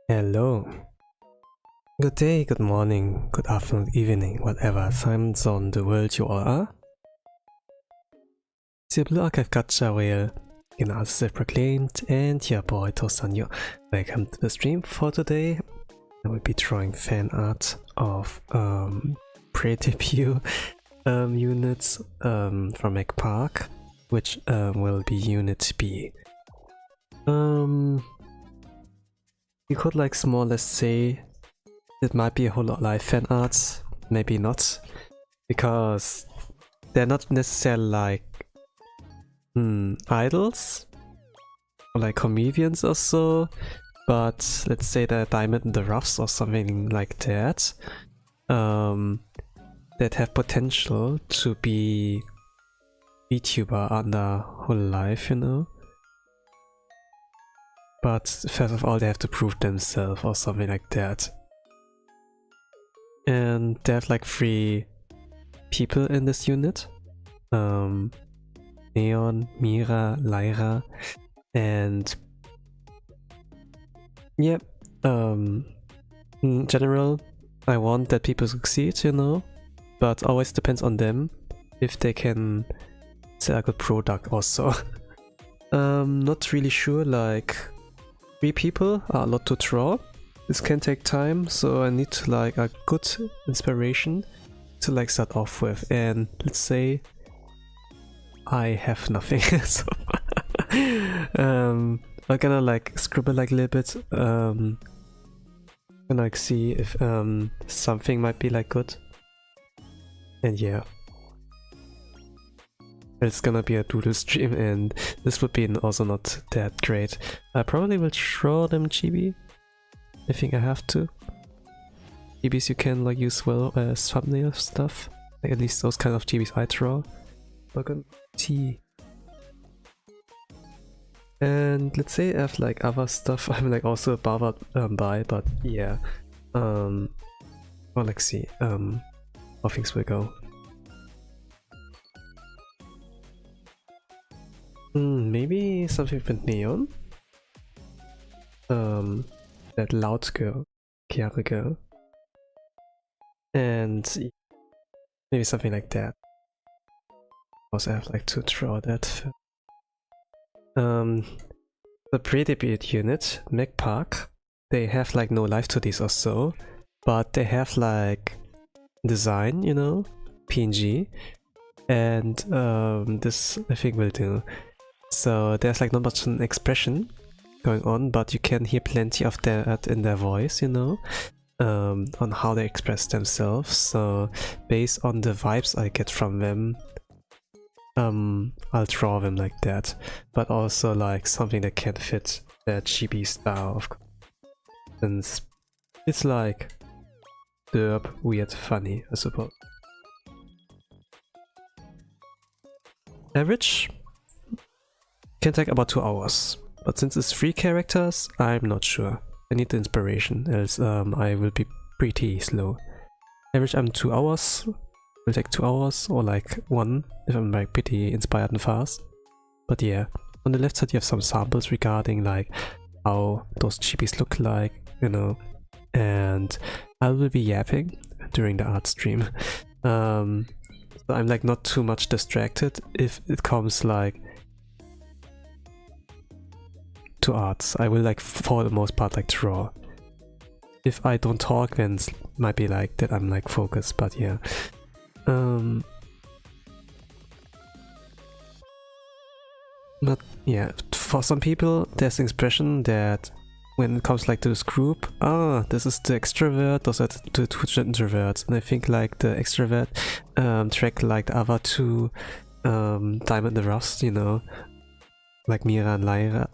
Hello. Good day, good morning, good afternoon, evening, whatever time zone the world you all are. It's your Blue Archive Gacha whale, in as self-proclaimed, and your boy Tosanyo. Welcome to the stream. For today, I will be drawing fan art of pre-debut units from mekPark, which will be Unit B. You could like more or less say it might be a whole lot like fan art, maybe not, because they're not necessarily like idols or like comedians or so, but let's say they're Diamond in the Roughs or something like that, that have potential to be VTuber on their whole life, you know. But first of all, they have to prove themselves or something like that. And they have like 3 people in this unit. Neon, Mira, Lyra, and yeah, in general, I want that people succeed, you know, but always depends on them if they can sell a good product also. Not really sure, like 3 people are a lot to draw. This can take time, so I need to like a good inspiration to like start off with, and let's say I have nothing. So I'm gonna like scribble like a little bit and like see if something might be like good, and yeah, it's gonna be a doodle stream, and this would be also not that great. I probably will draw them chibi. I think I have to. Chibis you can like use well as thumbnail stuff. Like at least those kind of chibis I draw. Logan T. And let's say I have like other stuff I'm like also bothered by, but yeah. Well, let's see how things will go. Maybe something with Neon? That loud girl, kyatto girl. And maybe something like that. Also I have like to draw that. The pre-debut unit, mekPark, they have like no life to these or so, but they have like design, you know, PNG, and this I think will do. So there's like not much an expression going on, but you can hear plenty of that in their voice, you know, on how they express themselves. So based on the vibes I get from them, I'll draw them like that, but also like something that can fit their chibi style, of course, since it's like derp, weird, funny, I suppose. Average can take about 2 hours, but since it's 3 characters, I'm not sure. I need the inspiration, else I will be pretty slow. Average 2 hours, will take 2 hours, or like 1 if I'm like pretty inspired and fast. But yeah, on the left side you have some samples regarding like how those chibis look like, you know, and I will be yapping during the art stream. So I'm like not too much distracted if it comes like to arts. I will like for the most part like draw. If I don't talk, then it might be like that I'm like focused, but yeah. But yeah, for some people there's an expression that when it comes like to this group, this is the extrovert, those are the 2 introverts, and I think like the extrovert track like the other 2 Diamond in the Roughs, you know, like Mira and Lyra,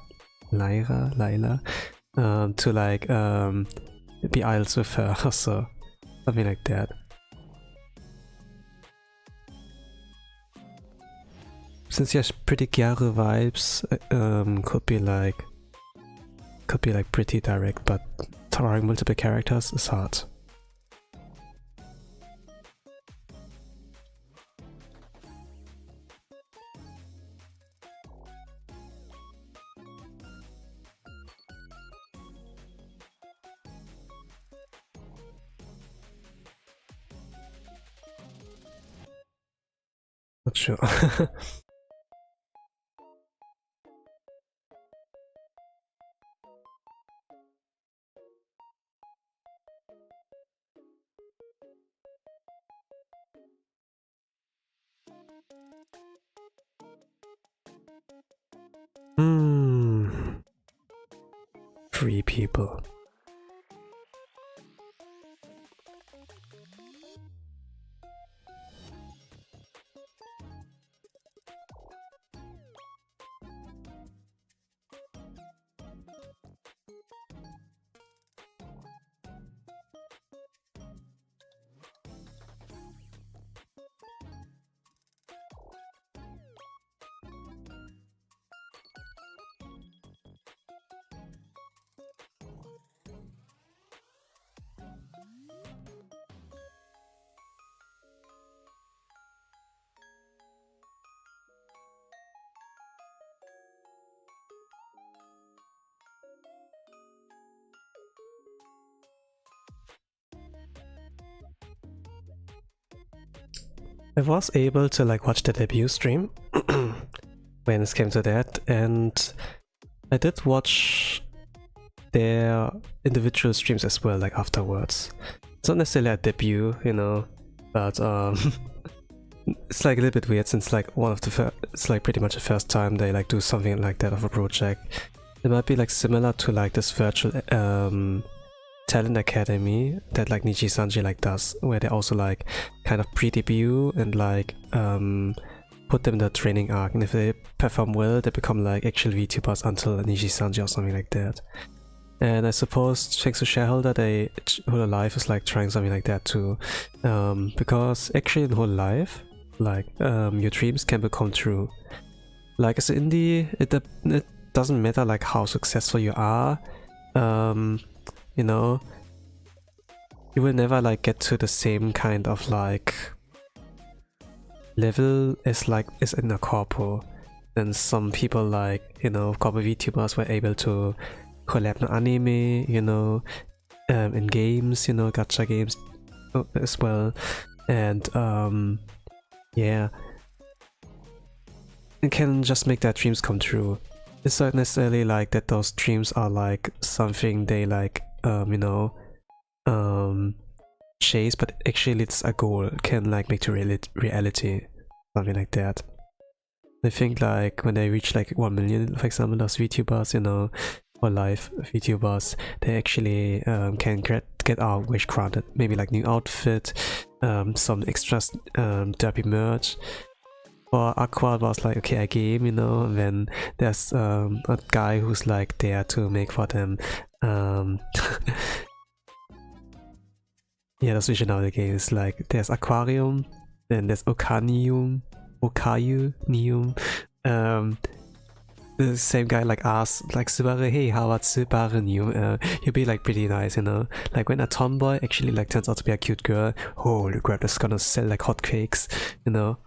to like be idols with her or so, something like that. Since he has pretty Gyaru vibes, could be like pretty direct, but drawing multiple characters is hard. Not sure. Free people. I was able to like watch the debut stream when it came to that, and I did watch their individual streams as well, like afterwards. It's not necessarily a debut, you know, but it's like a little bit weird since like it's like pretty much the first time they like do something like that of a project. It might be like similar to like this virtual talent academy that like Niji-sanji like does, where they also like kind of pre-debut and like put them in the training arc, and if they perform well they become like actual VTubers until Niji-sanji or something like that. And I suppose thanks to Shareholder Whole Life is like trying something like that too, because actually in Whole Life like your dreams can become true. Like as an indie it doesn't matter like how successful you are, you know, you will never like get to the same kind of like level as in a corpo. Then some people like, you know, corpo VTubers were able to collab on anime, you know, in games, you know, gacha games as well, and yeah, it can just make their dreams come true. It's not necessarily like that those dreams are like something they like you know, chase, but actually it's a goal, can like make to reality, something like that. I think like when they reach like 1 million, for example, those VTubers, you know, or live VTubers, they actually can get our wish granted. Maybe like new outfit, some extra derpy merch. For Aqua, it was like, okay, a game, you know, and then there's a guy who's like there to make for them. Yeah, that's usually now the games. Like there's Aquarium, then there's Okayu Neum. The same guy like asks like Subaru, hey, how about Subaru Neum? He'll be like pretty nice, you know. Like when a tomboy actually like turns out to be a cute girl, holy crap, that's gonna sell like hotcakes, you know.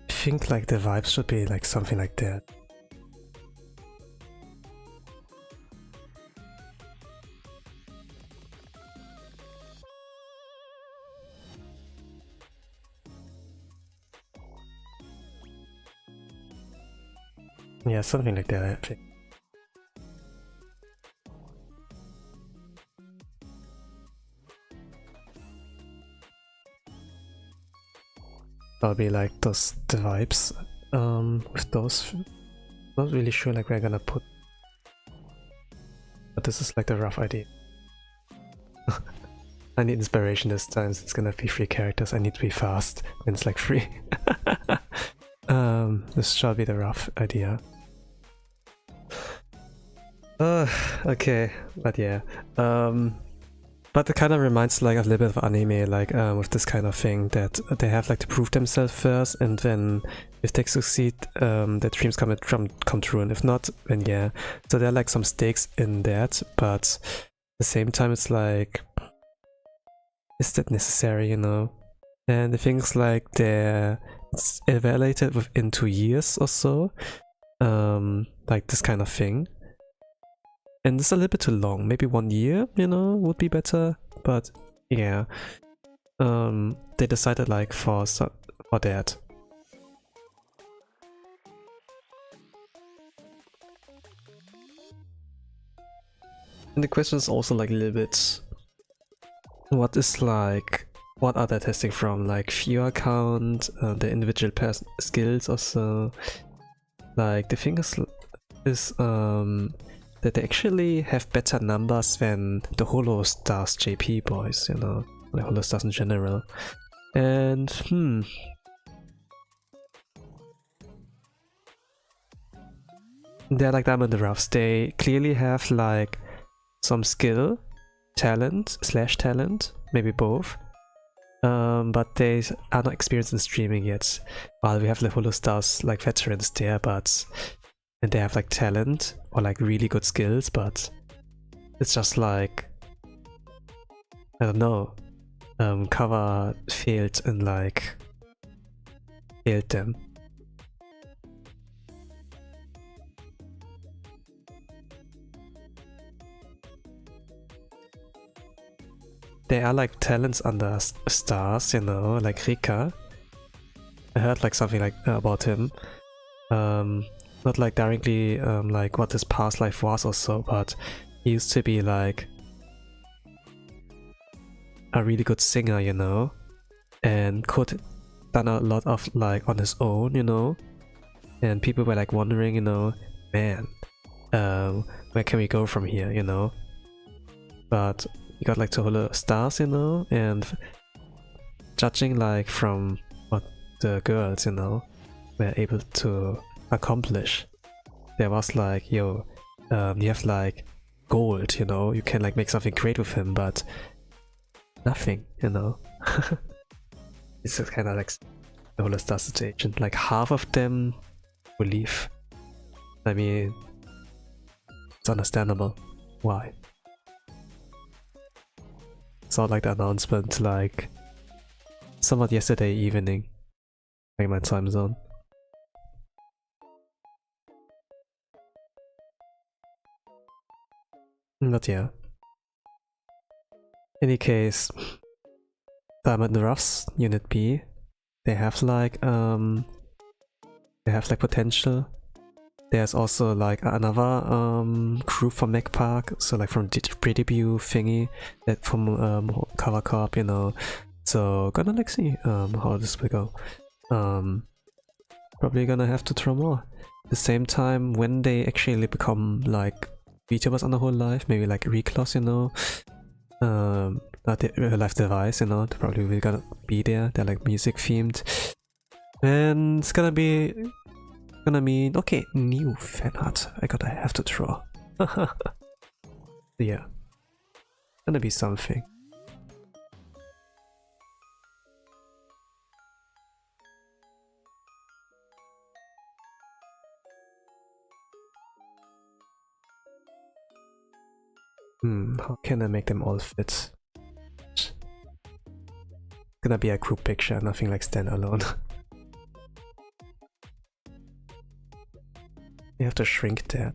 I think like the vibes should be like something like that. Yeah, something like that, I think. That'll be like the vibes with those. Not really sure like where I'm gonna put, but this is like the rough idea. I need inspiration this time, so it's gonna be 3 characters. I need to be fast when it's like 3. This shall be the rough idea. Okay, but yeah. But it kind of reminds like a little bit of anime, like with this kind of thing that they have like to prove themselves first, and then if they succeed, their dreams come true, and if not, then yeah. So there are like some stakes in that, but at the same time, it's like, is that necessary, you know? And the things like they're evaluated within 2 years or so, like this kind of thing. And it's a little bit too long. Maybe 1 year, you know, would be better. But yeah, they decided like for that. And the question is also like a little bit, what are they testing from? Like viewer count, the individual person skills or so. Like the thing is that they actually have better numbers than the Holo Stars JP boys, you know, like Holo Stars in general. And they're like Diamond Roughs. They clearly have like some skill, talent, maybe both. But they are not experienced in streaming yet. While we have the Holo Stars like veterans there, and they have like talent or like really good skills, but it's just like, I don't know, cover failed and like failed them. There are like talents under stars, you know, like Rika. I heard like something like about him. Not like directly like what his past life was or so, but he used to be like a really good singer, you know, and could done a lot of like on his own, you know, and people were like wondering, you know, man, where can we go from here, you know? But he got like 2 Holo Stars, you know, and judging like from what the girls, you know, were able to accomplish, there was like, yo, you have like gold, you know, you can like make something great with him, but nothing, you know. It's just kind of like the whole star situation. Like half of them will leave. I mean, it's understandable. Why? Saw like the announcement like somewhat yesterday evening, like my time zone. But yeah. In any case, Diamond Roughs, Unit B, they have like potential. There's also like another group from mekPark, so like from pre-debut thingy, that from Cover Corp, you know. So gonna like see how this will go. Probably gonna have to throw more. At the same time, when they actually become like VTubers on the whole life, maybe like Reclass, you know, not the real life device, you know, they probably will gonna be there. They're like music themed, and it's gonna mean, okay, new fan art. I have to draw. Yeah, gonna be something. How can I make them all fit? Gonna be a group picture, nothing like standalone. You have to shrink that.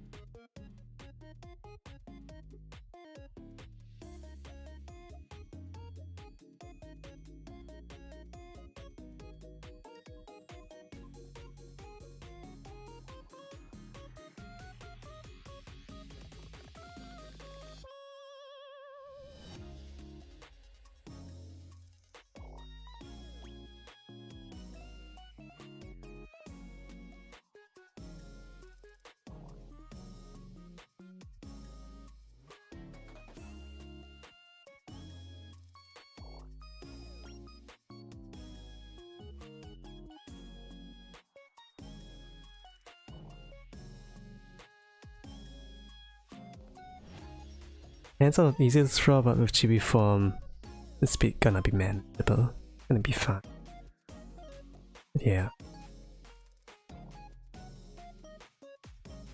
Hands are easy to draw, but with chibi form, it's gonna be manageable. Gonna be fine. Yeah.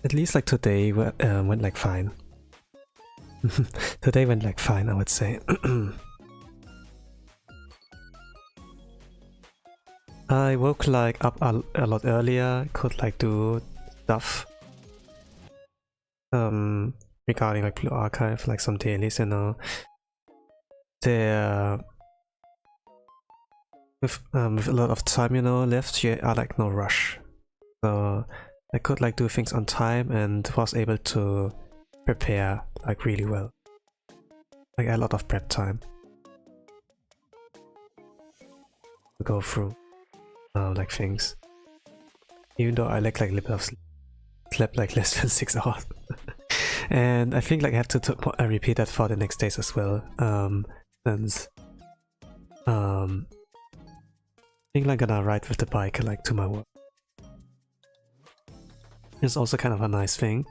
At least like today went like fine. Today went like fine, I would say. I woke like up a lot earlier, could like do stuff regarding like Blue Archive, like some dailies, you know. There with a lot of time, you know, left, you are like no rush. So I could like do things on time and was able to prepare like really well. Like a lot of prep time to go through like things. Even though I like a little bit of slept like less than 6 hours. And I think like I have to repeat that for the next days as well. Since I think like I'm gonna ride with the bike like to my work. It's also kind of a nice thing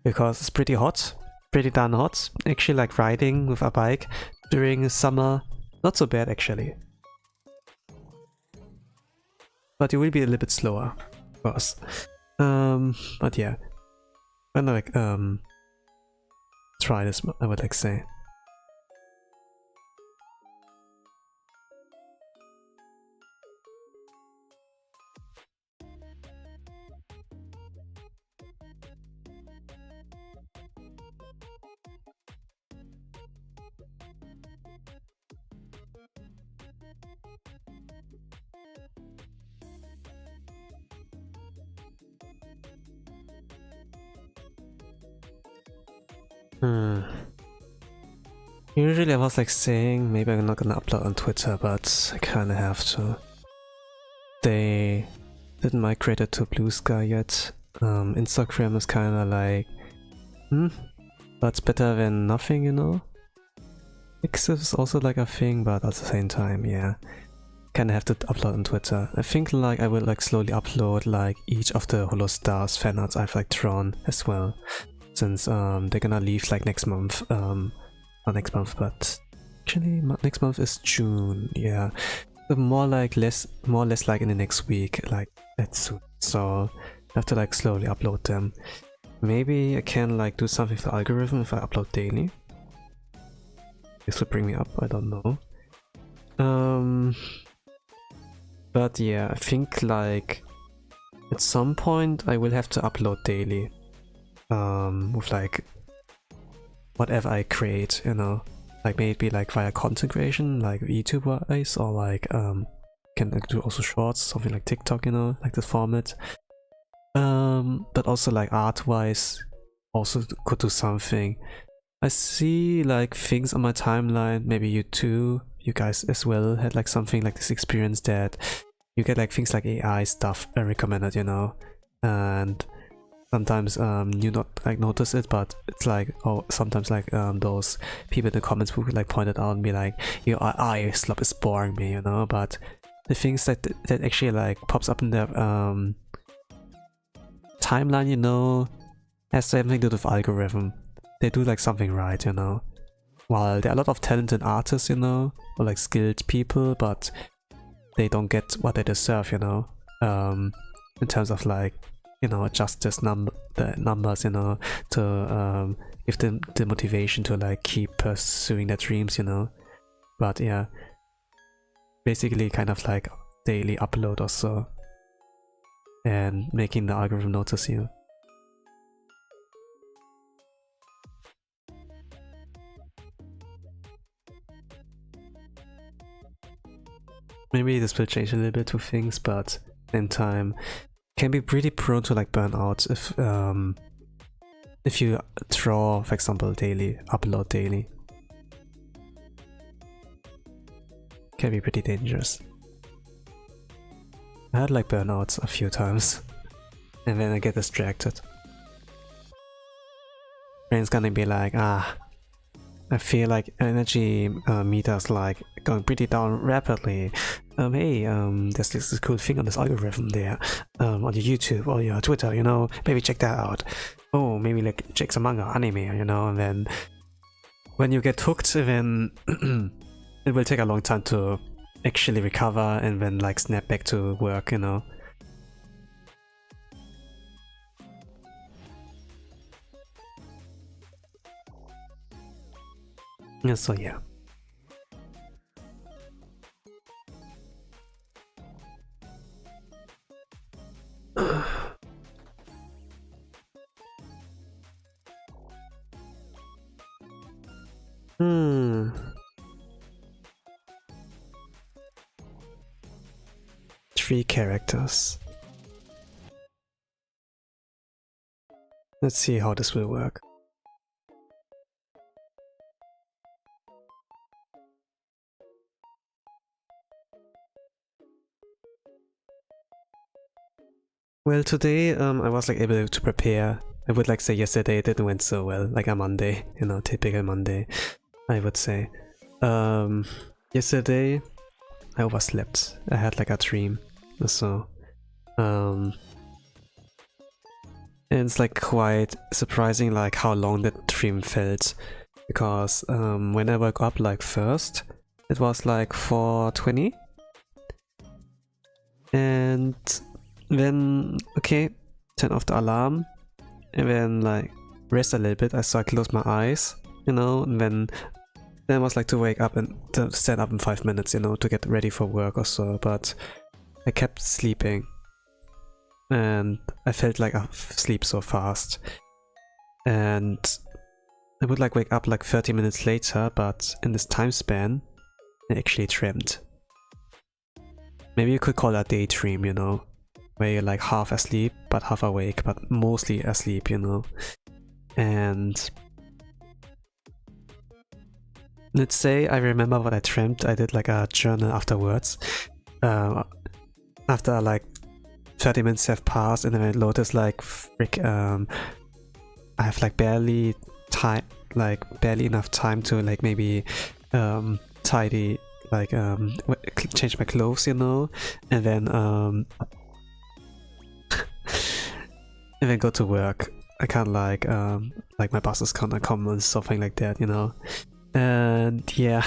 because it's pretty hot, pretty darn hot. Actually, like riding with a bike during summer, not so bad actually. But you will be a little bit slower, of course. But yeah, when I like try this, I would like say. Usually I was like saying maybe I'm not gonna upload on Twitter, but I kinda have to. They didn't migrate it to Blue Sky yet. Instagram is kinda like, but it's better than nothing, you know? X is also like a thing, but at the same time, yeah. Kinda have to upload on Twitter. I think like I will like slowly upload like each of the Holo Stars fanarts I've like drawn as well. Since they're gonna leave like next month, not next month, but actually next month is June, yeah. So more or less like in the next week, like that's soon. So I have to like slowly upload them. Maybe I can like do something with the algorithm if I upload daily. This would bring me up, I don't know. But yeah, I think like at some point I will have to upload daily. With like whatever I create, you know, like maybe like via content creation, like YouTube wise, or like can like, do also shorts, something like TikTok, you know, like this format. But also like art wise, also could do something. I see like things on my timeline, maybe you too, you guys as well had like something like this experience that you get like things like AI stuff recommended, you know, and sometimes you not like notice it, but it's like, oh, sometimes like those people in the comments who like pointed out and be like, your AI slop is boring me, you know. But the things that actually like pops up in their timeline, you know, has something to do with algorithm. They do like something right, you know. While there are a lot of talented artists, you know, or like skilled people, but they don't get what they deserve, you know, in terms of like, you know, adjust the numbers, you know, to give them the motivation to like keep pursuing their dreams, you know. But yeah, basically kind of like daily upload or so, and making the algorithm notice you. Maybe this will change a little bit to things, but at the same time can be pretty prone to like burnout if you draw, for example, daily, upload daily. Can be pretty dangerous. I had like burnouts a few times and then I get distracted. Brain's gonna be like, I feel like energy meters like going pretty down rapidly. Hey, there's this cool thing on this algorithm there, on your YouTube or your Twitter, you know, maybe check that out. Oh, maybe like check some manga, anime, you know, and then when you get hooked, then it will take a long time to actually recover and then like snap back to work, you know. Yeah, so yeah. Hmm. 3 characters. Let's see how this will work. Well, today I was like able to prepare. I would like say yesterday it didn't went so well, like a Monday, you know, typical Monday, I would say. Yesterday I overslept. I had like a dream, so and it's like quite surprising like how long that dream felt, because when I woke up like first, it was like 4:20, and then okay, turn off the alarm, and then like rest a little bit. I closed my eyes, you know, and then I was like to wake up and to stand up in 5 minutes, you know, to get ready for work or so, but I kept sleeping and I felt like I sleep so fast, and I would like wake up like 30 minutes later, but in this time span I actually dreamt. Maybe you could call that daydream, you know, where you're like half asleep but half awake, but mostly asleep, you know. And let's say I remember what I dreamt. I did like a journal afterwards. After like 30 minutes have passed, and then I noticed like I have like barely enough time to like maybe tidy, like change my clothes, you know, and then and then go to work. I can't like my boss is gonna come and something like that, you know. And yeah,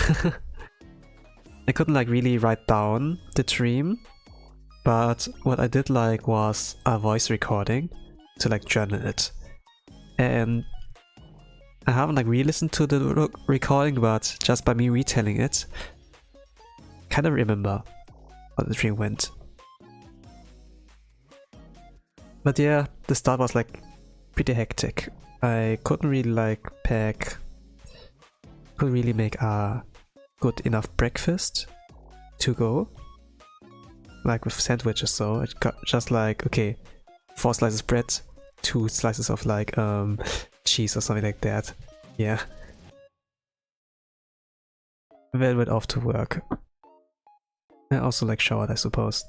I couldn't like really write down the dream, but what I did like was a voice recording to like journal it. And I haven't like re-listened to the recording, but just by me retelling it, kind of remember how the dream went. But yeah, the start was like pretty hectic. I couldn't really like pack, couldn't really make a good enough breakfast to go, like with sandwiches. So it got just like, okay, 4 slices of bread, 2 slices of like cheese or something like that. Yeah. Then went off to work. I also like showered, I suppose.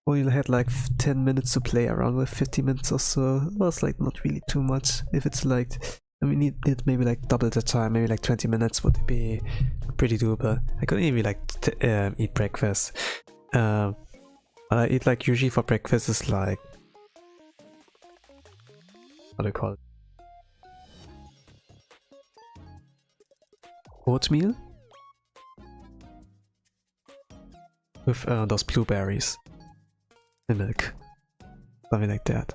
Only had like 10 minutes to play around with, 50 minutes or so. It was like not really too much. If it's like, I mean, it maybe like double the time, maybe like 20 minutes would be pretty doable. I couldn't even like eat breakfast. What I eat like usually for breakfast is like, what do you call it? Oatmeal with those blueberries and milk, something like that.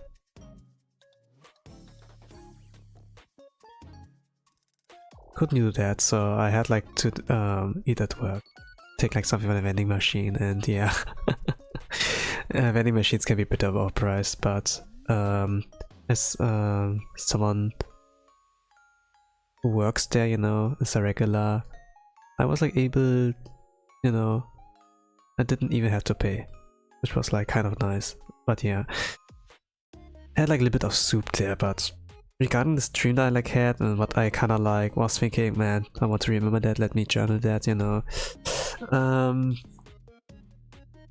Couldn't do that, so I had like to eat at work, take like something from the vending machine, and yeah. Vending machines can be a bit overpriced, but as someone who works there, you know, as a regular, I was like able, you know, I didn't even have to pay, which was like kind of nice. But yeah, I had like a little bit of soup there. But regarding the stream that I like had and what I kind of like was thinking, man, I want to remember that, let me journal that, you know.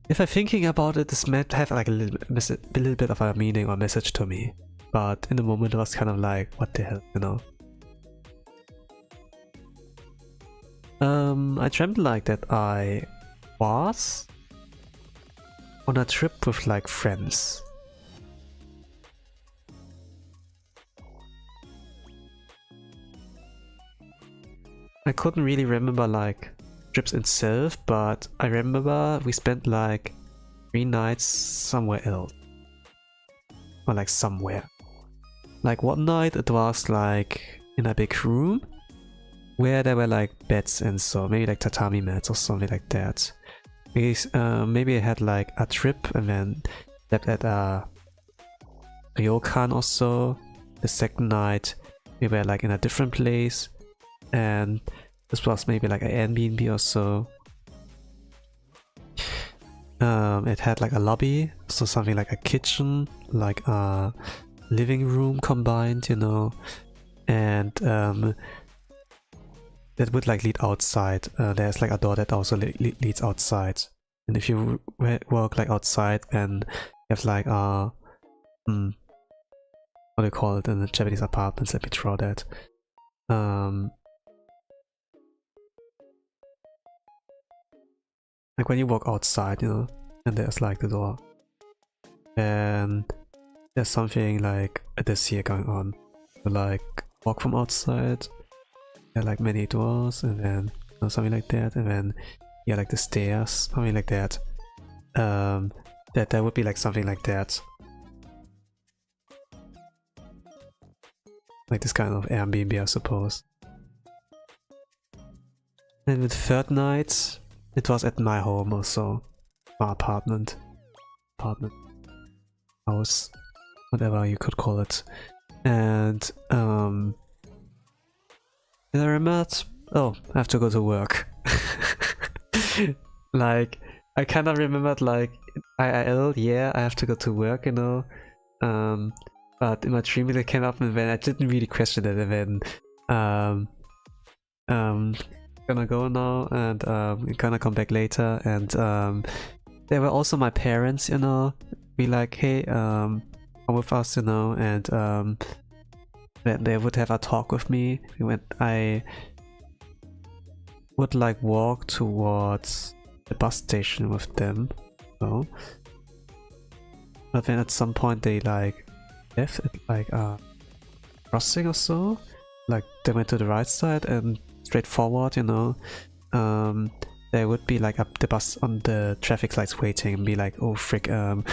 If I'm thinking about it, this might have like a little bit of a meaning or message to me, but in the moment it was kind of like, what the hell, you know. I dreamt like that I was on a trip with like friends. I couldn't really remember like trips itself, but I remember we spent like 3 nights somewhere else. Or like somewhere. Like one night it was like in a big room where there were like beds and so, maybe like tatami mats or something like that. Maybe I had like a trip and then slept at a ryokan or so. The second night we were like in a different place, and this was maybe like an Airbnb or so. It had like a lobby, so something like a kitchen, like a living room combined, you know, and that would like lead outside. There's like a door that also leads outside, and if you walk like outside, then you have like what do you call it in the Japanese apartments? Let me draw that. Like when you walk outside, you know, and there's like the door, and there's something like this here going on. You like walk from outside, there are like many doors, and then something like that, and then yeah, like the stairs, something like that. That would be like something like that, like this kind of Airbnb, I suppose. And the third night, it was at my home also, my apartment, house, whatever you could call it. And I remembered, oh, I have to go to work. Like, I kind of remembered like, IIL, yeah, I have to go to work, you know. But in my dream it came up, and then I didn't really question it, and then gonna go now, and gonna come back later. And there were also my parents, you know, be like, hey, come with us, you know, and then they would have a talk with me. I would like walk towards the bus station with them, so. But then at some point they like left at like a crossing or so, like they went to the right side and straight forward, you know. There would be like the bus on the traffic lights waiting, and be like, oh frick, I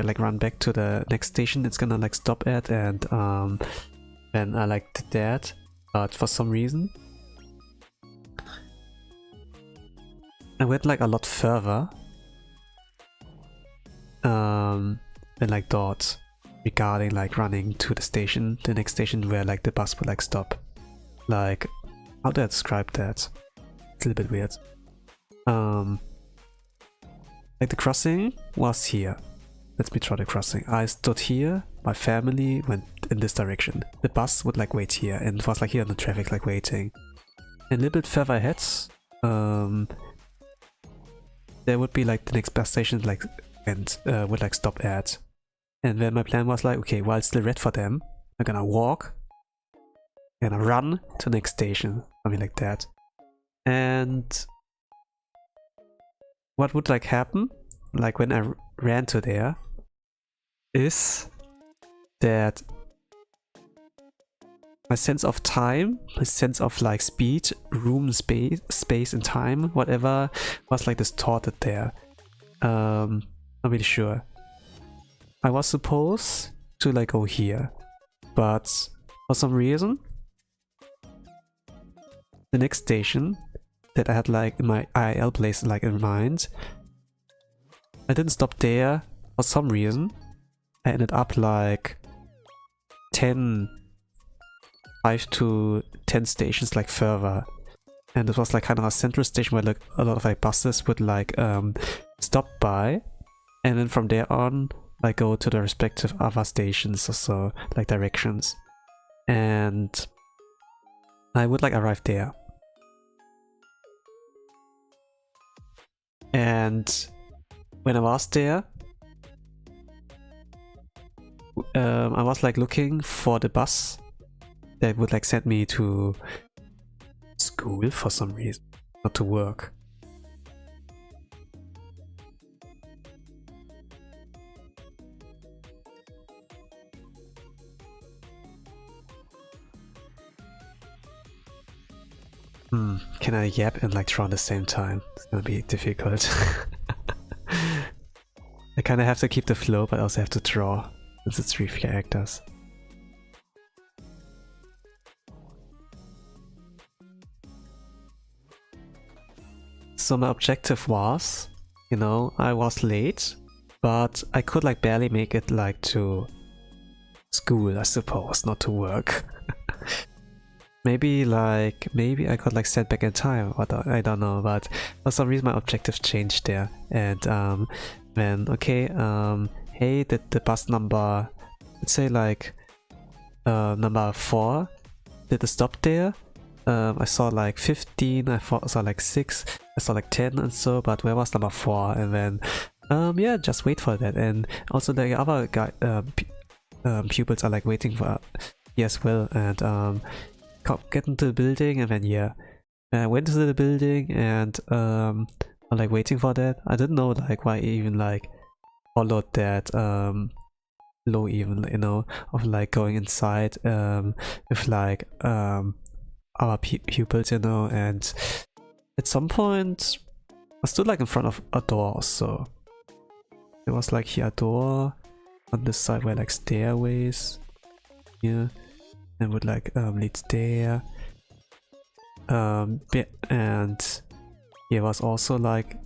like run back to the next station it's gonna like stop at, and then I like did that, but for some reason I went like a lot further than like thought, regarding like running to the station, the next station where like the bus would like stop. Like, how do I describe that? It's a little bit weird. Like the crossing was here. Let me try the crossing. I stood here, my family went in this direction. The bus would like wait here, and it was like here in the traffic like waiting. And a little bit further ahead, there would be like the next bus station like, and would like stop at. And then my plan was like, okay, while it's still red for them, I'm gonna walk, I'm gonna run to the next station, something like that. And what would like happen, like when I ran to there, is that my sense of time, my sense of like speed, room, space and time, whatever, was like distorted there. Not really sure. I was supposed to like go here, but for some reason the next station that I had like in my IL place like in mind, I didn't stop there for some reason. I ended up like 5 to 10 stations like further, and it was like kind of a central station where like a lot of like buses would like stop by, and then from there on like go to the respective other stations or so, like directions. And I would like arrive there. And when I was there, I was like looking for the bus that would like send me to school for some reason, not to work. Can I yap and like draw at the same time? It's gonna be difficult. I kinda have to keep the flow, but also have to draw, since it's 3 characters. So my objective was, you know, I was late, but I could like barely make it like to school, I suppose, not to work. Maybe I got like sent back in time, or I don't know, but for some reason my objective changed there. And then hey, the bus number, let's say like number 4, did it stop there? I saw like 15, I saw like 6, I saw like 10 and so, but where was number 4? And then yeah, just wait for that. And also the other guy pupils are like waiting for me as well, and get into the building. And then yeah, I went to the building, and I'm like waiting for that. I didn't know like why I even like followed that law, even, you know, of like going inside with like our pupils, you know. And at some point I stood like in front of a door or so. There was like here a door on this side where like stairways here, and would like leads there. And it was also like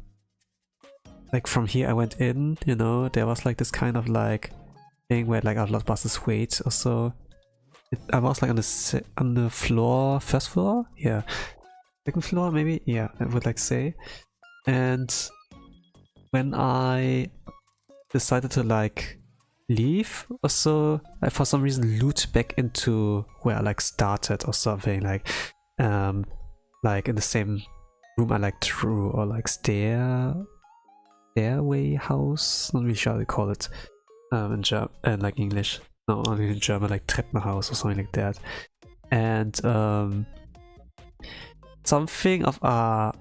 from here I went in, you know, there was like this kind of like thing where like a lot of buses wait or so. I was like on the floor, first floor, yeah, second floor maybe, yeah, I would like say. And when I decided to like leave or so, I for some reason looped back into where I like started or something, like in the same room I like through, or like stairway house, not really sure how to call it in German and like English. No, only in German, like Treppenhaus or something like that. And something of a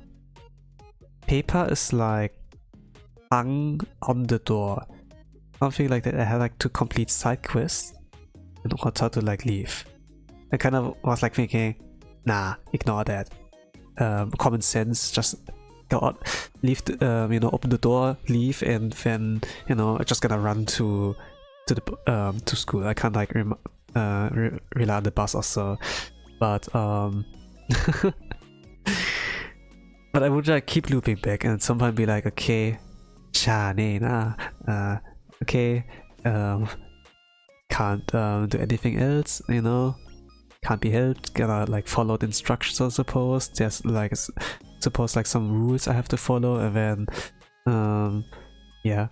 paper is like hung on the door. Something like that. I had like to complete side quests in order to like leave. I kind of was like thinking, nah, ignore that. Common sense, just go out, leave, you know, open the door, leave, and then, you know, I'm just gonna run to school. I can't like rely on the bus or so. But but I would like keep looping back, and at some point be like, okay, okay, can't do anything else, you know, can't be helped, gotta like follow the instructions, I suppose. There's like suppose like some rules I have to follow, and then yeah,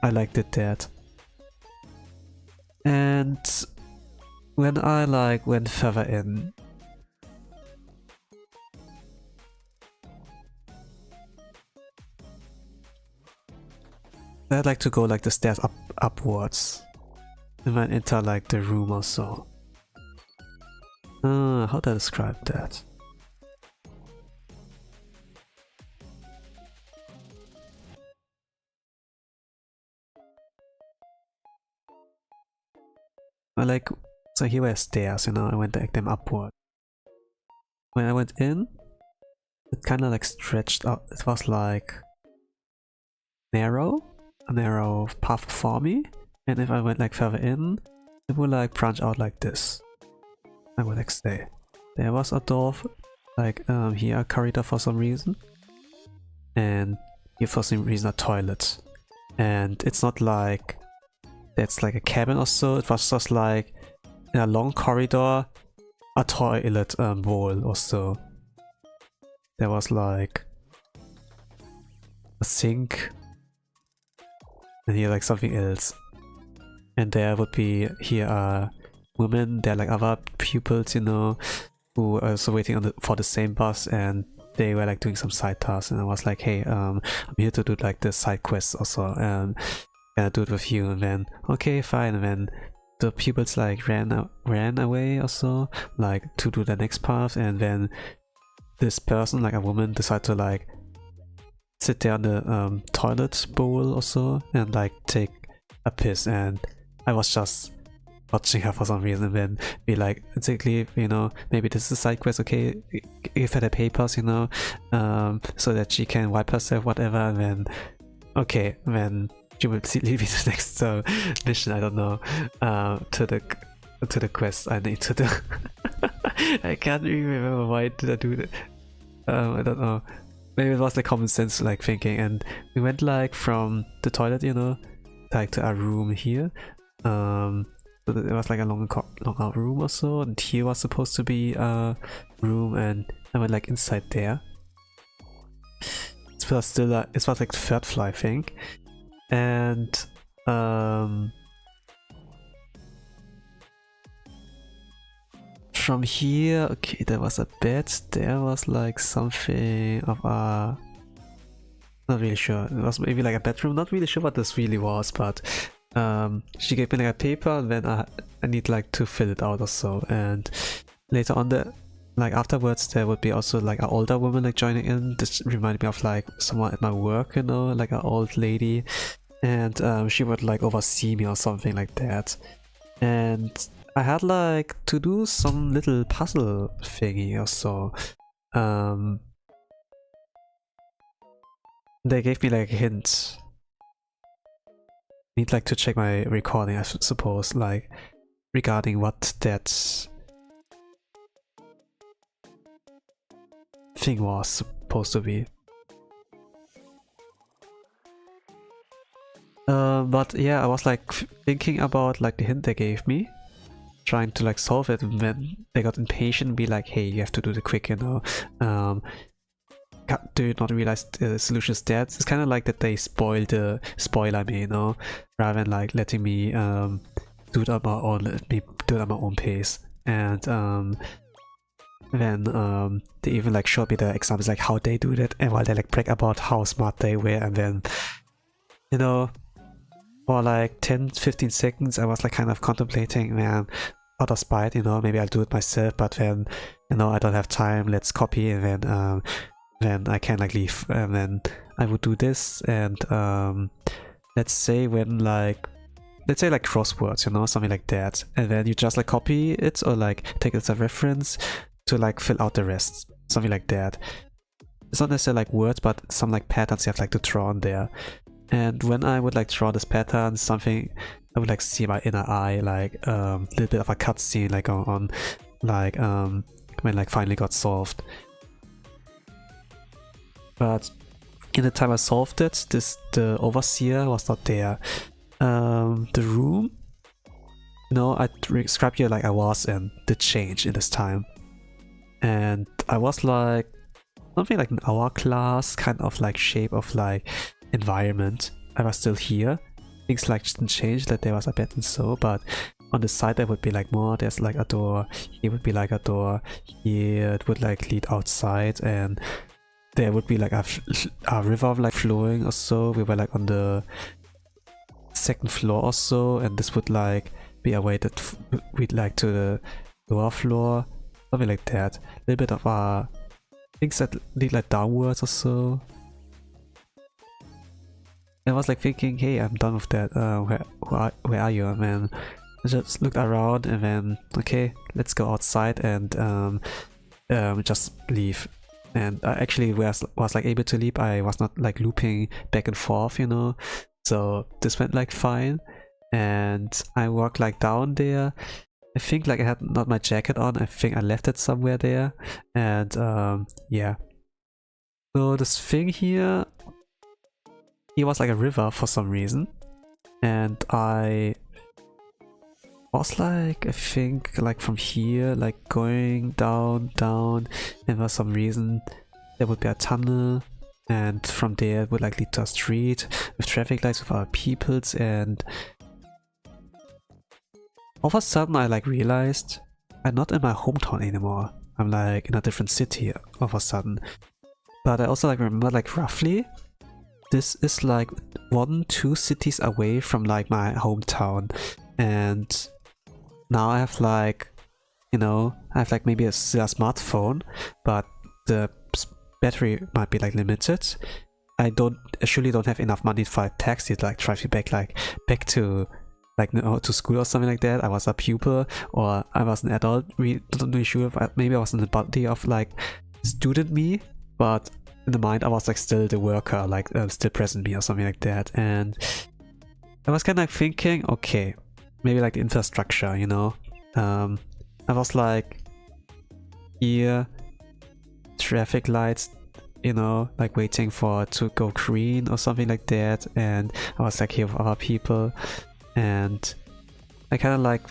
I like did that. And when I like went further in, I'd like to go like the stairs upwards and then enter like the room or so. How do I describe that? So here were stairs, you know, I went like them upward. When I went in, it kind of like stretched out. It was like a narrow path for me, and if I went like further in, it would like branch out like this. I would like stay. There was a door, like here a corridor for some reason, and here for some reason a toilet. And it's not like that's like a cabin or so, it was just like in a long corridor, a toilet bowl or so. There was like a sink, and here like something else. And there would be here a woman, there are like other pupils, you know, who are also waiting for the same bus, and they were like doing some side tasks, and I was like, hey, I'm here to do like the side quests also, and can I do it with you? And then okay, fine. And then the pupils like ran away or so, like to do the next path, and then this person, like a woman, decided to like sit there on the toilet bowl or so and like take a piss, and I was just watching her for some reason, then be like, basically, you know, maybe this is a side quest, okay, give her the papers, you know, so that she can wipe herself, whatever, and then, okay, then she will leave me the next mission, I don't know, to the quest I need to do. I can't really remember why did I do that. I don't know. Maybe it was like common sense like thinking, and we went like from the toilet, you know, like to our room here. So it was like a long out room or so, and here was supposed to be a room, and I went like inside there. It was still it was like the third floor, I think, and from here, okay, there was a bed, there was like something of a... not really sure, it was maybe like a bedroom, not really sure what this really was, but she gave me like a paper, and then I need like to fill it out or so, and later on like afterwards there would be also like an older woman like joining in. This reminded me of like someone at my work, you know, like an old lady, and she would like oversee me or something like that. And I had like to do some little puzzle thingy or so. They gave me like a hint. Need like to check my recording, I suppose, like regarding what that thing was supposed to be. But yeah, I was like thinking about like the hint they gave me, trying to like solve it, and then they got impatient and be like, hey, you have to do the quick, you know, do you not realize the solution is dead? It's kind of like that they spoiler me, you know, rather than like letting me do it on my own, let me do it at my own pace. And then they even like showed me the examples like how they do that, and while they like brag about how smart they were, and then, you know, for like 10-15 seconds I was like kind of contemplating, man, out of spite, you know, maybe I'll do it myself, but then, you know, I don't have time, let's copy, and then I can like leave, and then I would do this, and let's say when like, let's say like crosswords, you know, something like that, and then you just like copy it or like take it as a reference to like fill out the rest, something like that. It's not necessarily like words, but some like patterns you have like to draw on there. And when I would like draw this pattern, something I would like see my inner eye, like a little bit of a cutscene like on like when like finally got solved. But in the time I solved it, the overseer was not there. The room, no, I described you like I was in the change in this time, and I was like something like an hourglass kind of like shape of like environment. I was still here. Things like didn't change, that there was a bed and so, but on the side there would be like more. There's like a door. Here would be like a door. Here it would like lead outside, and there would be like a river like flowing or so. We were like on the second floor or so, and this would like be a way that we'd like to the lower floor, something like that. A little bit of things that lead like downwards or so. I was like thinking, hey, I'm done with that. Where are you, man? I just looked around, and then okay, let's go outside and just leave. And I actually was like able to leap. I was not like looping back and forth, you know. So this went like fine. And I walked like down there. I think like I had not my jacket on. I think I left it somewhere there. And yeah. So this thing here was like a river for some reason. And I was like, I think like from here, like going down, and for some reason there would be a tunnel, and from there it would like lead to a street with traffic lights with our peoples, and all of a sudden I like realized I'm not in my hometown anymore. I'm like in a different city all of a sudden. But I also like remember like roughly this is like 1-2 cities away from like my hometown, and now I have like, you know, I have like maybe a smartphone, but the battery might be like limited. I surely don't have enough money for a taxi to like drive you back to like no, to school or something like that. I was a pupil or I was an adult. We don't really sure. Maybe I was in the body of like student me, but in the mind I was like still the worker, like still present me or something like that. And I was kind of thinking, okay, maybe like the infrastructure, you know. I was like, here, traffic lights, you know, like waiting for to go green or something like that. And I was like here with other people, and I kind of like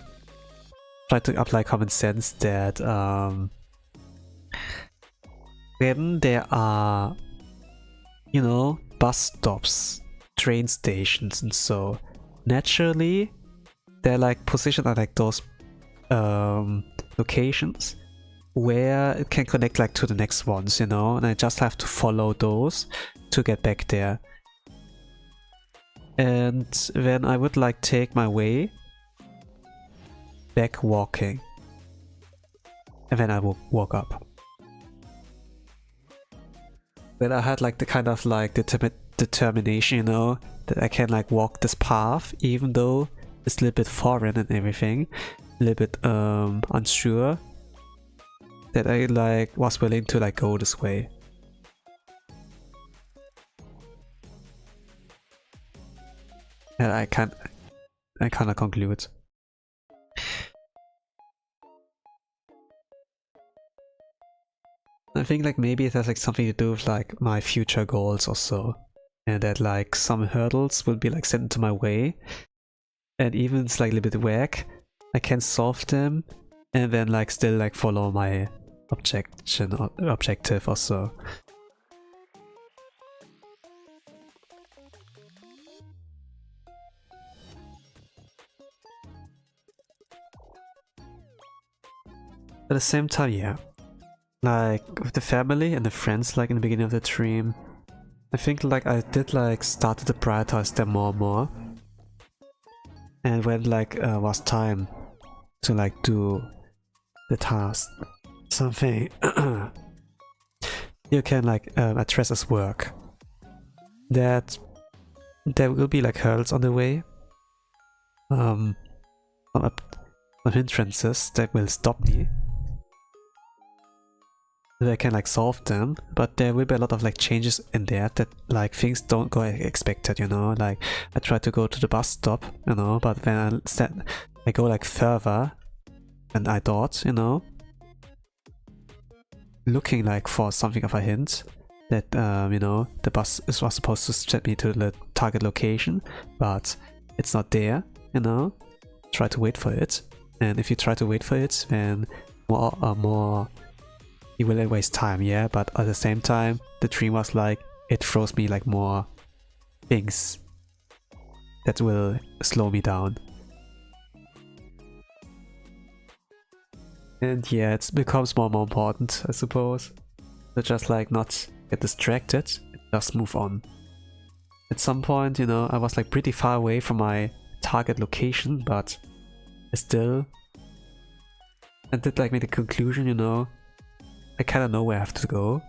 tried to apply common sense that when there are, you know, bus stops, train stations, and so naturally they're like positioned at like those locations where it can connect like to the next ones, you know, and I just have to follow those to get back there. And then I would like take my way back walking, and then I will walk up. Then I had like the kind of like determination, you know, that I can like walk this path even though it's a little bit foreign and everything, a little bit unsure, that I like was willing to like go this way. And I kind of conclude. I think like maybe it has like something to do with like my future goals or so, and that like some hurdles will be like sent into my way, and even it's like a little bit whack, I can solve them and then like still like follow my objective or so. At the same time, yeah, like with the family and the friends, like in the beginning of the dream, I think like I did like started to prioritize them more and more. And when like was time to like do the task, something you can like address as work, that there will be like hurdles on the way, some hindrances that will stop me. I can like solve them, but there will be a lot of like changes in there that like things don't go as expected, you know. Like I try to go to the bus stop, you know, but when I go like further than I thought, you know, looking like for something of a hint that you know, the bus was supposed to set me to the target location, but it's not there, you know. Try to wait for it, and if you try to wait for it, then more you will waste time, yeah, but at the same time the dream was like it throws me like more things that will slow me down. And yeah, it becomes more and more important, I suppose, to just like not get distracted, just move on. At some point, you know, I was like pretty far away from my target location, but I still did like make the conclusion, you know, I kind of know where I have to go,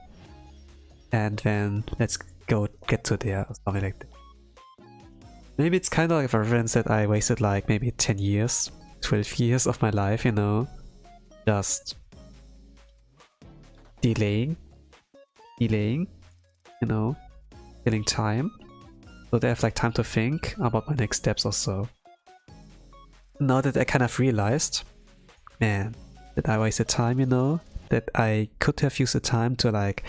and then let's go get to there or something like that. Maybe it's kind of like a reference that I wasted like maybe 10 years, 12 years of my life, you know, just delaying, you know, killing time, so they have like time to think about my next steps or so. Now that I kind of realized, man, that I wasted time, you know, that I could have used the time to like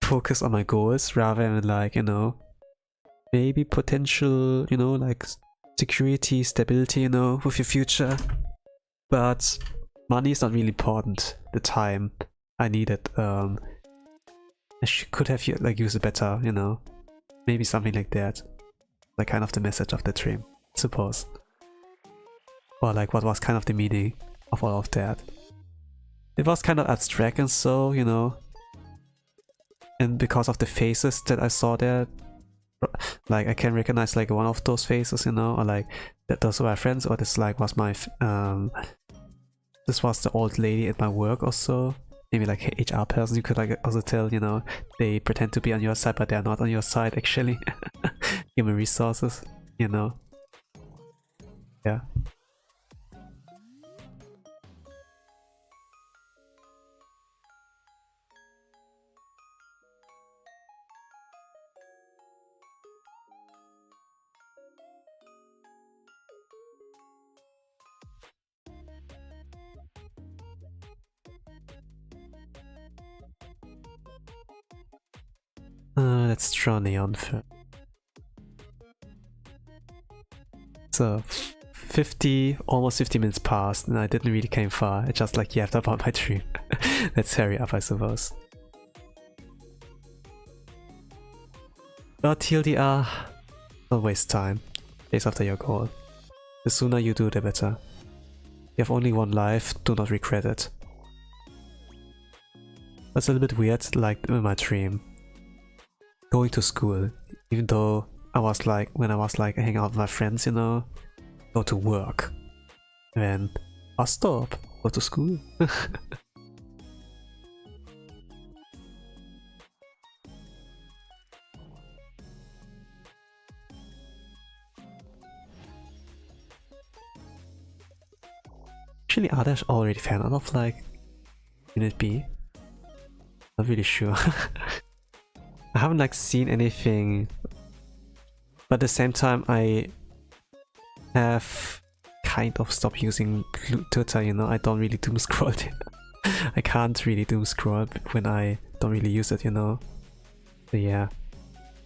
focus on my goals rather than like, you know, maybe potential, you know, like security, stability, you know, with your future. But money is not really important. The time I needed, I could have like used it better, you know, maybe something like that. Like kind of the message of the dream, I suppose. Or like what was kind of the meaning of all of that. It was kind of abstract and so, you know, and because of the faces that I saw there, like I can recognize like one of those faces, you know, or like that those were my friends, or this like was my this was the old lady at my work or so. Maybe like HR person, you could like also tell, you know, they pretend to be on your side but they're not on your side actually. Human resources, you know. Yeah. Let's draw Neon first. So 50, almost 50 minutes passed and I didn't really came far. I just like yapped about my dream. Let's hurry up, I suppose. But TLDR, don't waste time. Chase after your goal. The sooner you do, the better. You have only one life, do not regret it. That's a little bit weird, like in my dream. Going to school, even though I was like, when I was like hanging out with my friends, you know, go to work. And then I'll stop, go to school. Actually, are there already fan art of like Unit B? Not really sure. I haven't like seen anything, but at the same time I have kind of stopped using Twitter, you know. I don't really doom scroll it. I can't really doom scroll when I don't really use it, you know. So yeah,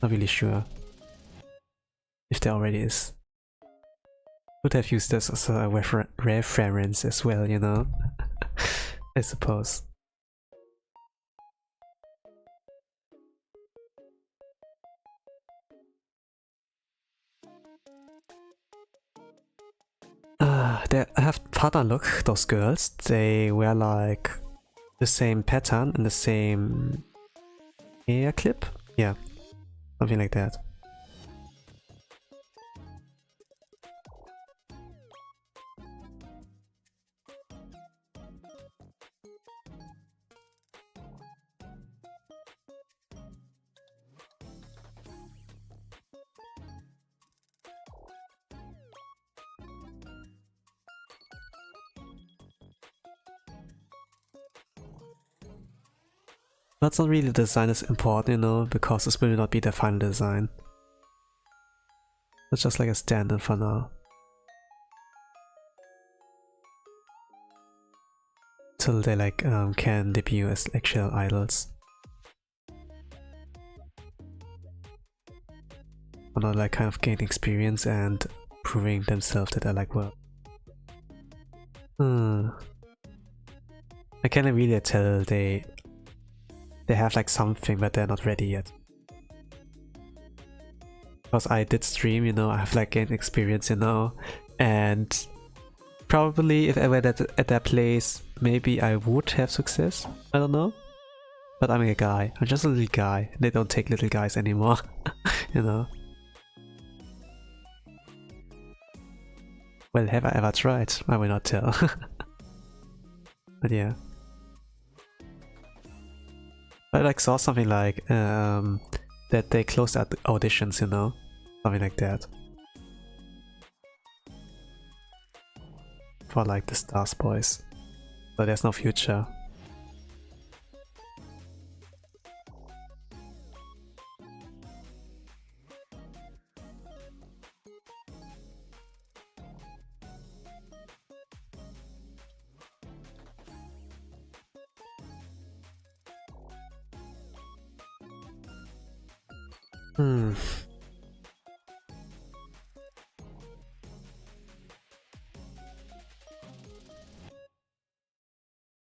not really sure if there already is. Would have used this as a reference as well, you know. I suppose. They have pattern look, those girls. They wear like the same pattern and the same hair clip. Yeah, something like that. That's not really the design is important, you know, because this will not be the final design. It's just like a stand-in for now. Till they like can debut as actual idols. Or not like kind of gain experience and proving themselves that they're like, well. I can't really tell they have like something, but they're not ready yet. Because I did stream, you know, I have like gained experience, you know, and probably if I were at that place, maybe I would have success. I don't know. But I'm a guy. I'm just a little guy. They don't take little guys anymore, you know. Well, have I ever tried? I will not tell. But yeah. I like saw something like that they closed out the auditions, you know, something like that. For like the Stars boys, so there's no future.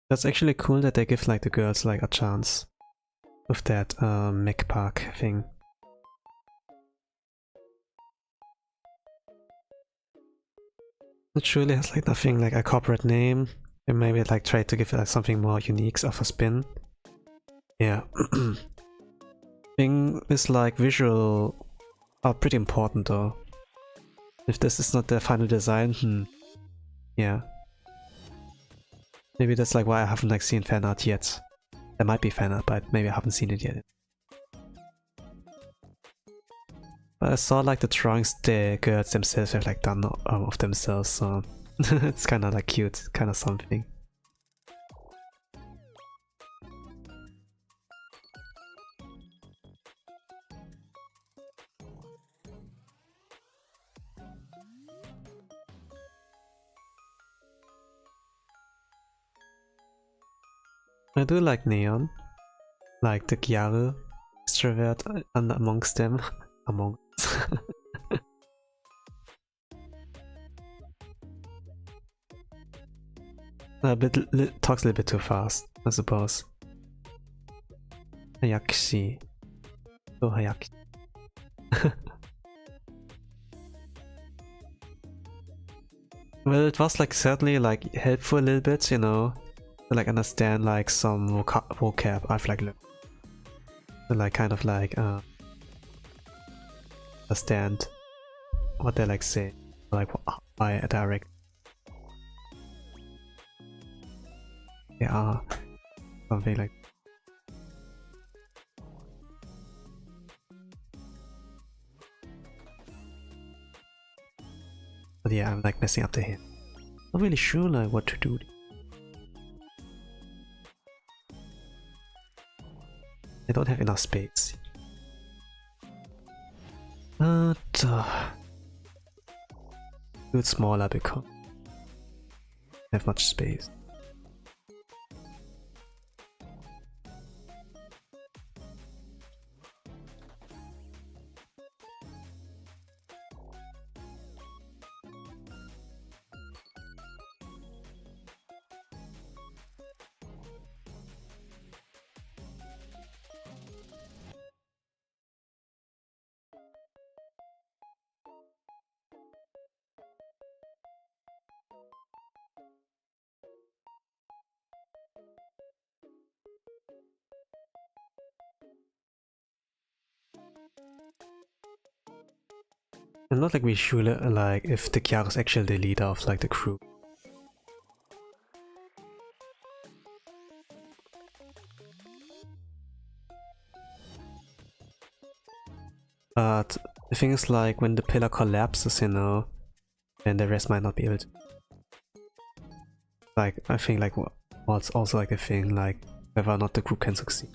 That's actually cool that they give like the girls like a chance with that mekPark thing. It surely has like nothing like a corporate name. And maybe like try to give it something more unique of a spin. Yeah. Thing is like visual are pretty important though. If this is not the final design, yeah. Maybe that's like why I haven't like seen fan art yet. There might be fan art, but maybe I haven't seen it yet. But I saw like the drawings the girls themselves have like done of themselves, so it's kind of like cute, kind of something. I do like Neon, like the gyaro extrovert and amongst them. Among talks a little bit too fast, I suppose. Hayakushi. Oh, Hayakushi. Well, it was like certainly like helpful a little bit, you know, to like understand like some vocab I've like learned. To like kind of like understand what they like say, like by a direct. They are something like. But yeah, I'm like messing up the hint. Not really sure like what to do. I don't have enough space. But do it smaller because I have much space. I'm not like really sure like if the kyatto is actually the leader of like the crew. But the thing is like when the pillar collapses, you know, then the rest might not be able to. Like I think like what's also like a thing like whether or not the group can succeed.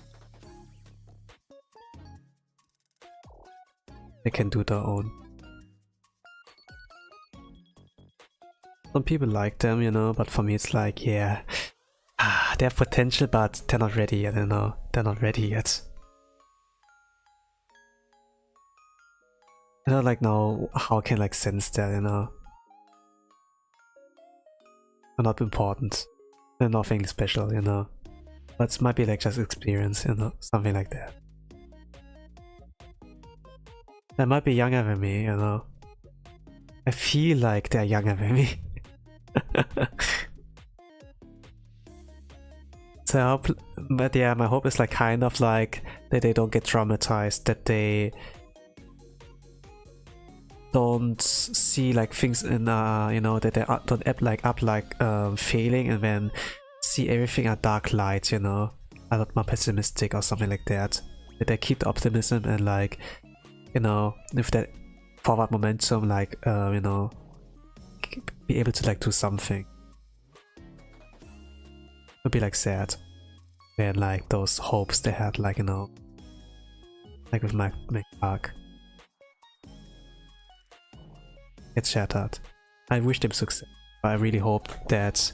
They can do their own. Some people like them, you know, but for me it's like, yeah, they have potential, but they're not ready yet, you know, they're not ready yet. I don't like know how I can like sense that, you know. They're not important. They're nothing special, you know. But it might be like just experience, you know, something like that. They might be younger than me, you know. I feel like they're younger than me. So I hope, but yeah, my hope is like kind of like that they don't get traumatized, that they don't see like things in you know, that they don't act like failing and then see everything a dark light, you know, a lot more pessimistic or something like that. That they keep the optimism and like, you know, with that forward momentum, like you know, be able to like do something. It would be like sad when like those hopes they had, like, you know, like with mekPark get shattered. I wish them success, but I really hope that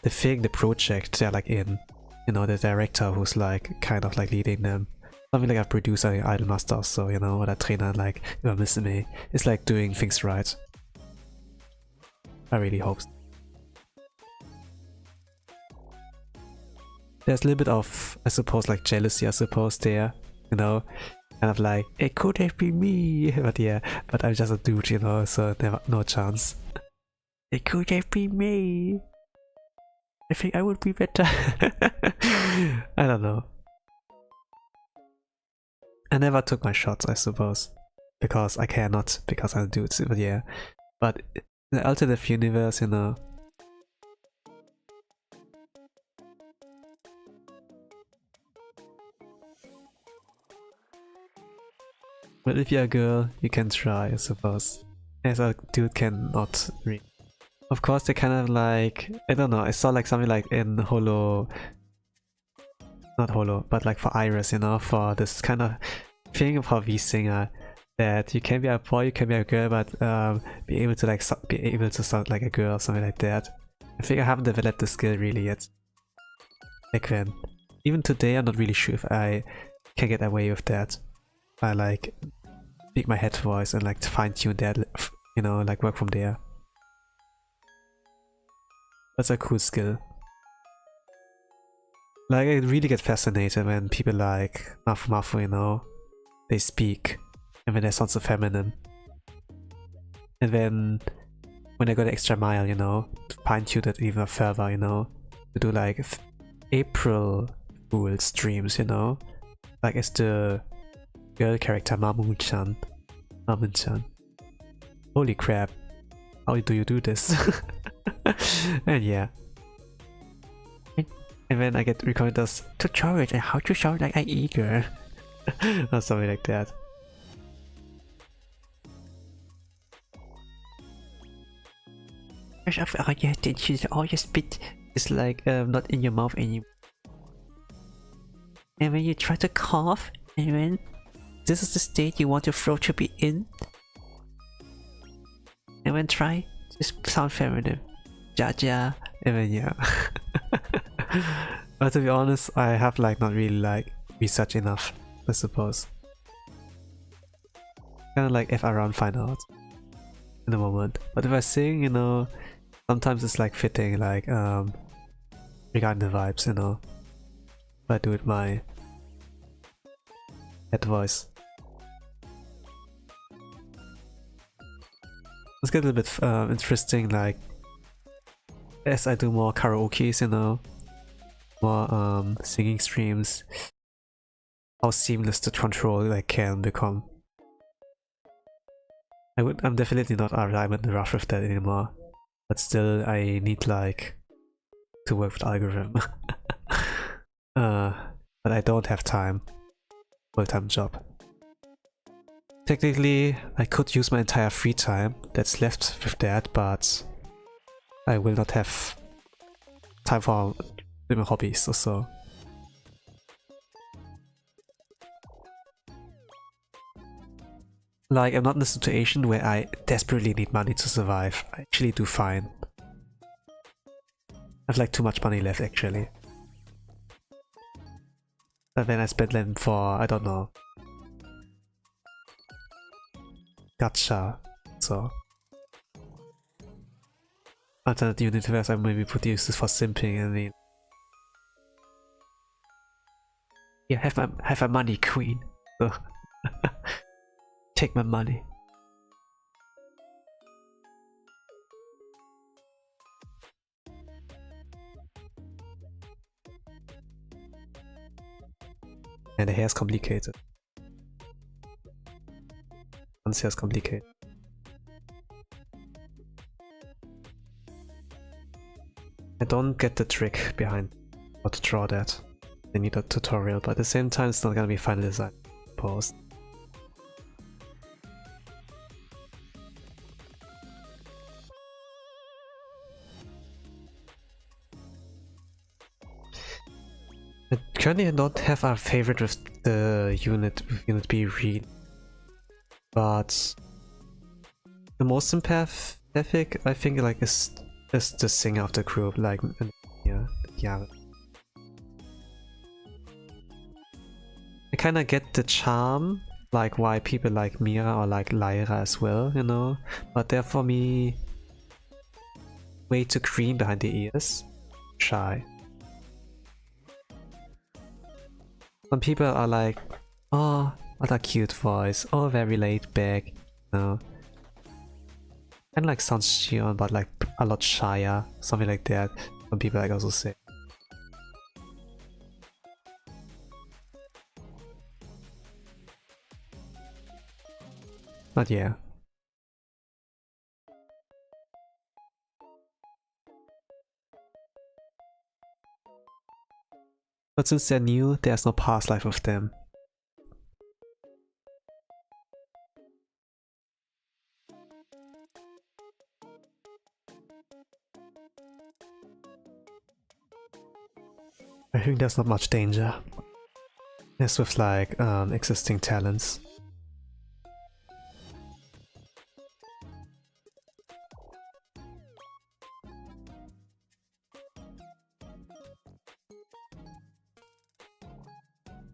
the project they're like in, you know, the director who's like kind of like leading them, something like a producer in Idolmaster, so you know, or a trainer like Reimei is like doing things right. I really hope so. There's a little bit of, I suppose, like jealousy, I suppose, there, you know, kind of like, it could have been me, but yeah, but I'm just a dude, you know, so never, no chance. It could have been me. I think I would be better. I don't know. I never took my shots, I suppose, because I cannot, because I'm a dude, but yeah. But in the alternative universe, you know, But if you're a girl, you can try, I suppose. As a dude cannot read. Of course, they kind of like, I don't know, I saw like something like in Holo, not Holo, but like for Iris, you know, for this kind of feeling of how we singer, that you can be a boy, you can be a girl, but be able to like be able to sound like a girl or something like that. I think I haven't developed the skill really yet. Back then. Even today, I'm not really sure if I can get away with that. I like speak my head voice and like fine tune that, you know, like work from there. That's a cool skill. Like, I really get fascinated when people like Mafu Mafu, you know, they speak and when they sound so feminine. And then when I go the extra mile, you know, to fine tune it even further, you know, to do like April Fool streams, you know, like as the girl character Mamoon-chan. Mamoon-chan. Holy crap, how do you do this? And yeah. And then I get recorders tutorials on how to sound like an eagle. Or something like that. All your spit is like not in your mouth anymore. And when you try to cough, and when this is the state you want your throat to be in. And then try just sound feminine. Ja. And then yeah. But to be honest, I have like not really like researched enough, I suppose. Kinda like if around find out in the moment. But if I sing, you know, sometimes it's like fitting, like regarding the vibes, you know. If I do it my head voice. Let's get a little bit interesting, like as I do more karaoke's, you know, more singing streams, how seamless the control like can become. I'm definitely not I'm in the rush with that anymore, but still I need like to work with algorithm. But I don't have time. Full-time job. Technically, I could use my entire free time that's left with that, but I will not have time for my hobbies or so. Like, I'm not in a situation where I desperately need money to survive. I actually do fine. I have like too much money left actually. But then I spent them for, I don't know, gacha, so. Alternate universe, I maybe put uses for simping. I mean, yeah, have my money, queen. So take my money. And the hair is complicated. One's hair is complicated. I don't get the trick behind how to draw that. I need a tutorial, but at the same time it's not gonna be final design post. Currently I don't have a favorite with the unit B read, but the most sympathetic I think like is the singer of the group, like yeah. I kinda get the charm, like why people like Mira or like Lyra as well, you know, but they're for me way too green behind the ears, shy. Some people are like, oh, what a cute voice, oh, very laid back, you know. Kind of like sounds Shion, but like a lot shyer, something like that. Some people like also say. But yeah. But since they're new, there's no past life of them. I think there's not much danger. As with like existing talents.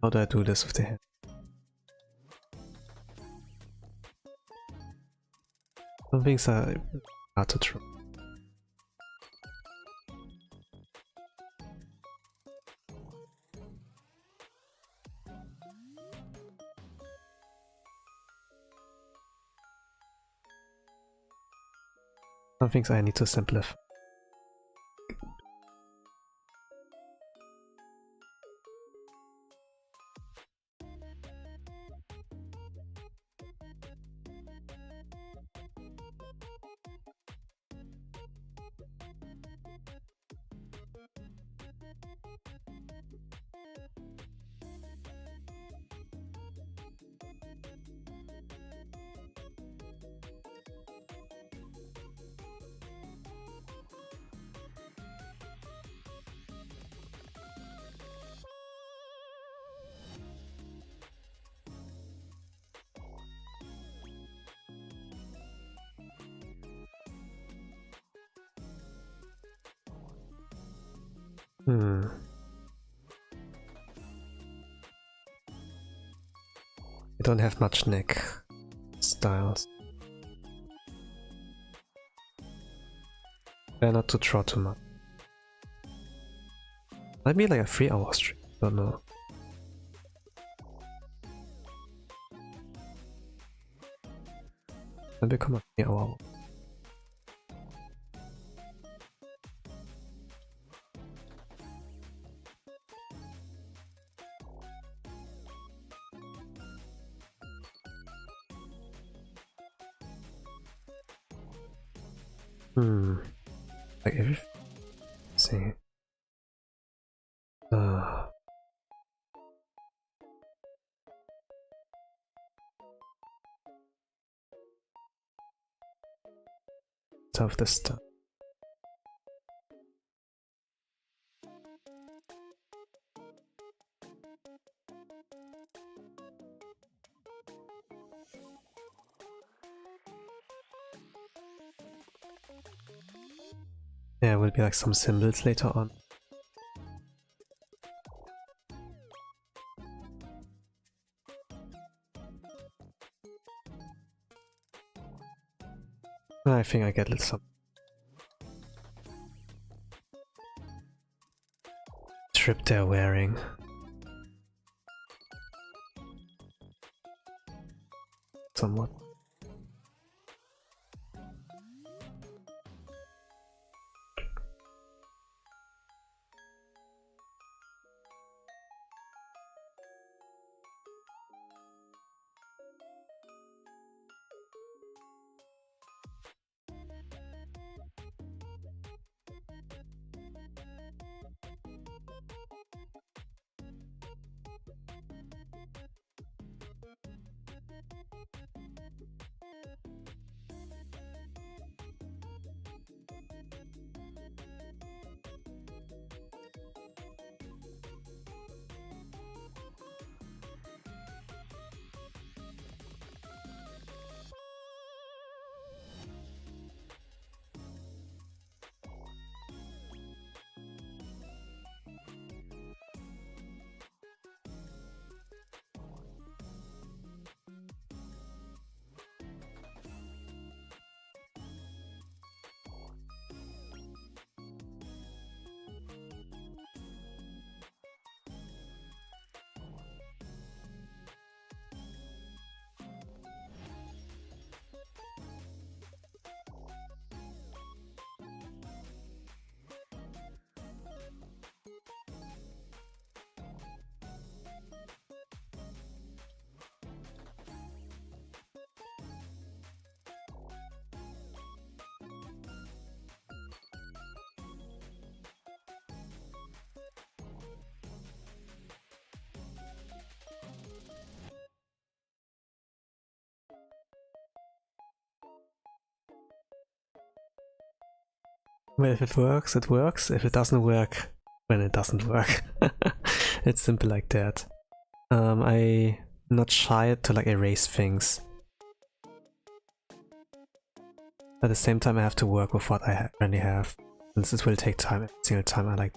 How do I do this with the hand? Some things are hard to try. Some things I need to simplify. I don't have much neck styles. Try not to draw too much. Might be like a 3-hour stream, don't know. Might become a 3-hour. Like every... Let's see. Of this stuff. Yeah, it will be like some symbols later on. I think I get a little some strip they're wearing. Somewhat. Well, if it works, it works. If it doesn't work, then it doesn't work. It's simple like that. I'm not shy to like erase things. At the same time, I have to work with what I already have. And this will take time every single time I like.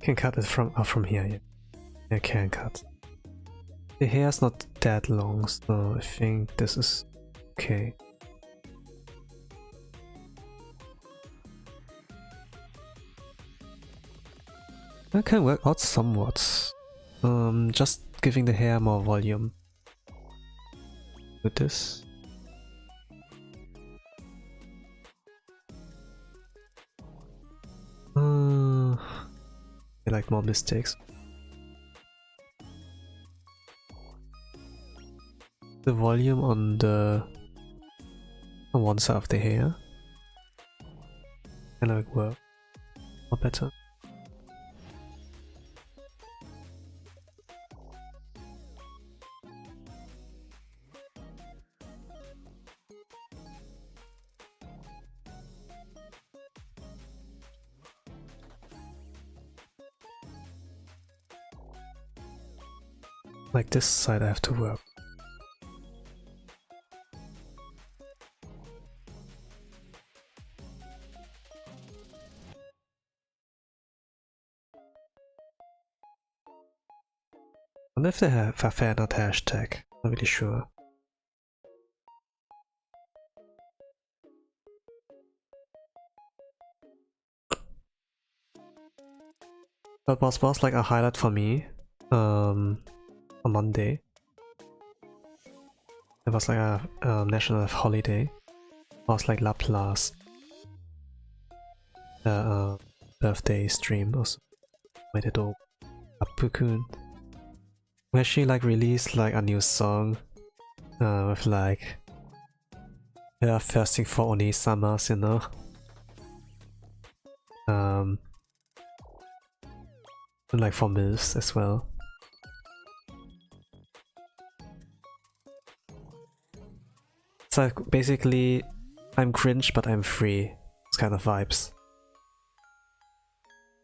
Can cut it from here, yeah. I can cut. The hair's not that long, so I think this is okay. That can work out somewhat. Just giving the hair more volume. With this. I like more mistakes. The volume on one side of the hair can like work more better. Like this side I have to work. I wonder if they have a fan not hashtag, not really sure. That was like a highlight for me. On Monday. It was like a national holiday. It was like Laplace birthday stream also. Made it all Apukun. Where she like released like a new song with like thirsting for Oni-samas, you know. And like for MILFs as well. It's like basically I'm cringe but I'm free. Those kind of vibes.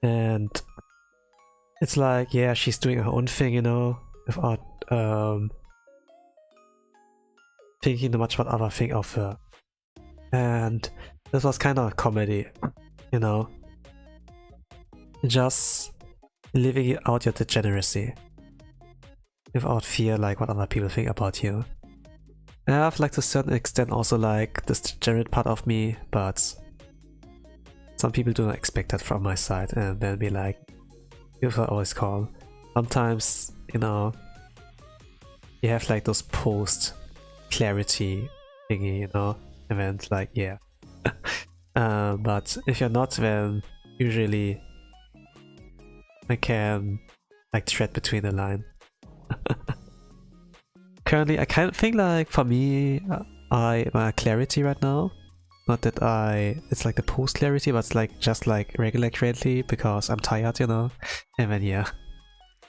And it's like, yeah, she's doing her own thing, you know, without thinking too much what other think of her. And this was kind of a comedy, you know. Just living out your degeneracy without fear like what other people think about you. I have like to a certain extent also like this degenerate part of me, but some people do not expect that from my side and then be like, here's what I always call. Sometimes, you know, you have like those post clarity thingy, you know, and then it's like, yeah. But if you're not, then usually I can like tread between the line. Currently, I kind of think like for me, my clarity right now, not that it's like the post clarity, but it's like just like regular clarity because I'm tired, you know. And then yeah,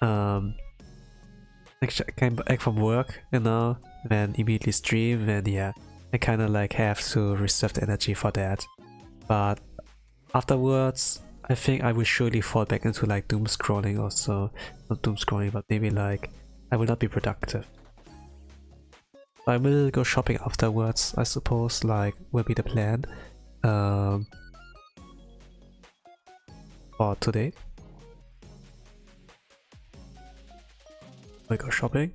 like I came back from work, you know, then immediately stream, and yeah, I kind of like have to reserve the energy for that. But afterwards, I think I will surely fall back into like doom scrolling or so. Not doom scrolling, but maybe like I will not be productive. I will go shopping afterwards, I suppose, like will be the plan. for today. I go shopping.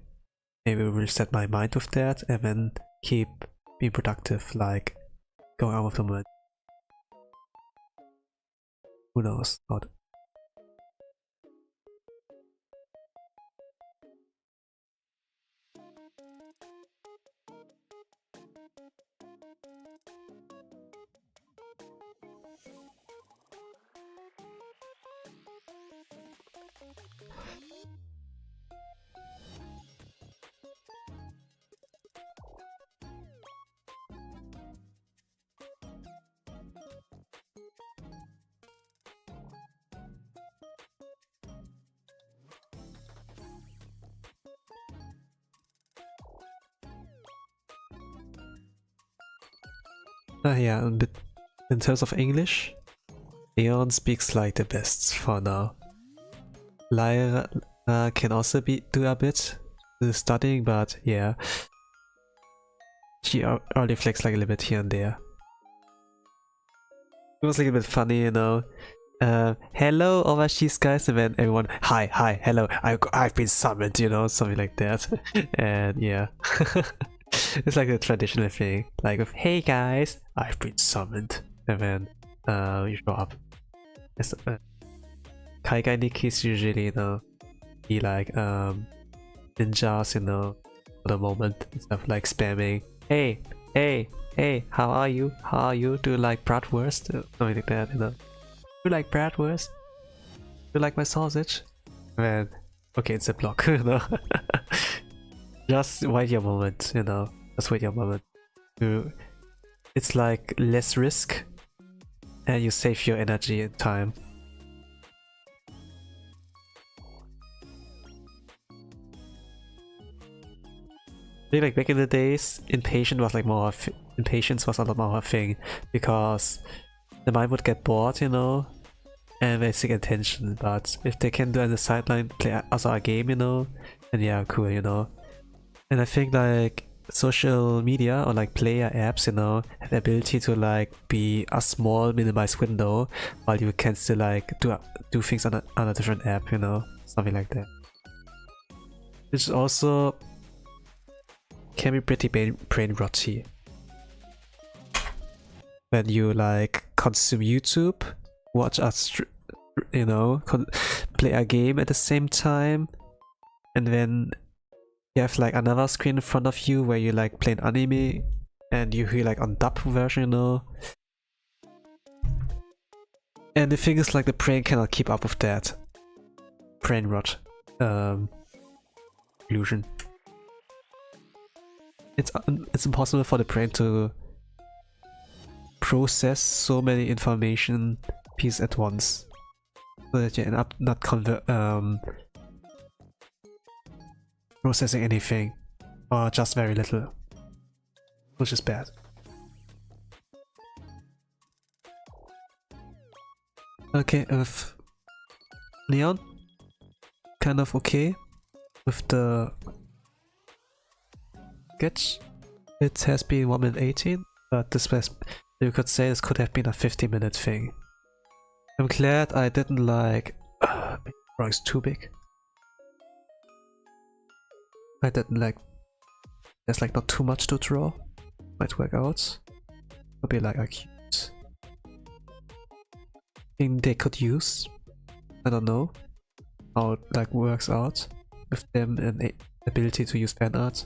Maybe we'll set my mind with that and then keep being productive, like going out with the moment. Who knows? Not. Yeah, but in terms of English, Neon speaks like the best for now. Lyra can also do a bit studying, but yeah, she only flex like a little bit here and there. It was like a bit funny, you know. Hello, overseas guys, and then everyone, hi, hello, I've been summoned, you know, something like that. And yeah. It's like a traditional thing, like with, hey guys, I've been summoned, and then you show up. Kaigai Nikis usually, you know, be like ninjas, you know, for the moment and stuff, like spamming, hey, how are you? Do you like bratwurst? Something like that, you know. Do you like bratwurst? Do you like my sausage? And then, okay, it's a block, you know. Just wait your moment, you know. Just wait your moment. It's like less risk, and you save your energy and time. I think like back in the days, impatience was a lot more a thing, because the mind would get bored, you know, and they seek attention. But if they can do it on the sideline, play also a game, you know, then yeah, cool, you know. And I think like social media or like player apps, you know, have the ability to like be a small minimized window while you can still like do things on a different app, you know, something like that. Which also can be pretty brain rotty when you like consume YouTube, watch you know, play a game at the same time, and then you have like another screen in front of you where you like play an anime and you hear like on dub version, you know. And the thing is like the brain cannot keep up with that. Brain rot. Illusion. It's impossible for the brain to process so many information pieces at once, so that you end up not processing anything, or just very little, which is bad. Okay, with Neon, kind of okay with the sketch. It has been 1 minute 18, but you could say this could have been a 50-minute thing. I'm glad I didn't like make drawings too big. I didn't like, there's like not too much to draw. Might work out. Would be like a cute thing they could use. I don't know how it like works out with them and the ability to use fan art.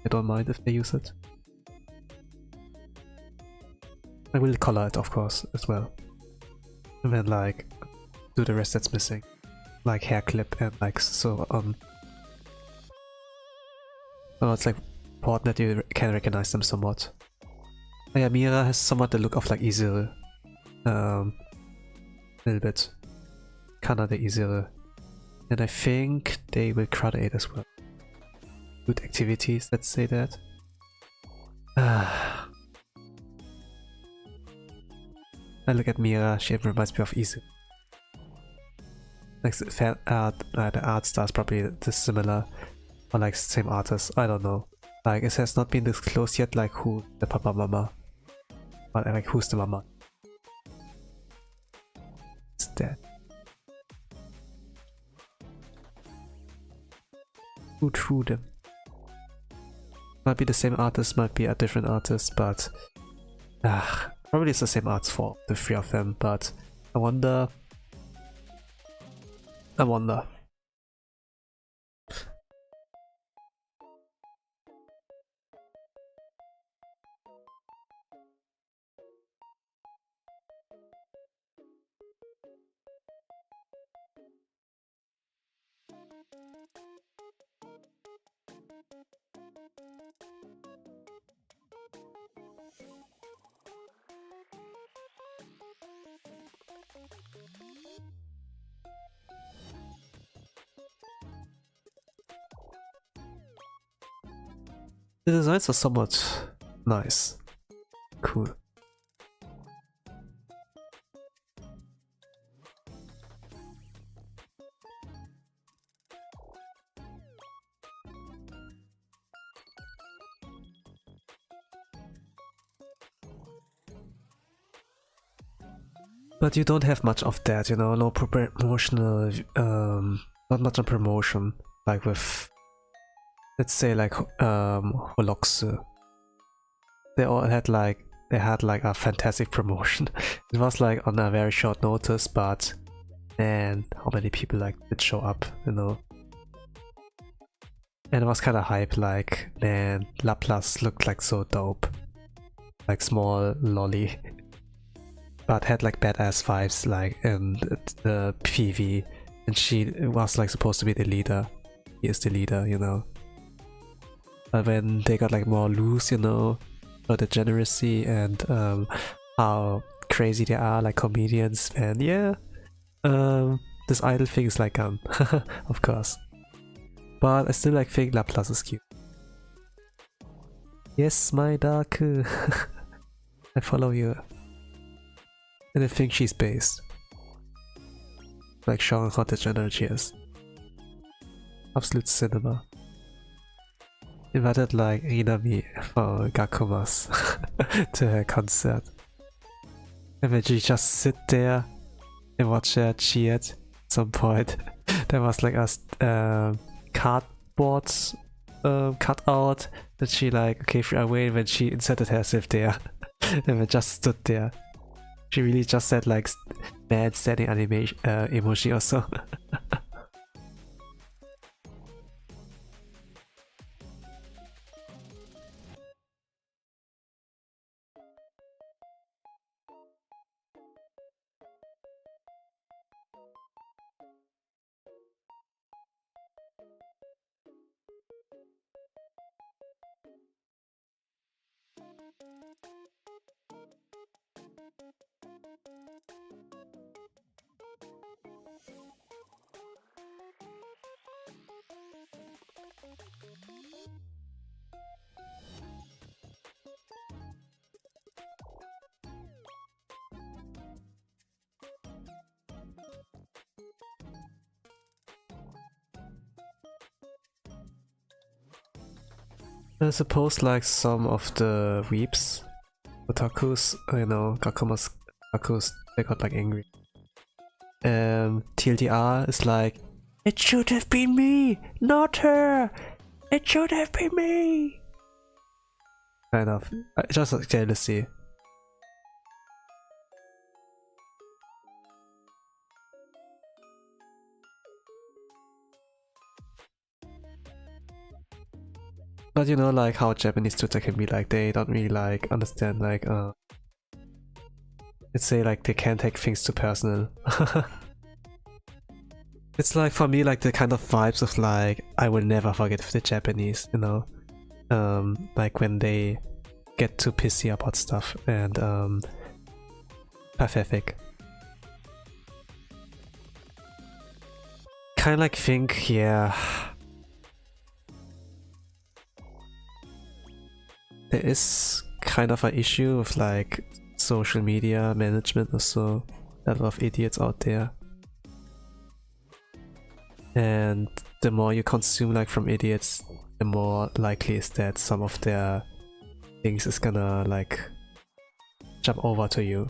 I don't mind if they use it. I will color it, of course, as well. And then like do the rest that's missing, like hair clip and like so on. So it's like important that you can recognize them somewhat. Oh yeah, Mira has somewhat the look of like Isere. Little bit. Kinda the Isere. And I think they will graduate as well. Good activities, let's say that. I look at Mira, she reminds me of Isere. Like the fan art, the art style is probably similar. Or like same artist, I don't know. Like it has not been disclosed yet, like who the papa mama. But like who's the mama? It's dead. who drew them. Might be the same artist, might be a different artist, but probably it's the same arts for the three of them, but I wonder. The designs are somewhat nice. Cool. But you don't have much of that, you know, no promotional, not much of promotion, like with, let's say, like Holoxu. They had like a fantastic promotion. It was like on a very short notice, but man, how many people like did show up, you know? And it was kind of hype, like, man, Laplace looked like so dope, like small lolly. But had like badass vibes, like in the PV, and she was like supposed to be the leader. He is the leader, you know. But when they got like more loose, you know, for the degeneracy and how crazy they are, like comedians, and yeah, this idol thing is like of course. But I still like think Laplace is cute. Yes, my dark. I follow you. And I think she's based. Like showing how degenerate she is. Absolute cinema. Invited like Reimei for Gakumas to her concert. And when she just sit there and watch her cheer at some point, there was like a cardboard cutout that she like, okay, away when she inserted herself there. And we just stood there. She really just said like mad standing animation emoji or so. I suppose like some of the weeps, otakus, you know, Gakumas, otakus, they got like angry. TLDR is like, it should have been me, not her! It should have been me! Kind of, just like jealousy. But you know, like how Japanese Twitter can be like, they don't really like understand like let's say like they can't take things too personal. It's like for me like the kind of vibes of like I will never forget the Japanese, you know, like when they get too pissy about stuff and pathetic. Kind of like think, yeah. There is kind of an issue with like social media management or so. A lot of idiots out there. And the more you consume like from idiots, the more likely is that some of their things is gonna like jump over to you.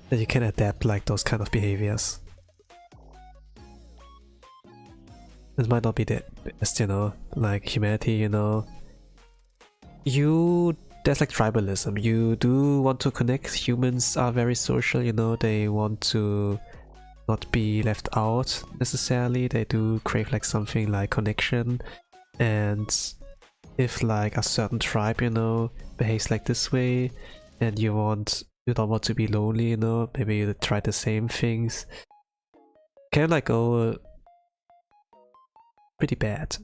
That you can adapt like those kind of behaviors. It might not be the best, you know, like humanity, you know. There's like tribalism. You do want to connect. Humans are very social, you know, they want to not be left out necessarily. They do crave like something like connection. And if like a certain tribe, you know, behaves like this way and you don't want to be lonely, you know, maybe you try the same things. Can like go pretty bad.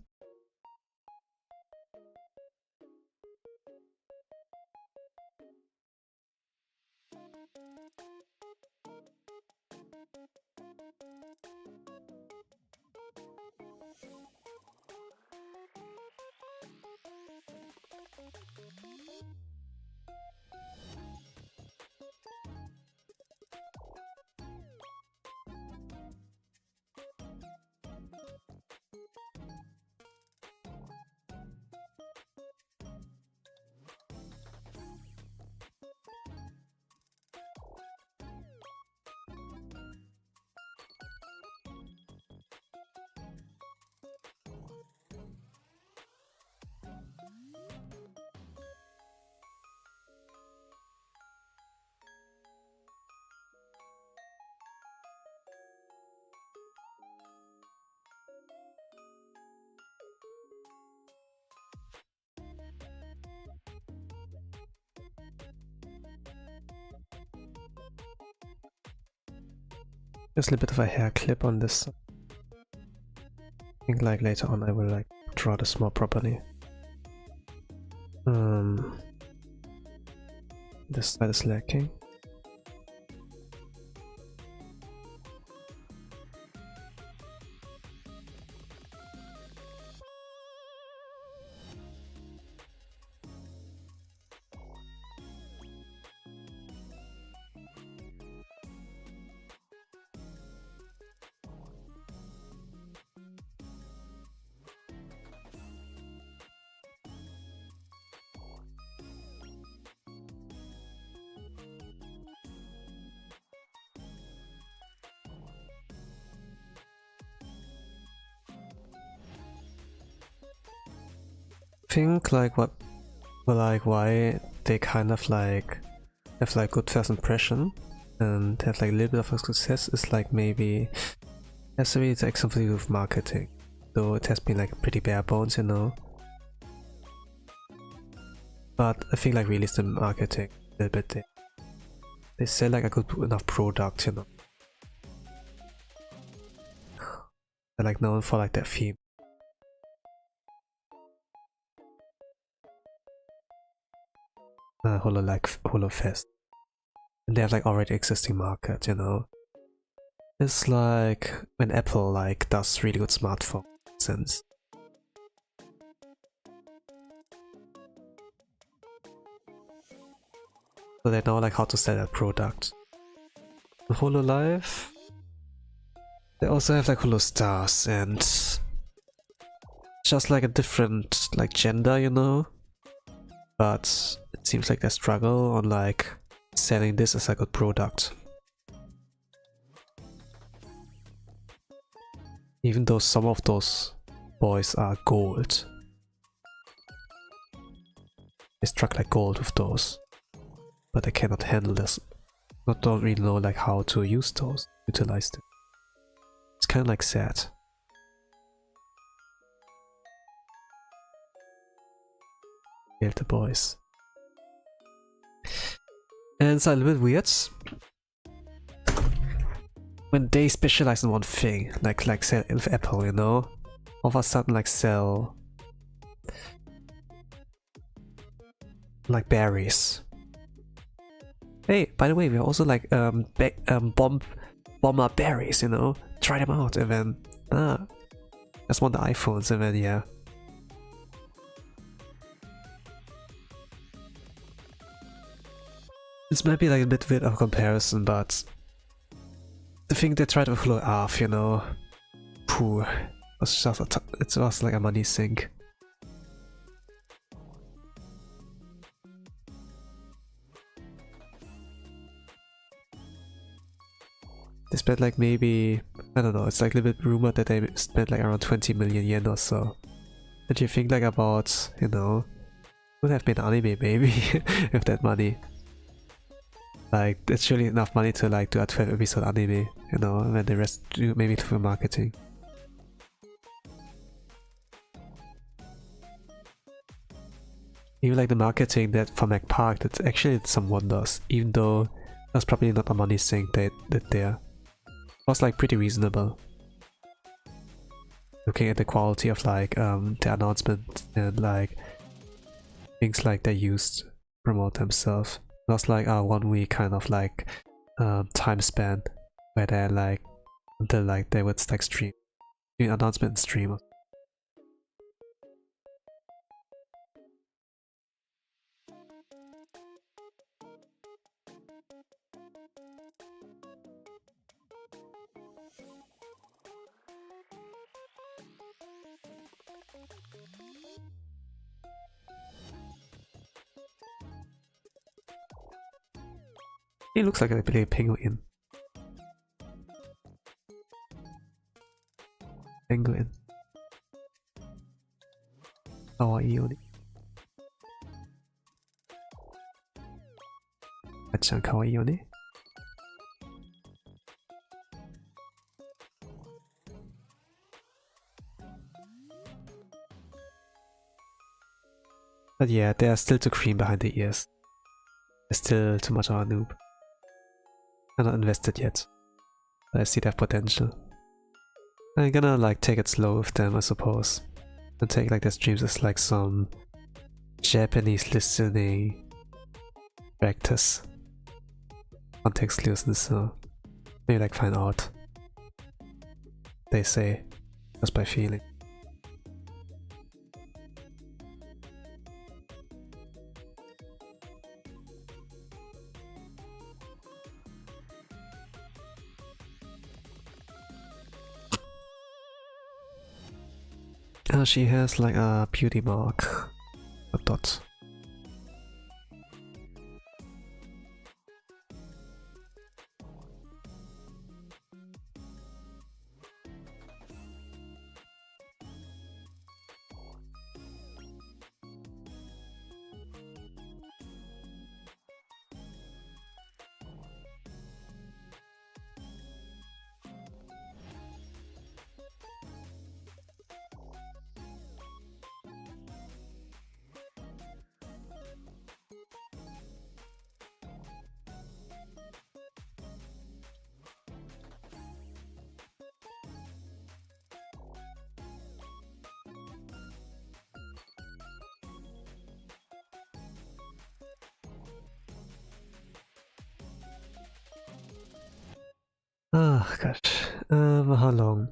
Just a little bit of a hair clip on this. I think like later on I will like draw this more properly. This side is lacking. Think like why they kind of like have like good first impression and have like a little bit of a success is like maybe has to be like something to do with marketing. So it has been like pretty bare bones, you know. But I think like really it's the marketing a little bit. They sell like a good enough product, you know. They're like known for like their theme. HoloFest. And they have like already existing market, you know. It's like when Apple like does really good smartphone sense. So they know like how to sell that product. HoloLive, they also have like HoloStars and just like a different like gender, you know. But it seems like they struggle on like selling this as a good product. Even though some of those boys are gold. They struck like gold with those. But they cannot handle this. Don't really know like how to use those, utilize them. It's kind of like sad. Kill the boys. And it's a little bit weird when they specialize in one thing, like sell with Apple, you know, all of a sudden like sell like berries. Hey, by the way, we also like bomber berries, you know, try them out, and then just want the iPhones, and then yeah. This might be like a bit of a comparison, but the thing they tried with Holo Earth, you know, pooh, was just it was like a money sink. They spent like maybe I don't know, it's like a little bit rumored that they spent like around 20 million yen or so. And you think like about, you know, would have been anime maybe with that money. Like, it's surely enough money to like do a 12 episode anime, you know, and then the rest do maybe for marketing. Even like the marketing that for mekPark, that actually did some wonders, even though that's probably not a money sink they did there. It was like pretty reasonable. Looking at the quality of like the announcement and like things like they used to promote themselves. It was like a 1 week kind of like time span where they like until like they would like stream, do an announcement and stream. He looks like a big penguin. Penguin. Kawaii. Achan kawaii. But yeah, they are still too cream behind the ears. They're still too much of a noob. I'm not invested yet. But I see that potential. I'm gonna like take it slow with them, I suppose. And take like their streams as like some Japanese listening practice. Context clues, so maybe like find out. They say, just by feeling. She has like a beauty mark, a dot. Oh gosh, how long?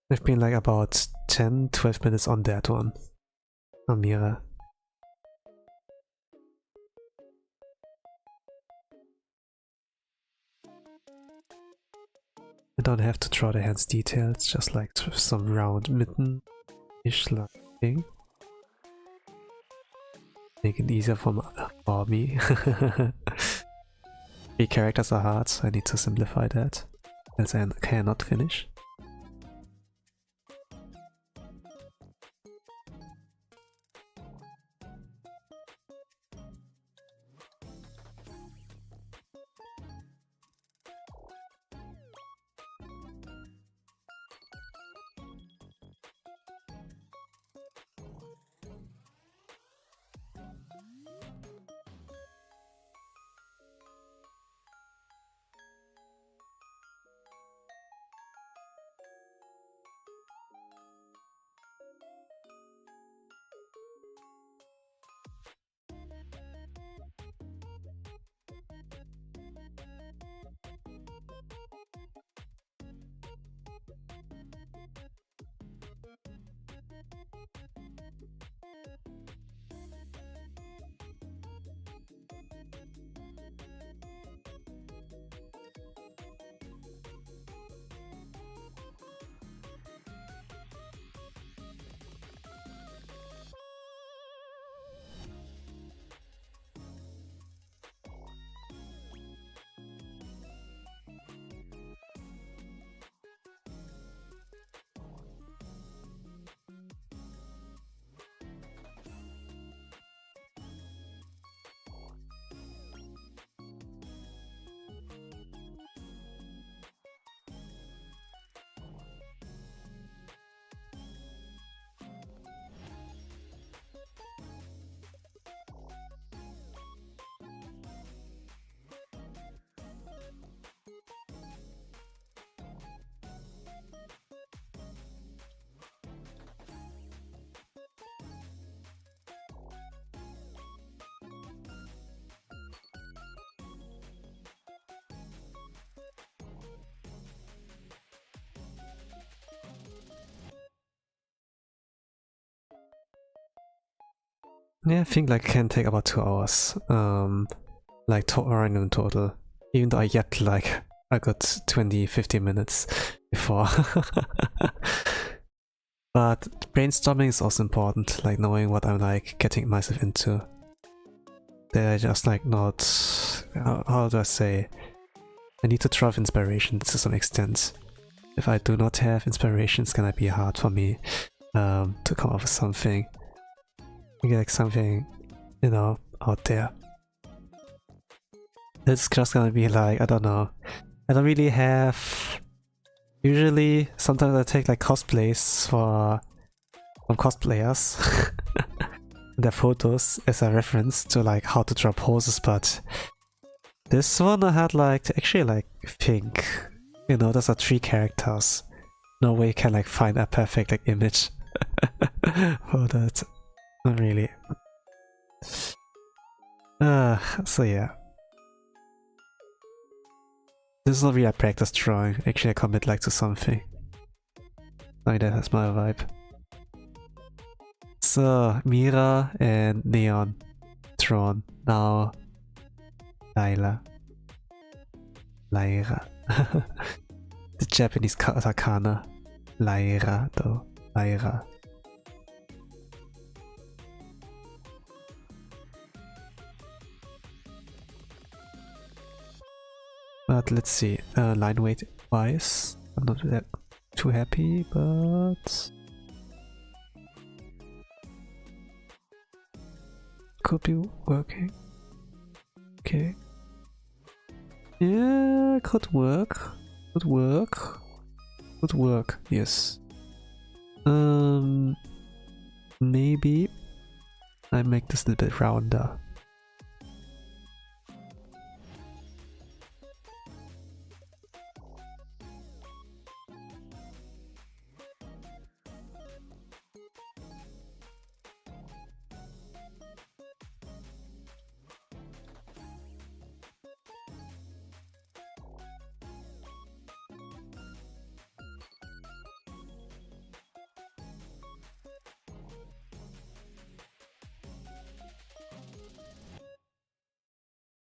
We've been like about 10-12 minutes on that one. On Mira. I don't have to draw the hands details, just like some round mitten-ish like thing. Make it easier for me. 3 characters are hard, so I need to simplify that, else I cannot finish. Yeah, I think like can take about 2 hours. Like random total. Even though I get like a good 20-50 minutes before. But brainstorming is also important, like knowing what I'm like getting myself into. They're just like not... how do I say? I need to trust inspiration to some extent. If I do not have inspiration, it's gonna be hard for me to come up with something. Get like something, you know, out there. It's just gonna be like, I don't know. I don't really have... Usually, sometimes I take like cosplays from cosplayers. Their photos as a reference to like how to draw poses, but this one I had like to actually like think, you know, those are 3 characters. No way you can like find a perfect like image for that. Not really. So yeah. This is not really a practice drawing, actually I commit like to something. Like that's my vibe. So, Mira and Neon drawn. Now, Lyra. The Japanese katakana. Lyra though. Lyra. But let's see, line weight wise, I'm not that too happy, but could be working. Okay. Yeah, could work. Could work. Could work, yes. Maybe I make this a little bit rounder.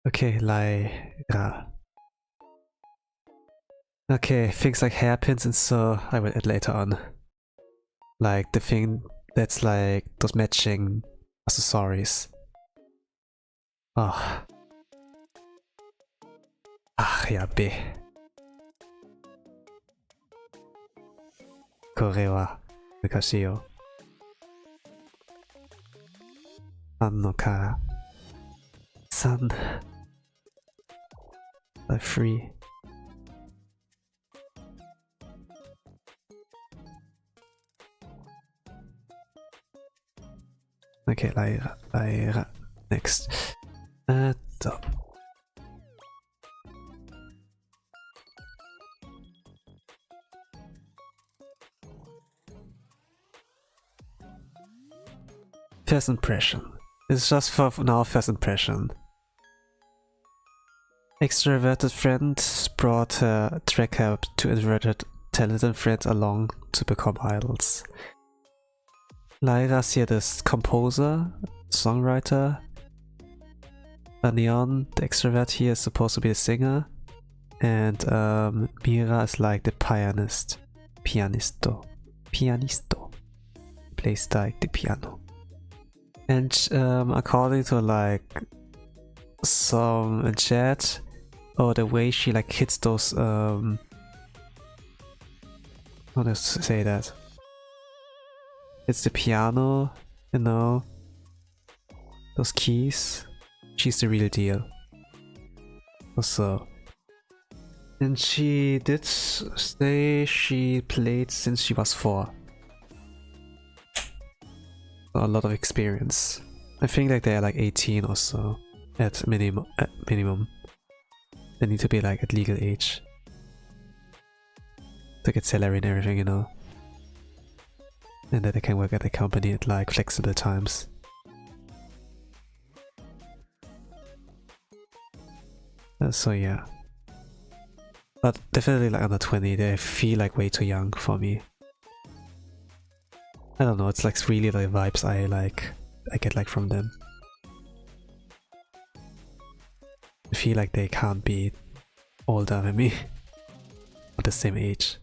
Okay, Lyra. Okay, things like hairpins and so I will add later on. Like the thing that's like those matching accessories. Oh. Yabe. これは難しいよ。3のから3 3 Okay, Lyra. Next. First impression. It's just for now first impression. Extroverted friend brought her tracker to introverted talented friends along to become idols. Lyra's here the composer, songwriter. Neon, the extrovert here, is supposed to be the singer. And Mira is like the pianist. Pianisto. Plays like the piano. And according to like some chat, or the way she like hits those how to say that? It's the piano, you know, those keys. She's the real deal. Also, and she did say she played since she was 4. A lot of experience. I think like they're like 18 or so at minimum. They need to be like at legal age to get salary and everything, you know. And that they can work at the company at like flexible times. So yeah. But definitely like under 20, they feel like way too young for me. I don't know, it's like really the vibes I like I get like from them. I feel like they can't be older than me, or the same age.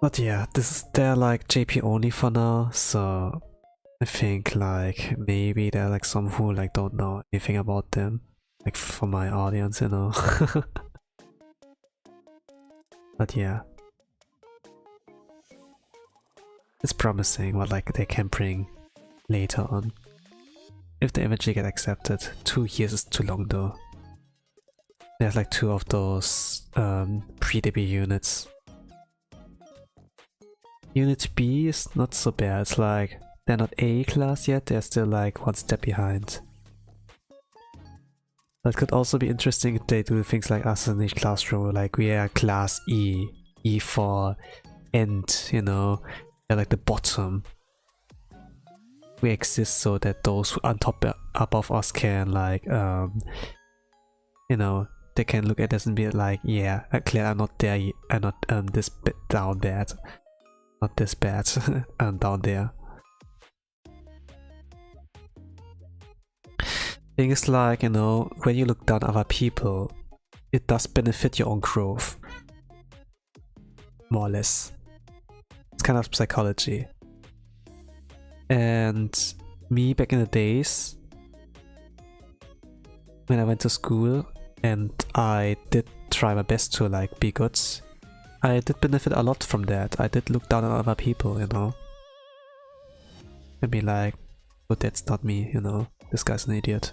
But yeah, they're like JP only for now, so I think like maybe there are like some who like don't know anything about them, like for my audience, you know. But yeah, it's promising what like they can bring later on. If they eventually get accepted. 2 years is too long though. There's like 2 of those pre-debut units. Unit B is not so bad, it's like they're not A class yet, they're still like 1 step behind. That could also be interesting if they do things like Assassination Classroom, like we are class E, E for end, you know, they're like the bottom. We exist so that those who on top above us can like, you know, they can look at us and be like, yeah, clearly I'm not there, I'm not this bit down bad. Not this bad, I'm down there. Things like, you know, when you look down at other people, it does benefit your own growth. More or less. It's kind of psychology. And me back in the days, when I went to school and I did try my best to like be good, I did benefit a lot from that. I did look down on other people, you know. And be like, oh, that's not me, you know. This guy's an idiot.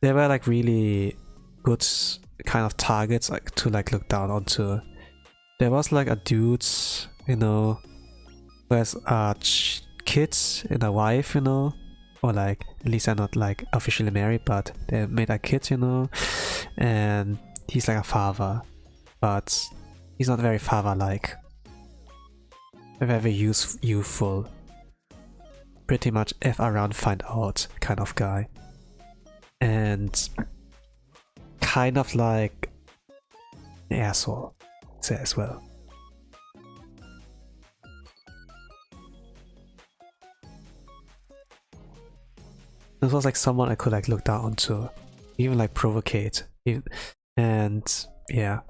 There were like really good kind of targets like to like look down onto. There was like a dude, you know, who has a kid and a wife, you know. Or like, at least they're not like officially married, but they made a kid, you know, and he's like a father, but he's not very father-like. Very youthful. Pretty much F around, find out kind of guy. And kind of like an asshole, say as well. This was like someone I could like look down onto, even like provocate, and yeah.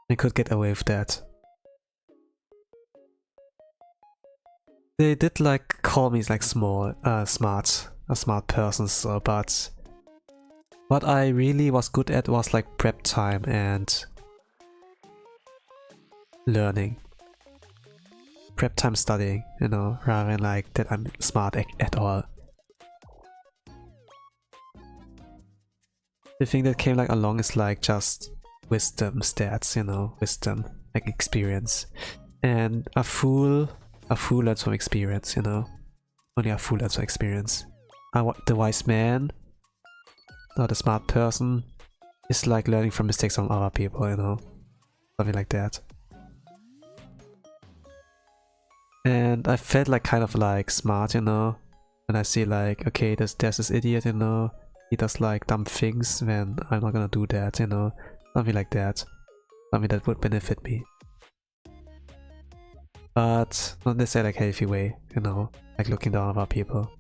I could get away with that. They did like call me like a smart person, so but what I really was good at was like prep time and learning. Prep time studying, you know, rather than like that I'm smart at all. The thing that came like along is like just wisdom stats, you know, wisdom, like experience. And a fool learns from experience, you know. Only a fool learns from experience. The wise man, or the smart person, is like learning from mistakes from other people, you know. Something like that. And I felt like kind of like smart, you know, when I see like, okay, there's this idiot, you know, he does like dumb things, then I'm not gonna do that, you know, something like that. Something that would benefit me. But not necessarily like healthy way, you know, like looking down on other people.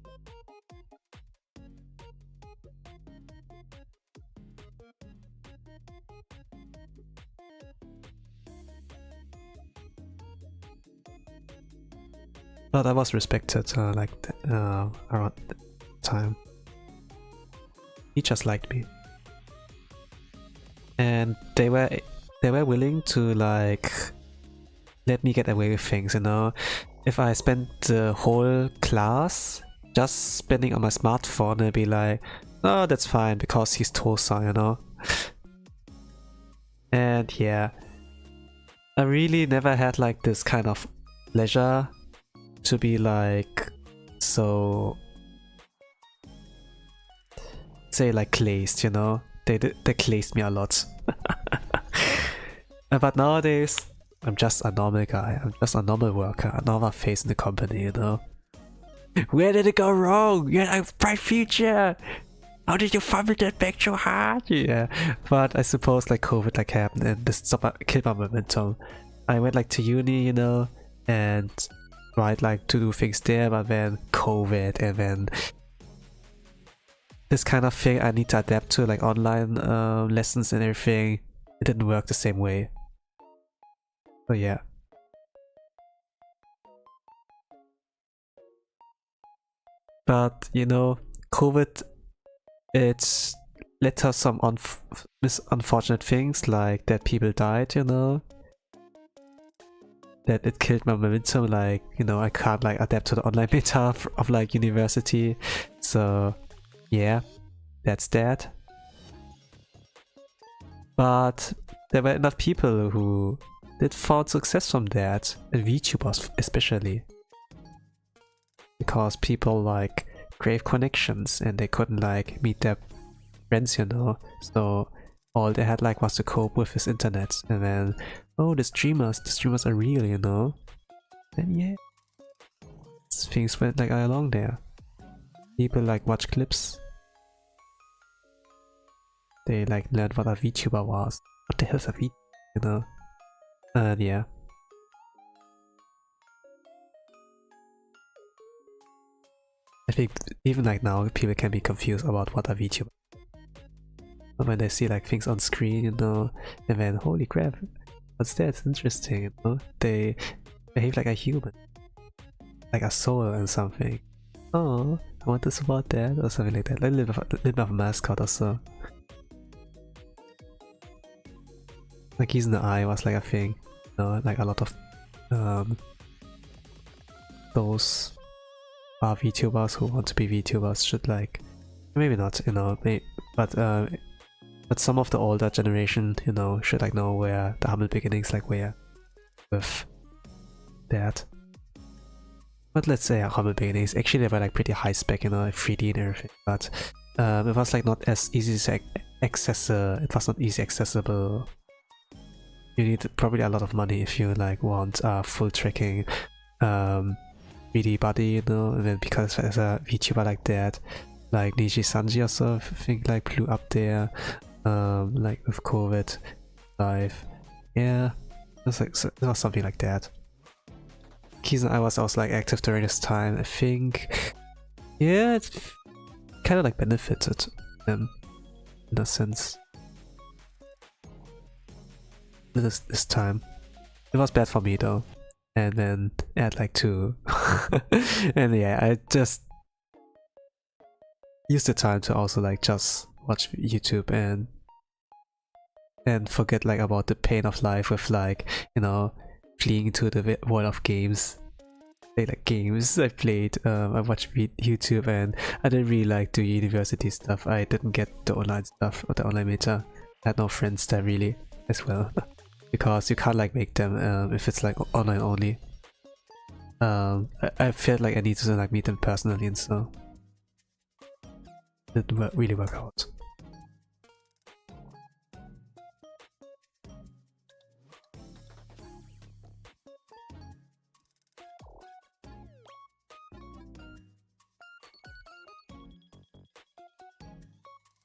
But I was respected like around the time. He just liked me, and they were willing to like let me get away with things, you know. If I spent the whole class just spending on my smartphone, they'd be like, oh, that's fine because he's Tosa, you know. And yeah, I really never had like this kind of leisure to be like so, say like glazed, you know. They glazed me a lot. But nowadays I'm just a normal guy, I'm just a normal worker, another face in the company, you know. Where did it go wrong? You had a bright future. How did you fumble that back so hard? Yeah, but I suppose like COVID like happened and this killed my momentum. I went like to uni, you know, and tried like to do things there, but then COVID and then this kind of thing I need to adapt to, like online lessons and everything. It didn't work the same way. So yeah. But you know, COVID, it's led to some unfortunate things, like that people died, you know, that it killed my momentum, like, you know, I can't like adapt to the online meta of like university. So yeah, that's that. But there were enough people who did found success from that, and VTubers especially, because people like crave connections and they couldn't like meet their friends, you know, so all they had like was to cope with this internet. And then, oh, the streamers are real, you know, and yeah, things went like along there. People like watch clips, they like learned what a VTuber was. What the hell's a VTuber, you know? And yeah. I think even like now people can be confused about what a VTuber is. When they see like things on screen, you know, and then holy crap, what's that? It's interesting, you know? They behave like a human, like a soul and something. Oh, I want to support that or something like that. Like a little bit of a mascot or so. Like Keys in the Eye was like a thing, you know, like a lot of those VTubers who want to be VTubers should like, maybe not, you know, but some of the older generation, you know, should like know where the humble beginnings like were with that. But let's say humble beginnings, actually they were like pretty high spec, you know, 3D and everything, but it was like not as easy to access. It was not easy accessible. You need probably a lot of money if you like want full tracking 3D body, you know, and then because there's a VTuber like that, like Niji Sanji or so, I think like blew up there, like with COVID live. Yeah, it was something like that. Keys and I was also like active during this time, I think. Yeah, it kind of like benefited them in a sense. This time. It was bad for me though. And then at like 2. And yeah, I just used the time to also like just watch YouTube and forget like about the pain of life with like, you know, fleeing into the world of games. Like games I played, I watched YouTube, and I didn't really like do university stuff. I didn't get the online stuff or the online meta. I had no friends there really as well. Because you can't like make them if it's like online only. I felt like I needed to like meet them personally, and so it didn't really work out.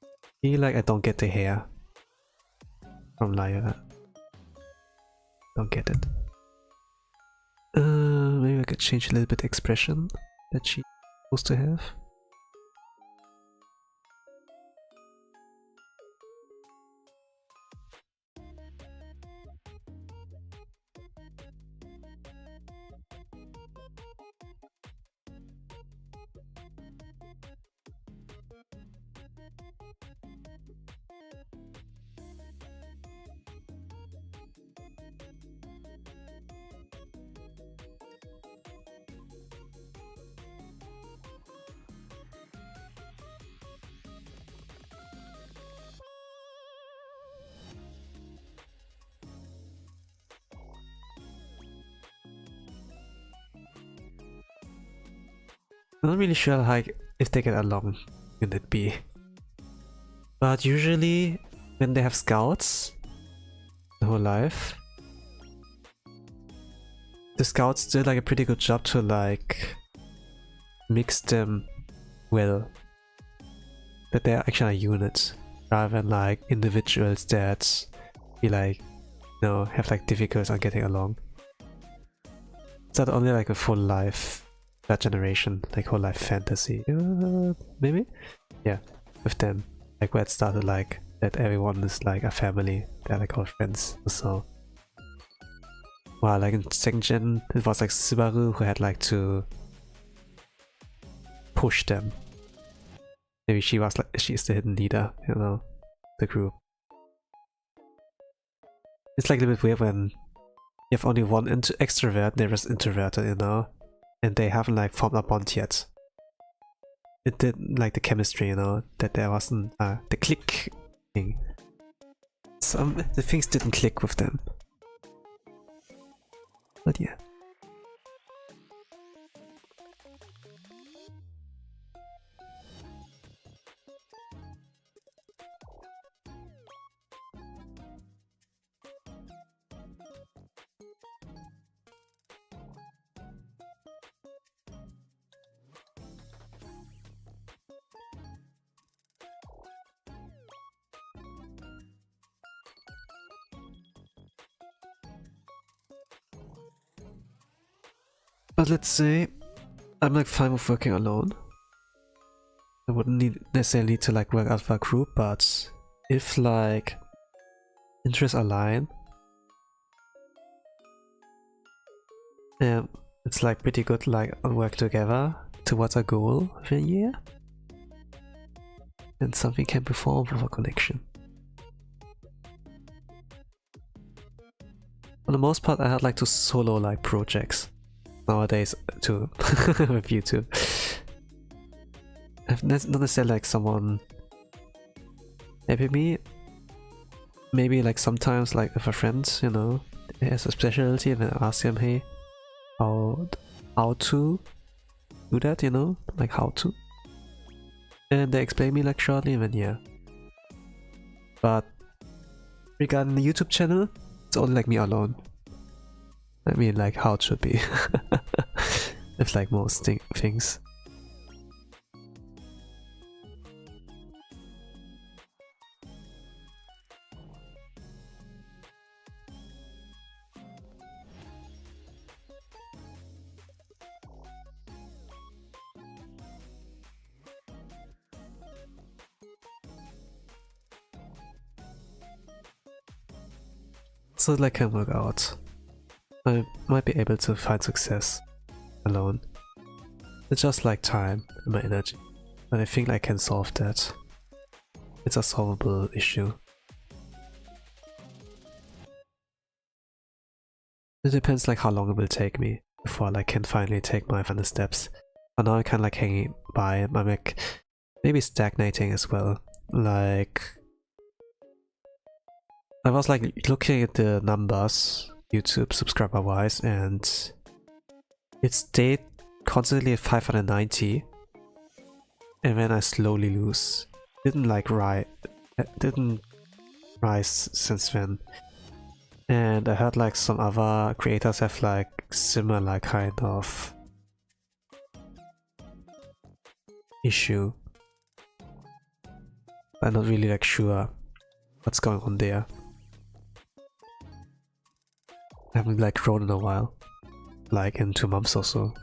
I feel like I don't get the hair from Lyra. Don't get it. Maybe I could change a little bit expression that she's supposed to have. I'm not really sure like if they get along in it be. But usually when they have scouts the whole life, the scouts did like a pretty good job to like mix them well. That they're actually a unit rather than like individuals that be like, you know, have like difficulties on getting along. It's not only like a full life that generation, like whole life fantasy, maybe? Yeah, with them. Like where it started like that everyone is like a family, they're like all friends, so. Wow, like in second gen, it was like Subaru who had like to push them. Maybe she was like, she's the hidden leader, you know, the group. It's like a little bit weird when you have only one extrovert, they're just introverted, you know, and they haven't like formed a bond yet. It didn't like the chemistry, you know, that there wasn't the click thing. The things didn't click with them. But yeah. But let's say I'm like fine with working alone. I wouldn't necessarily need to like work out for a group, but if like interests align, it's like pretty good like on work together towards a goal of a year. And something can be formed with a connection. For the most part I had like to solo like projects. Nowadays too, with YouTube. I've not necessarily like someone helping me. Maybe like sometimes like if a friend, you know, has a specialty and then I ask him, hey, how to do that, you know, like how to. And they explain me like shortly and then yeah. But regarding the YouTube channel, it's only like me alone. I mean like how it should be. It's like most things. So it like can work out. I might be able to find success alone. It's just like time and my energy. But I think I can solve that. It's a solvable issue. It depends like how long it will take me before I like, can finally take my final steps. But now I kind of like hanging by, I'm like maybe stagnating as well. Like I was like looking at the numbers YouTube subscriber wise and it stayed constantly at 590 and then I slowly lose. Didn't rise since then. And I heard like some other creators have like similar kind of issue. I'm not really like sure what's going on there. I haven't like grown in a while, like in 2 months or so.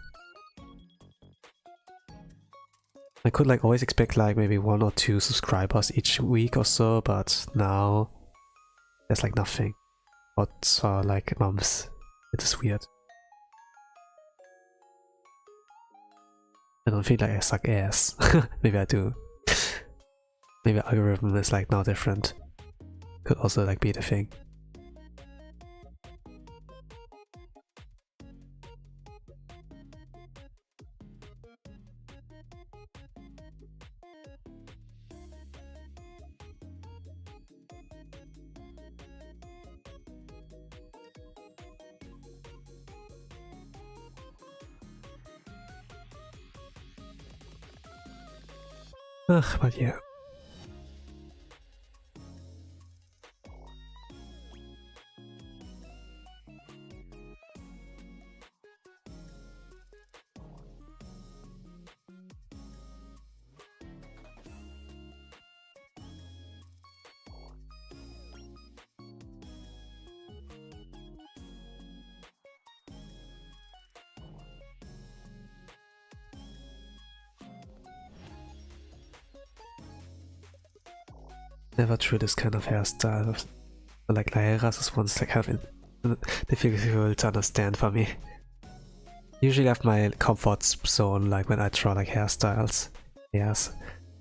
I could like always expect like maybe 1 or 2 subscribers each week or so, but now there's like nothing. What's like months? It is weird. I don't feel like I suck ass. Maybe I do. Maybe algorithm is like now different. Could also like be the thing. But yeah. never drew this kind of hairstyle. Like Lyra's is one's like kind of difficult to understand for me. Usually I have my comfort zone like when I draw like hairstyles. Yes.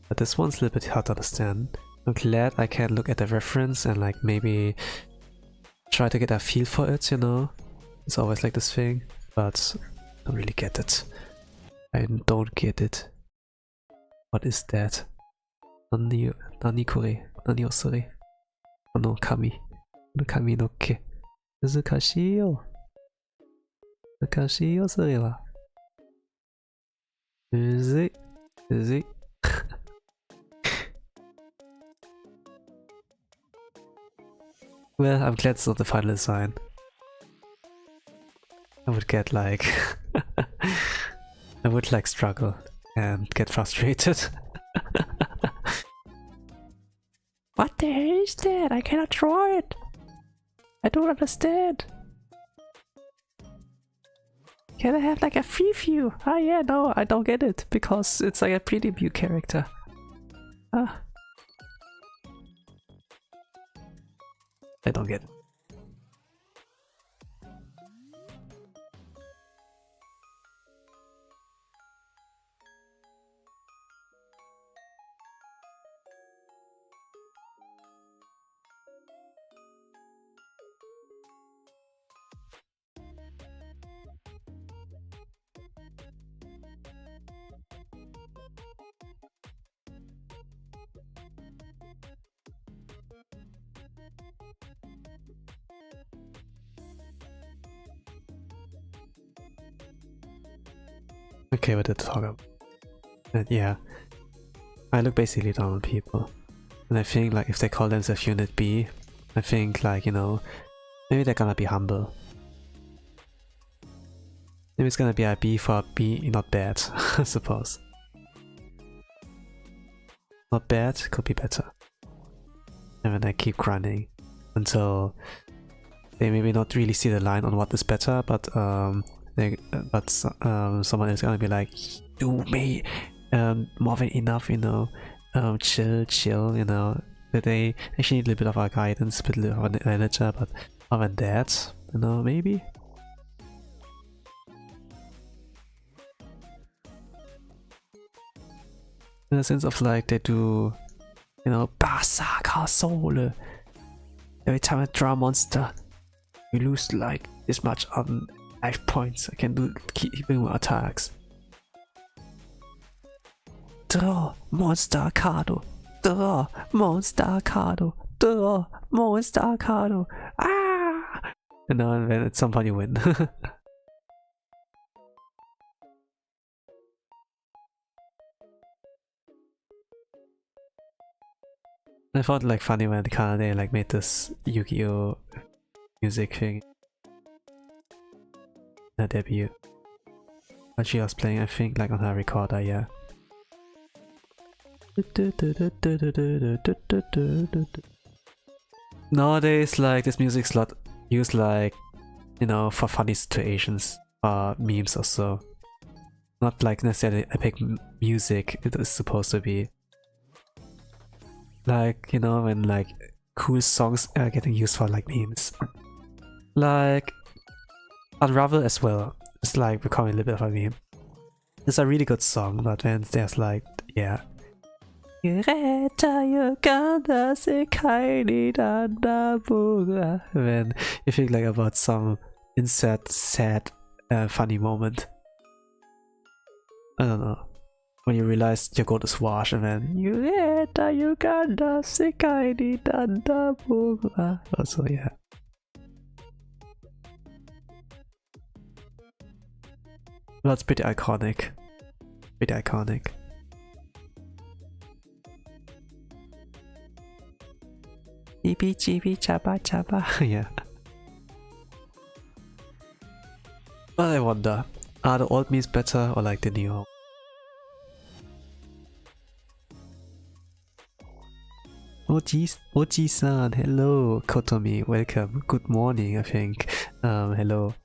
But this one's a little bit hard to understand. I'm glad I can look at the reference and like maybe try to get a feel for it, you know? It's always like this thing, but I don't really get it. I don't get it. What is that? Nani kore? Nani osore? No kami. No kami no ke. Nuzukashii yo. Nuzukashii yo, sore wa. Muzui. Muzui. Well, I'm glad it's not the final design. I would get like... I would like struggle and get frustrated. What the hell is that? I cannot draw it! I don't understand! Can I have like a free view? Ah yeah, no, I don't get it, because it's like a preview character. Ah. I don't get it. Okay, what did I talk about? Yeah, I look basically down on people, and I think like if they call themselves Unit B, I think like, you know, maybe they're gonna be humble. Maybe it's gonna be a B for B, not bad, I suppose. Not bad, could be better. And then I keep grinding until they maybe not really see the line on what is better, but someone is gonna be like, do me more than enough, you know, chill, you know. That they actually need a little bit of our guidance, a bit of an manager, but other than that, you know, maybe. In the sense of like they do, you know, Basaka Soul. Every time I draw a monster, you lose like this much on life points. I can do keeping more attacks. Draw monster card. Draw monster card. Draw monster card. Ah! And then at some point you win. I thought like funny when they like made this Yu-Gi-Oh music thing. Her debut. But she was playing, I think, like on her recorder, yeah. Nowadays, like this music's lot used like, you know, for funny situations or memes or so. Not like necessarily epic music it is supposed to be. Like, you know, when like cool songs are getting used for like memes. Like Unravel as well. It's like becoming a little bit of a meme. It's a really good song, but then there's like, yeah. When you think like about some insert sad funny moment. I don't know. When you realize your goal is wash and then also, yeah. That's pretty iconic. Pretty iconic. Chibi chibi chaba chaba. Yeah. But I wonder, are the old memes better or like the new? Oji-san, hello. Kotomi, welcome. Good morning, I think. Hello.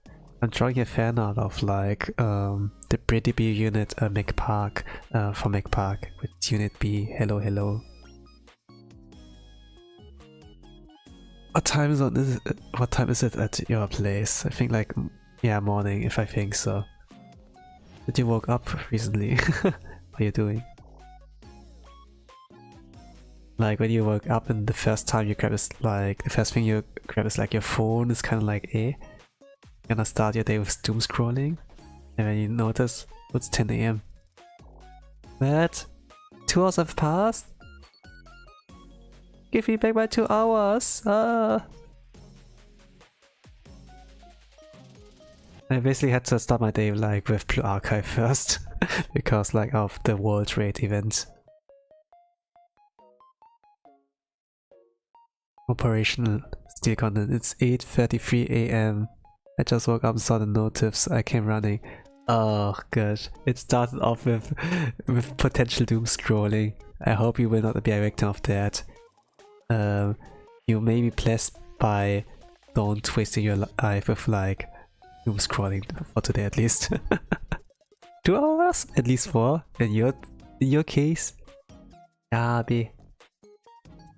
I'm drawing a fan art of like the Pretty B unit mekPark for mekPark with unit B. Hello, hello. What time is it? What time is it at your place? I think like, yeah, morning, if I think so. Did you woke up recently? What are you doing? Like when you woke up and the first time you grab is like, the first thing you grab is like your phone, it's kind of like, you're gonna start your day with doom scrolling, and then you notice it's 10 AM. What? 2 hours have passed? Give me back my 2 hours! Ah! I basically had to start my day like with Blue Archive first, because like of the World Raid event. Operational steal content. It's 8:33 AM. I just woke up and saw the notifs. I came running. Oh gosh. It started off with potential doom scrolling. I hope you will not be a victim of that. You may be blessed by don't wasting your life with like doom scrolling for today at least. 2 hours? At least 4 in your case? Yeah,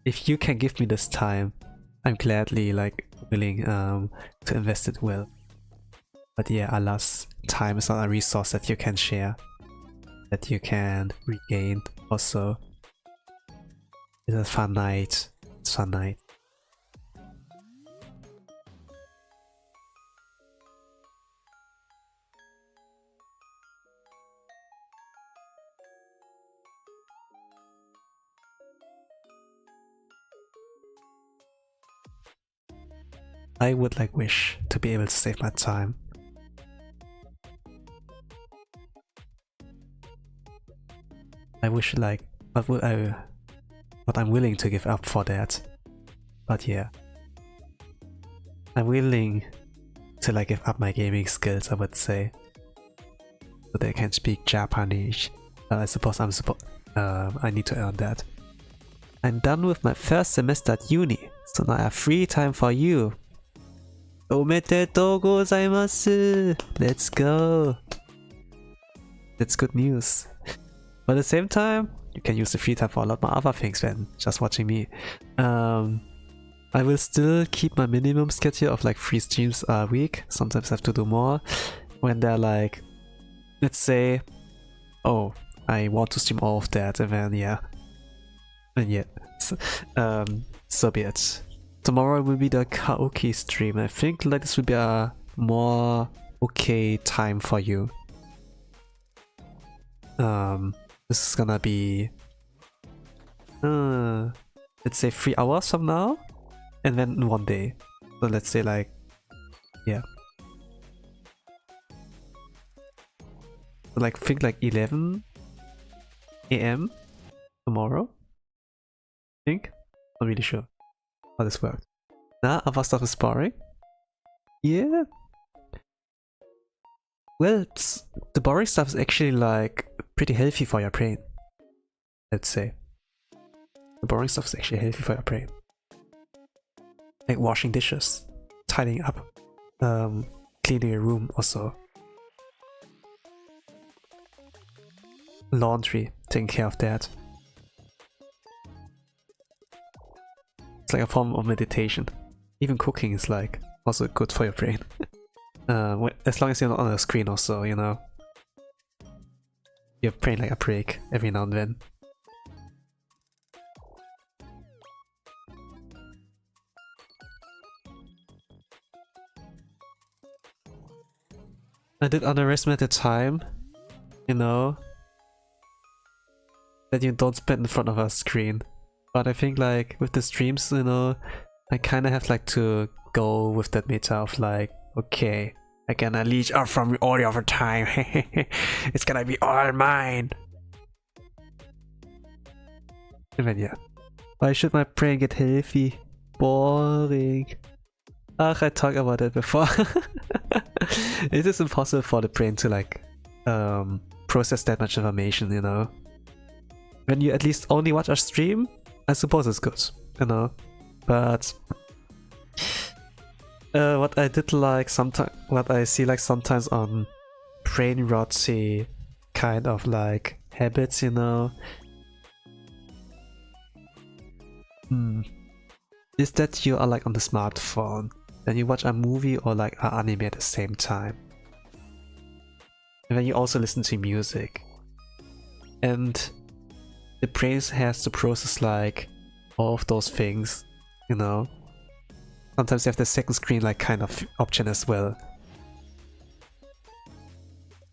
if you can give me this time, I'm gladly like willing to invest it well. But yeah, alas, time is not a resource that you can share, that you can regain. Also, it's a fun night. It's a fun night. I would like wish to be able to save my time. I wish like what I'm willing to give up for that. But yeah. I'm willing to like give up my gaming skills, I would say. So that I can speak Japanese. I suppose I need to earn that. I'm done with my first semester at uni, so now I have free time for you. Omedetou gozaimasu! Let's go! That's good news. But at the same time, you can use the free time for a lot more other things than just watching me. I will still keep my minimum schedule of like 3 streams a week. Sometimes I have to do more. When they're like, let's say, oh, I want to stream all of that, and then yeah. And yeah, so be it. Tomorrow will be the karaoke stream. I think like this will be a more okay time for you. This is gonna be let's say 3 hours from now, and then 1 day. So let's say like, yeah, so like think like 11 AM tomorrow. I think, not really sure how this worked. Nah, other stuff is boring. Yeah. Well, the boring stuff is actually like pretty healthy for your brain, let's say. The boring stuff is actually healthy for your brain. Like washing dishes, tidying up, cleaning your room also. Laundry, taking care of that. It's like a form of meditation. Even cooking is like also good for your brain. As long as you're not on a screen also, you know. Your brain like a break every now and then. I did underestimate the time, you know, that you don't spend in front of a screen. But I think like with the streams, you know, I kinda have like to go with that meta of like, okay, I gonna leech off from all your time. It's gonna be all mine. And then yeah. Why should my brain get healthy? Boring. Ach, I talked about it before. It is impossible for the brain to like process that much information, you know. When you at least only watch a stream, I suppose it's good, you know. But what I did like sometimes, what I see like sometimes on brain rotty kind of like habits, you know. is that you are like on the smartphone, then you watch a movie or like an anime at the same time. And then you also listen to music. And the brain has to process like all of those things, you know. Sometimes you have the second screen like kind of option as well.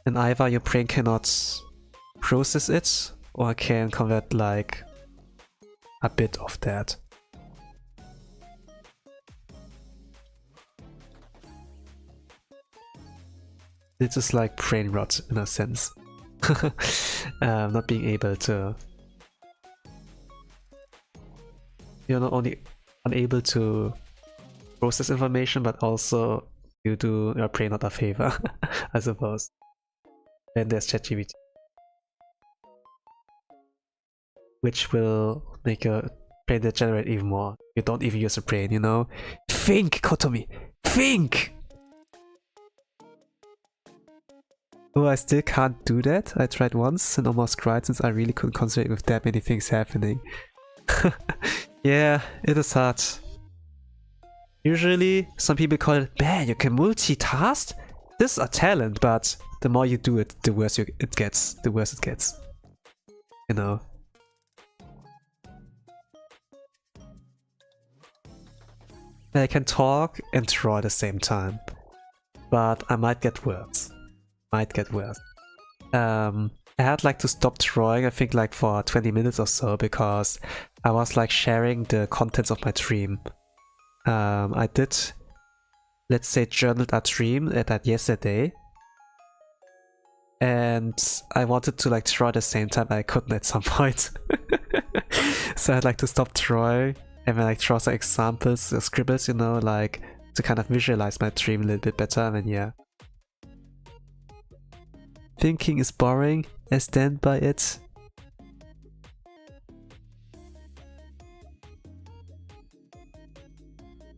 And either your brain cannot process it or can convert like a bit of that. This is like brain rot in a sense. Not being able to... You're not only unable to process information, but also you do your brain not a favor, I suppose. Then there's ChatGPT, which will make your brain degenerate even more. You don't even use a brain, you know? Think, Kotomi! Think! Oh, I still can't do that. I tried once and almost cried since I really couldn't concentrate with that many things happening. Yeah, it is hard. Usually, some people call it, man, you can multitask? This is a talent, but the more you do it, the worse it gets. The worse it gets. You know? I can talk and draw at the same time, but I might get worse. I had like to stop drawing, I think like for 20 minutes or so, because I was like sharing the contents of my dream. I did, let's say, journaled a dream that yesterday, and I wanted to like draw at the same time, but I couldn't at some point. So I had like to stop drawing and then like draw some examples, scribbles, you know, like to kind of visualize my dream a little bit better, and then yeah. Thinking is boring, I stand by it.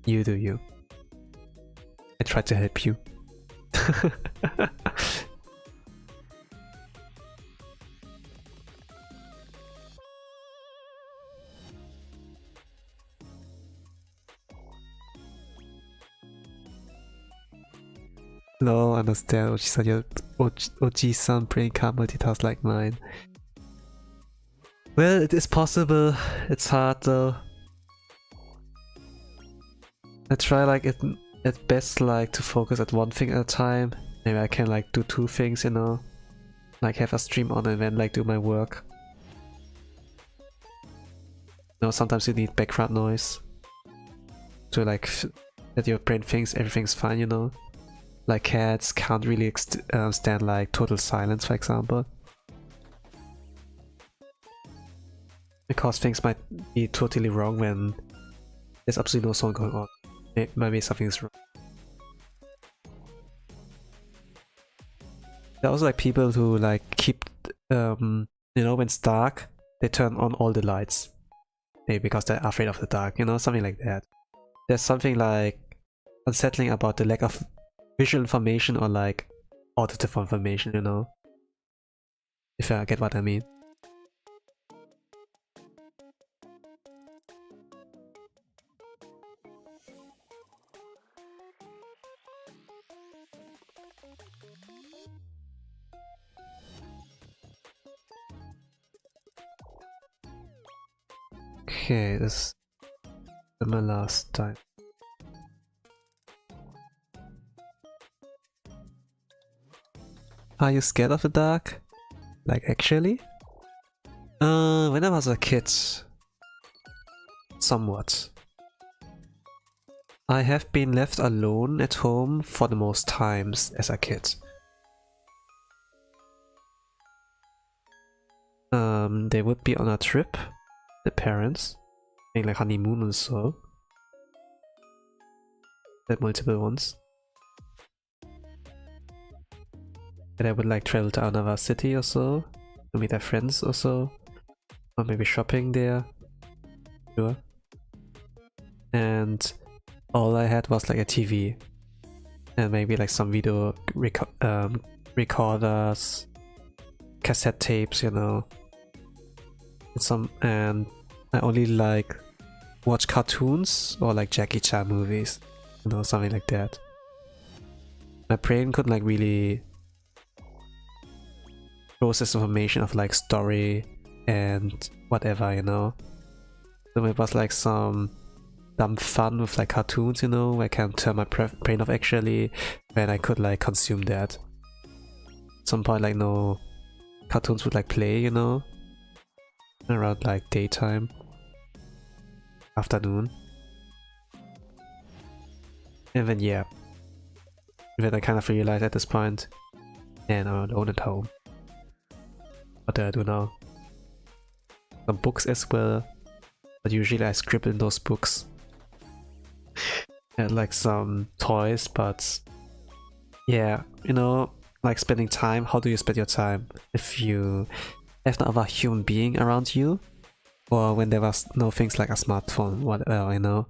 You do you. I try to help you. No, understand. Oji-san, your Oji-san brain can't multitask like mine. Well, it is possible. It's hard though. I try like at best like to focus at one thing at a time. Maybe I can like do two things, you know, like have a stream on and then like do my work. You know, sometimes you need background noise to like that your brain thinks everything's fine, you know. Like cats can't really stand like total silence, for example, because things might be totally wrong when there's absolutely no sound going on. Maybe something's wrong. There are also like people who like keep, you know, when it's dark, they turn on all the lights. Maybe because they're afraid of the dark, you know, something like that. There's something like unsettling about the lack of visual information or like auditive information, you know, if I get what I mean. Okay, this is my last time. Are you scared of the dark? Like actually? When I was a kid, somewhat. I have been left alone at home for the most times as a kid. They would be on a trip, the parents, like honeymoon and so. Had multiple ones. And I would like travel to another city or so, to meet their friends or so, or maybe shopping there. Sure. And all I had was like a TV, and maybe like some video recorders, cassette tapes, you know. And I only like watch cartoons or like Jackie Chan movies, you know, something like that. My brain couldn't like really process information of like story and whatever, you know. So it was like some dumb fun with like cartoons, you know, where I can turn my brain off actually, when I could like consume that. At some point, like, no cartoons would like play, you know, around like daytime, afternoon. And then yeah, then I kind of realized at this point, and I'm alone at home. What do I do now? Some books as well, but usually I scribble in those books. And like some toys, but yeah, you know, like spending time. How do you spend your time if you have no other human being around you, or when there was no things like a smartphone, whatever, you know?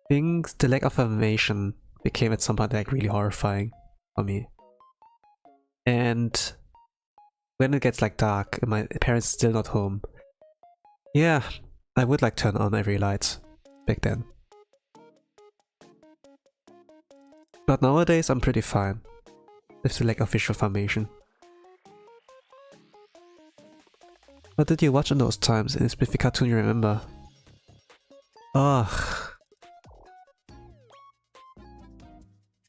Things, the lack of information became at some point like really horrifying for me. And when it gets like dark and my parents still not home, yeah, I would like turn on every light back then. But nowadays I'm pretty fine with the lack of visual information. What did you watch in those times? Any specific cartoon you remember? Ugh.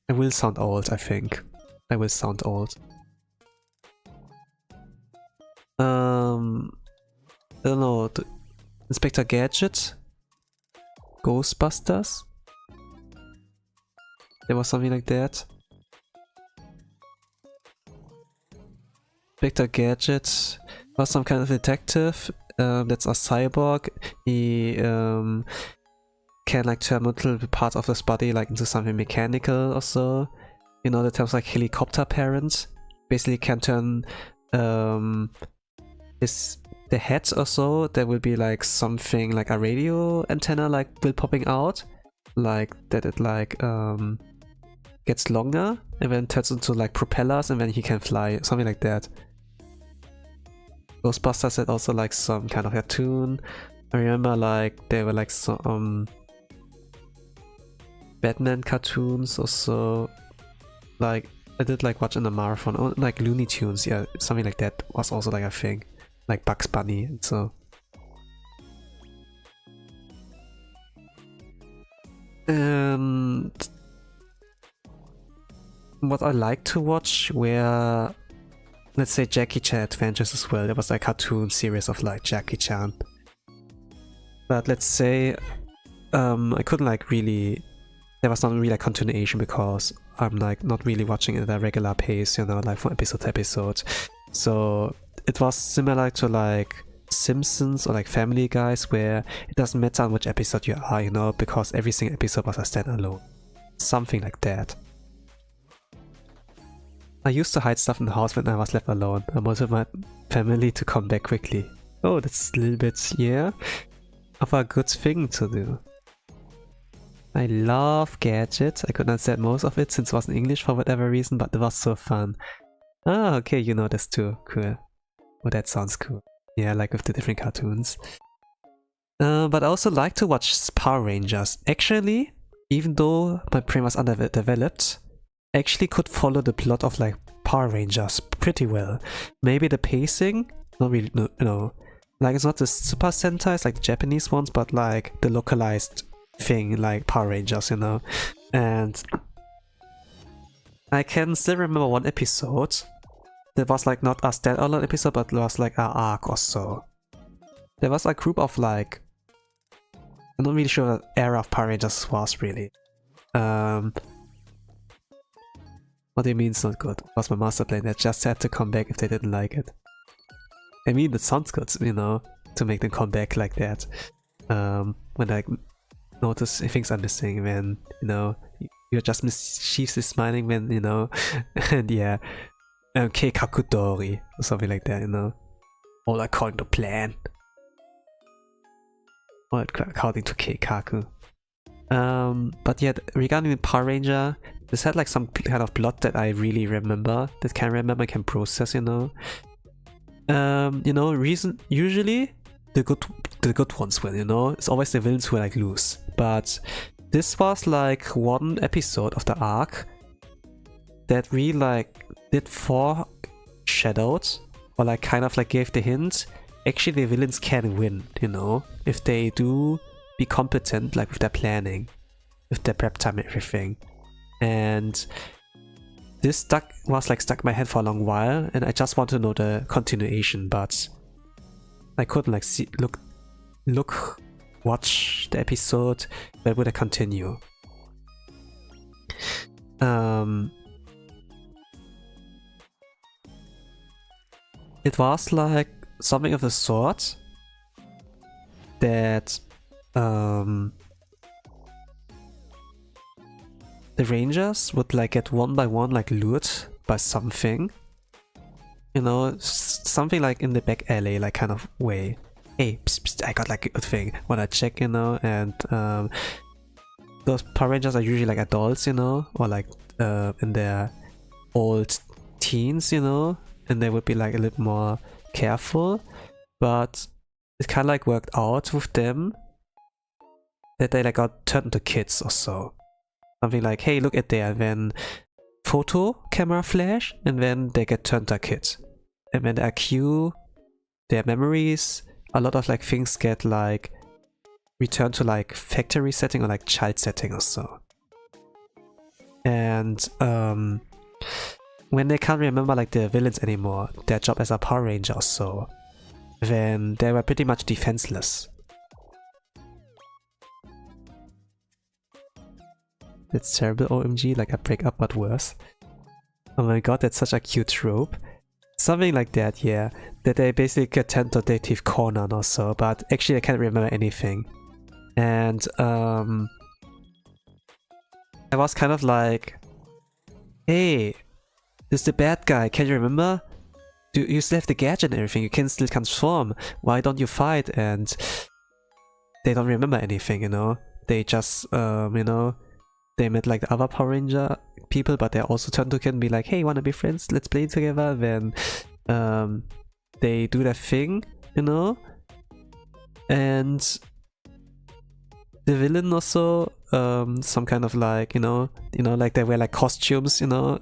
I will sound old, I think. I will sound old. I don't know. Inspector Gadget? Ghostbusters? There was something like that. Inspector Gadget was some kind of detective. That's a cyborg. He can like turn multiple parts of his body like into something mechanical or so. You know, the terms like helicopter parent. Basically can turn the head or so. There will be like something like a radio antenna like will popping out. Like that it like gets longer and then turns into like propellers and then he can fly, something like that. Ghostbusters had also like some kind of cartoon. I remember like there were like some Batman cartoons also. Like I did like watch in a marathon, or like Looney Tunes, yeah, something like that was also like a thing. Like Bugs Bunny and so. And what I like to watch were, let's say, Jackie Chan adventures as well. There was like a cartoon series of like Jackie Chan. But let's say I couldn't like really, there was not really like continuation because I'm like not really watching it at a regular pace, you know, like from episode to episode. So it was similar to like Simpsons or like Family Guys, where it doesn't matter on which episode you are, you know, because every single episode was a standalone. Something like that. I used to hide stuff in the house when I was left alone. I wanted my family to come back quickly. Oh, that's a little bit, yeah, of a good thing to do. I love Gadget. I could not say most of it since it was in English for whatever reason, but it was so fun. Ah, okay, you know this too. Cool. Oh, that sounds cool. Yeah, like with the different cartoons. But I also like to watch Power Rangers. Actually, even though my brain was underdeveloped, I actually could follow the plot of like Power Rangers pretty well. Maybe the pacing, not really, no. Like it's not the Super Sentais like the Japanese ones, but like the localized thing like Power Rangers, you know. And I can still remember one episode that was like not a standalone episode, but it was like an arc or so. There was a group of like, I'm not really sure what era of Power Rangers was really. What do you mean it's not good? It was my master plan that just had to come back if they didn't like it. I mean, it sounds good, you know, to make them come back like that. When I notice things are missing, when, you know, you're just mischievously smiling when, you know, and yeah, Keikakudori, or something like that, you know. All according to plan. All according to Keikaku. But yeah, regarding the Power Ranger, this had like some kind of plot that I really remember, that can remember, can process, you know. You know, usually the good the good ones win, you know? It's always the villains who like lose. But this was like one episode of the arc that we like did foreshadowed, or like kind of like gave the hint. Actually, the villains can win, you know, if they do be competent, like with their planning, with their prep time and everything. And this was like stuck in my head for a long while, and I just want to know the continuation, but I couldn't like see, watch the episode. Where would I continue? It was like something of the sort that the Rangers would like get one by one like lured by something, you know, something like in the back alley like kind of way. Hey, psst, psst, I got like a good thing, wanna check, you know. And those Power Rangers are usually like adults, you know, or like in their old teens, you know, and they would be like a little more careful. But it kind of like worked out with them that they like got turned into kids or so. Something like, hey, look at there, then photo camera flash, and then they get turned to kids. And when they IQ, their memories, a lot of like things get like returned to like factory setting or like child setting or so. And when they can't remember like the villains anymore, their job as a Power Ranger or so, then they were pretty much defenseless. That's terrible, OMG, like a breakup but worse. Oh my god, that's such a cute trope. Something like that, yeah. That they basically get turned to Detective Conan or so, but actually I can't remember anything. And I was kind of like, hey, this is the bad guy, can you remember? You still have the gadget and everything, you can still transform, why don't you fight? And they don't remember anything, you know? They just, you know, they met like the other Power Ranger people, but they also turn to kid and be like, hey, wanna be friends? Let's play together. Then they do their thing, you know? And the villain also, some kind of like, you know, like they wear like costumes, you know,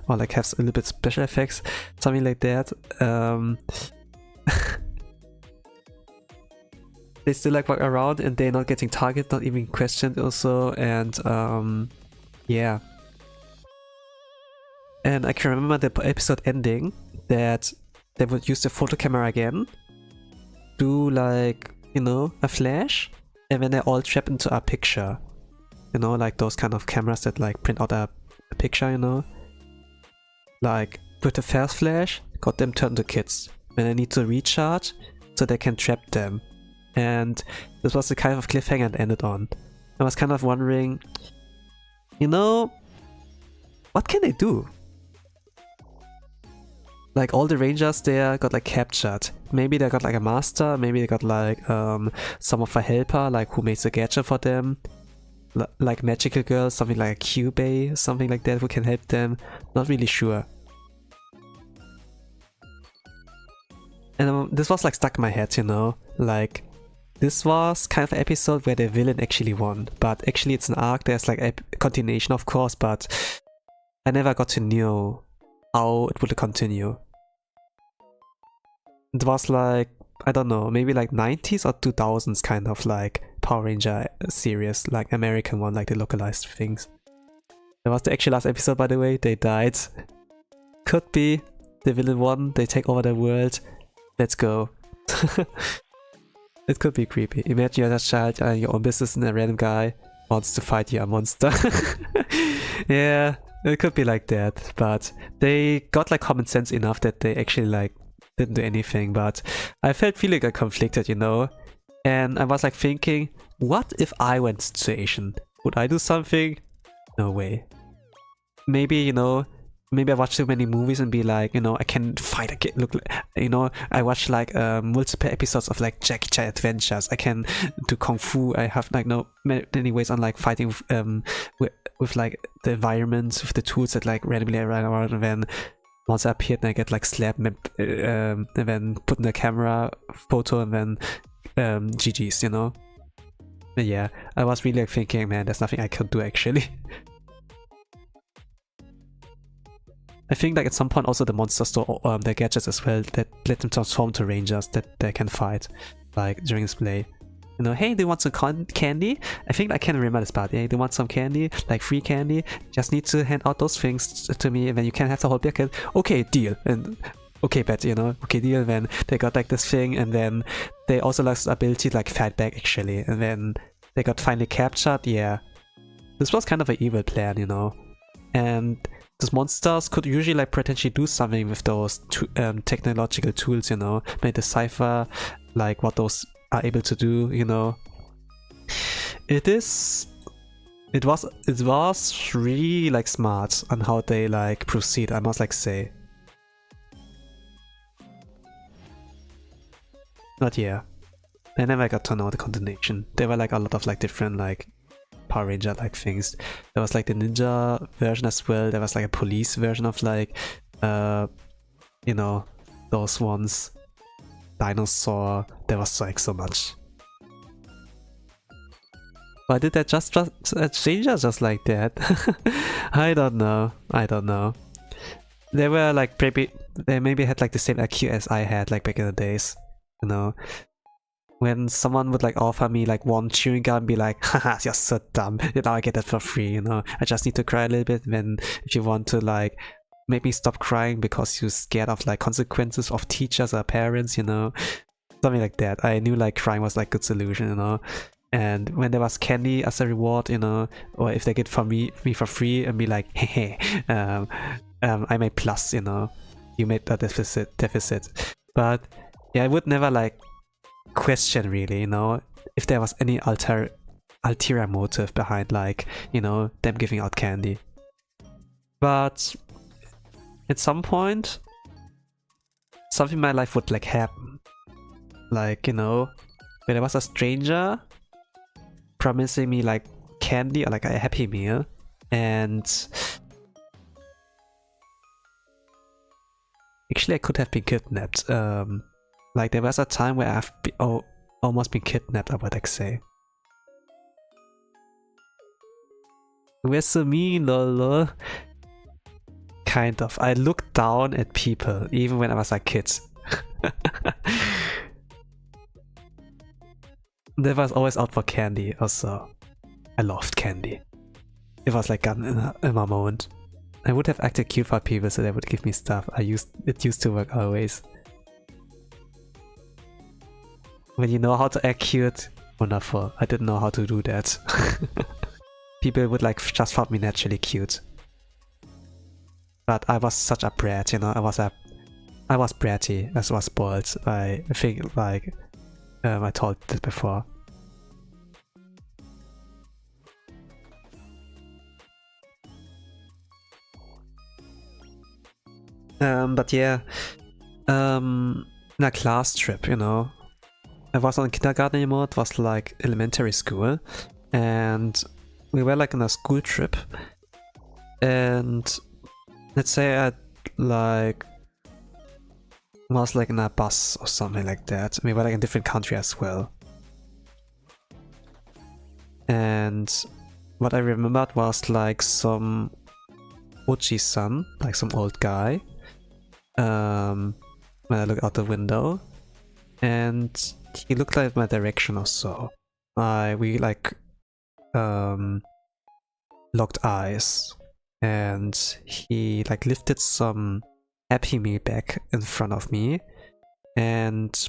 or like have a little bit special effects, something like that. They still like walk around and they're not getting targeted, not even questioned also, and yeah. And I can remember the episode ending that they would use the photo camera again, do like, you know, a flash, and then they're all trapped into a picture. You know, like those kind of cameras that like print out a picture, you know? Like with the fast flash, got them turned to kids. When they need to recharge, so they can trap them. And this was the kind of cliffhanger it ended on. I was kind of wondering, you know, what can they do? Like all the Rangers there got like captured. Maybe they got like a master, maybe they got like some of a helper, like who makes a gadget for them. Like magical girls, something like a Cubey, something like that who can help them. Not really sure. And this was like stuck in my head, you know, like this was kind of an episode where the villain actually won, but actually it's an arc, there's like a continuation of course, but I never got to know how it would continue. It was like, I don't know, maybe like 90s or 2000s kind of like Power Ranger series, like American one, like the localized things. That was the actual last episode, by the way, they died. Could be the villain won, they take over the world. Let's go. It could be creepy. Imagine you're a child and your own business and a random guy wants to fight you, a monster. Yeah, it could be like that. But they got like common sense enough that they actually like didn't do anything. But I felt feeling like conflicted, you know? And I was like thinking, what if I went to the situation? Would I do something? No way. Maybe, you know, maybe I watch too many movies and be like, you know, I can fight, I can look, you know, I watch like multiple episodes of like Jackie Chan adventures. I can do kung fu. I have like no many ways on like fighting with like the environment, with the tools that like randomly run around, and then once I appeared and I get like slapped and then put in the camera photo and then GG's, you know? But yeah, I was really like thinking, man, there's nothing I could do actually. I think like at some point also the monsters store their gadgets as well that let them transform to rangers that they can fight like during this play. You know, hey, do you want some candy? I think I can remember this part. Hey, do you want some candy? Like free candy? Just need to hand out those things to me and then you can have the whole bucket. Okay, deal. And okay, bet, you know, okay, deal. Then they got like this thing and then they also lost the ability to like fight back actually. And then they got finally captured. Yeah, this was kind of an evil plan, you know. And these monsters could usually like potentially do something with those technological tools, you know, may decipher like what those are able to do, you know. It was really like smart on how they like proceed, I must like say. But yeah, I never got to know the continuation. There were like a lot of like different like Power Ranger like things. There was like the ninja version as well. There was like a police version of like you know, those ones. Dinosaur. There was like so much. Why did that just change just like that? I don't know. I don't know. They were like they maybe had like the same IQ as I had like back in the days, you know. When someone would like offer me like one chewing gum and be like, haha, you're so dumb, you know, I get that for free, you know. I just need to cry a little bit, then if you want to like make me stop crying because you're scared of like consequences of teachers or parents, you know, something like that. I knew like crying was like good solution, you know. And when there was candy as a reward, you know, or if they get for me for free and be like, hey, I made plus, you know, you made a deficit. But yeah, I would never like question really, you know, if there was any ulterior motive behind like, you know, them giving out candy. But at some point something in my life would like happen, like, you know, when there was a stranger promising me like candy or like a Happy Meal, and actually I could have been kidnapped. Like there was a time where I've almost been kidnapped, I would like say. We're so mean, lol. Kind of. I looked down at people even when I was a kid. They was always out for candy also. I loved candy. It was like in my moment. I would have acted cute for people so they would give me stuff. It used to work always. When you know how to act cute, wonderful. I didn't know how to do that. People would like just thought me naturally cute. But I was such a brat, you know. I was bratty, I was spoiled. I think like I told this before. But yeah, in a class trip, you know. I wasn't in kindergarten anymore, it was like elementary school, and we were like on a school trip, and let's say I like was like in a bus or something like that. We were like in a different country as well, and what I remembered was like some Oji-san, like some old guy, when I look out the window, and he looked like my direction or so. We like locked eyes, and he like lifted some Happy Meal back in front of me and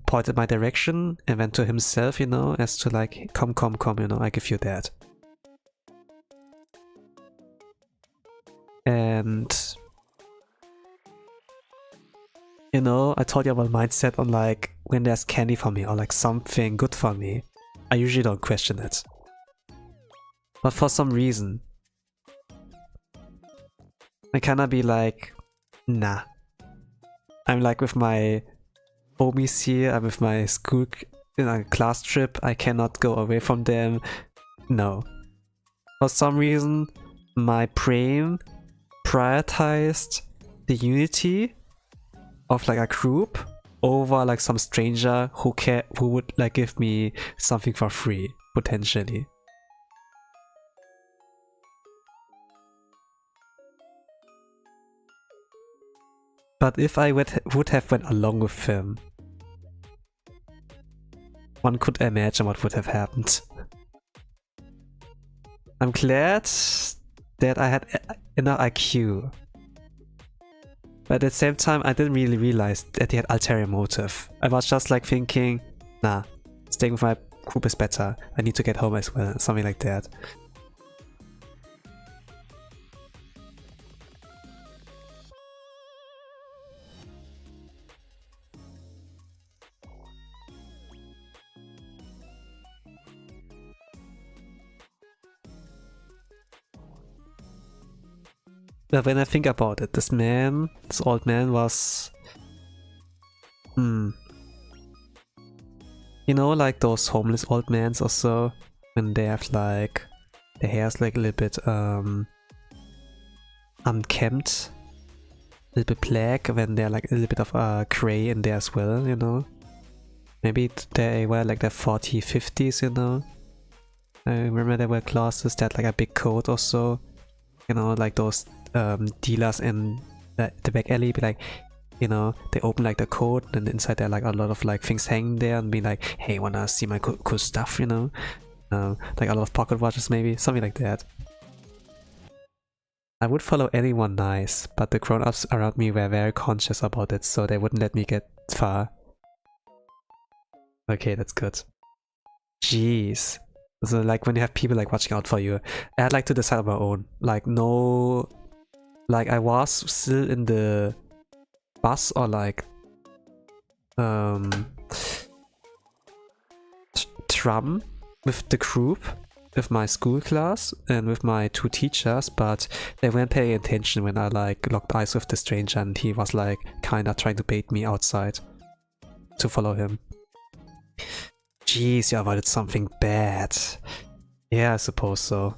pointed my direction and went to himself, you know, as to like, come, you know, I give you that. And you know, I told you about mindset on like when there's candy for me or like something good for me, I usually don't question it. But for some reason, I kinda be like, nah. I'm like with my homies here, I'm with my school in a class trip, I cannot go away from them. No. For some reason, my brain prioritized the unity of like a group over like some stranger who would like give me something for free, potentially. But if I would have went along with him, one could imagine what would have happened. I'm glad that I had enough IQ. But at the same time, I didn't really realize that he had ulterior motive. I was just like thinking, nah, staying with my group is better. I need to get home as well, something like that. But when I think about it, this old man was... You know, like those homeless old men or so, when they have like... their hair's like a little bit unkempt, a little bit black, when they're like a little bit of grey in there as well, you know? Maybe they were like their 40s, 50s, you know? I remember they wear glasses, they had like a big coat or so. You know, like those dealers in the back alley be like, you know, they open like the coat and inside there are like a lot of like things hanging there and be like, hey, wanna see my cool stuff, you know? Like a lot of pocket watches maybe, something like that. I would follow anyone nice, but the grown-ups around me were very conscious about it, so they wouldn't let me get far. Okay, that's good. Jeez. So like when you have people like watching out for you, I had like to decide on my own. Like no, like I was still in the bus or like tram with the group, with my school class and with my 2 teachers, but they weren't paying attention when I like locked eyes with the stranger and he was like kinda trying to bait me outside to follow him. Jeez, you avoided something bad. Yeah, I suppose so.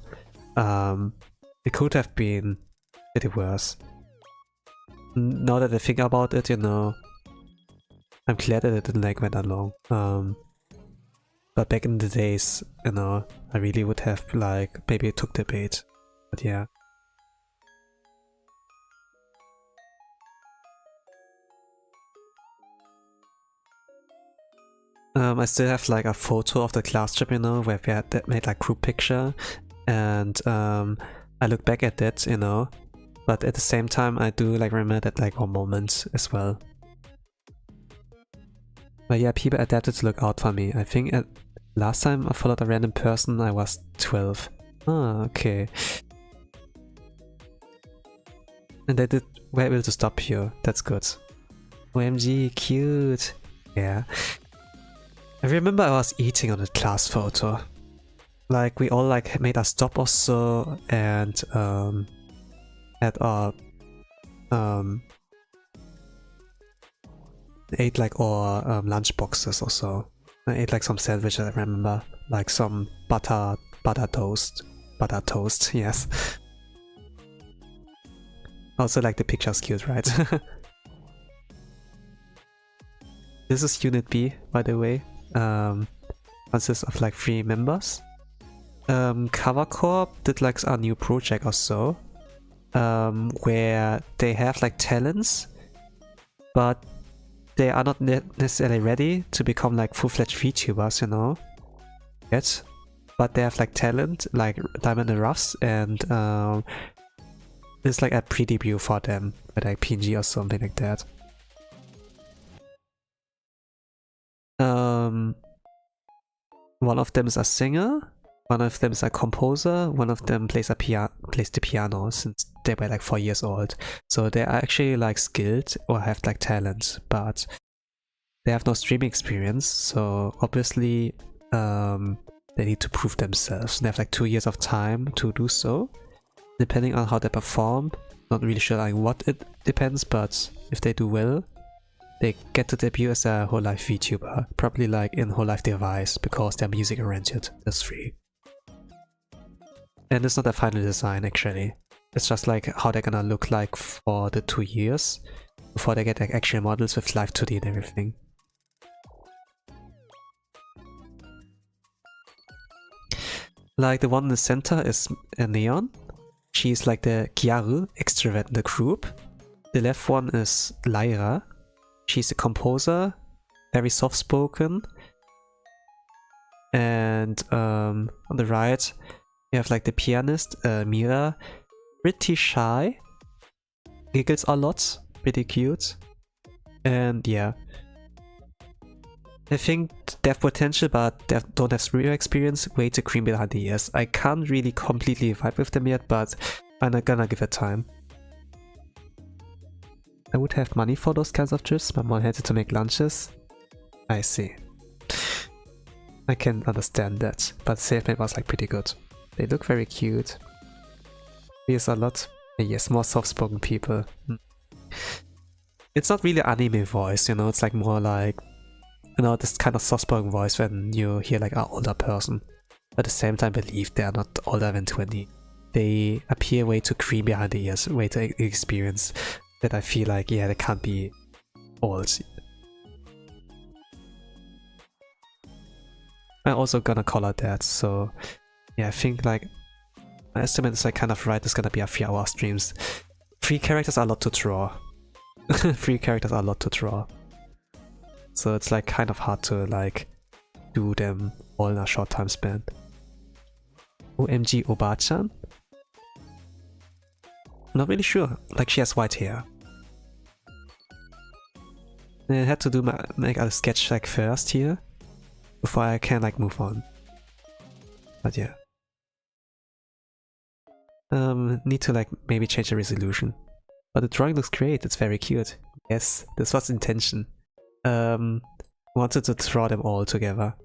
It could have been pretty worse. Now that I think about it, you know, I'm glad that it didn't like went along. But back in the days, you know, I really would have like maybe took the bait. But yeah. I still have like a photo of the class trip, you know, where we had made like group picture, and I look back at that, you know, but at the same time I do like remember that like one moment as well. But yeah, people adapted to look out for me. I think last time I followed a random person I was 12. Ah, okay. And they were able to stop you. That's good. OMG, cute. Yeah. I remember I was eating on the class photo. Like we all like made a stop or so and had our ate like our lunch boxes or so. I ate like some sandwiches, I remember, like some butter toast, yes. Also like the picture's cute, right? This is Unit B, by the way. Consists of like 3 members. Cover Corp did like a new project or so, where they have like talents, but they are not necessarily ready to become like full-fledged VTubers, you know, yet. But they have like talent, like Diamond and Roughs, and it's like a pre-debut for them, with like PNG or something like that. One of them is a singer, one of them is a composer, one of them plays the piano since they were like 4 years old. So they are actually like skilled or have like talent, but they have no streaming experience, so obviously they need to prove themselves. They have like 2 years of time to do so, depending on how they perform. Not really sure like what it depends, but if they do well, they get to debut as a whole life VTuber, probably like in whole life device, because they're music oriented. That's free. And it's not a final design actually. It's just like how they're gonna look like for the 2 years. before they get like actual models with live 2D and everything. Like the one in the center is Neon. She's like the Gyaru extrovert in the group. The left one is Lyra. She's a composer, very soft-spoken. And on the right, you have like the pianist, Mira. Pretty shy. Giggles a lot. Pretty cute. And yeah. I think they have potential, but they don't have real experience. Way too cream behind the ears. I can't really completely vibe with them yet, but I'm not gonna give it time. I would have money for those kinds of trips. My mom had to make lunches. I see. I can understand that, but SafeMate was like pretty good. They look very cute. Here's a lot. Yes, more soft-spoken people. It's not really anime voice, you know, it's like more like, you know, this kind of soft-spoken voice when you hear like an older person. At the same time, believe they are not older than 20. They appear way too cream behind the ears, way too experienced, that I feel like, yeah, they can't be old. I'm also gonna call out that, so yeah, I think like, my estimate is like kind of right, it's gonna be a 3-hour streams. 3 characters are a lot to draw. 3 characters are a lot to draw. So it's like kind of hard to like do them all in a short time span. OMG Oba-chan? Not really sure. Like she has white hair. And I had to do make a sketch like first here before I can like move on. But yeah. Need to like maybe change the resolution. But the drawing looks great, it's very cute. Yes, this was intention. Wanted to draw them all together.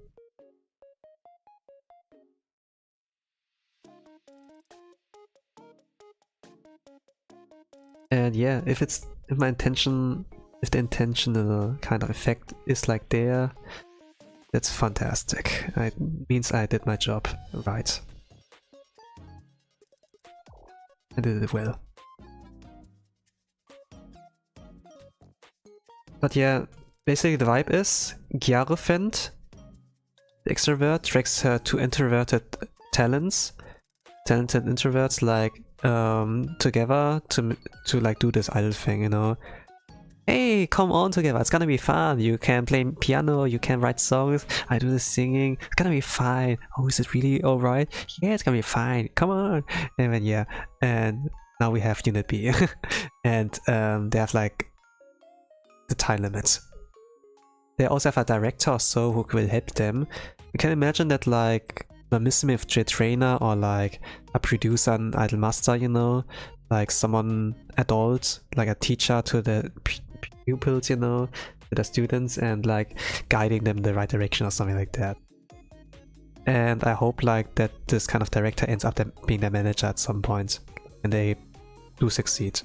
And yeah, if the intentional kind of effect is like there, that's fantastic. It means I did my job right. I did it well. But yeah, basically the vibe is Gyarufend, the extrovert, tracks her 2 introverted talented introverts like together to like do this idol thing, you know. Hey, come on together, it's gonna be fun. You can play piano, you can write songs, I do the singing, it's gonna be fine. Oh, is it really alright? Yeah, it's gonna be fine, come on. And then yeah, and now we have Unit B. And they have like the time limit. They also have a director or so who will help them. You can imagine that like a missing with a trainer or like a producer and idol master, you know, like someone adult, like a teacher to the pupils, you know, to the students, and like guiding them in the right direction or something like that. And I hope like that this kind of director ends up being their manager at some point, and they do succeed.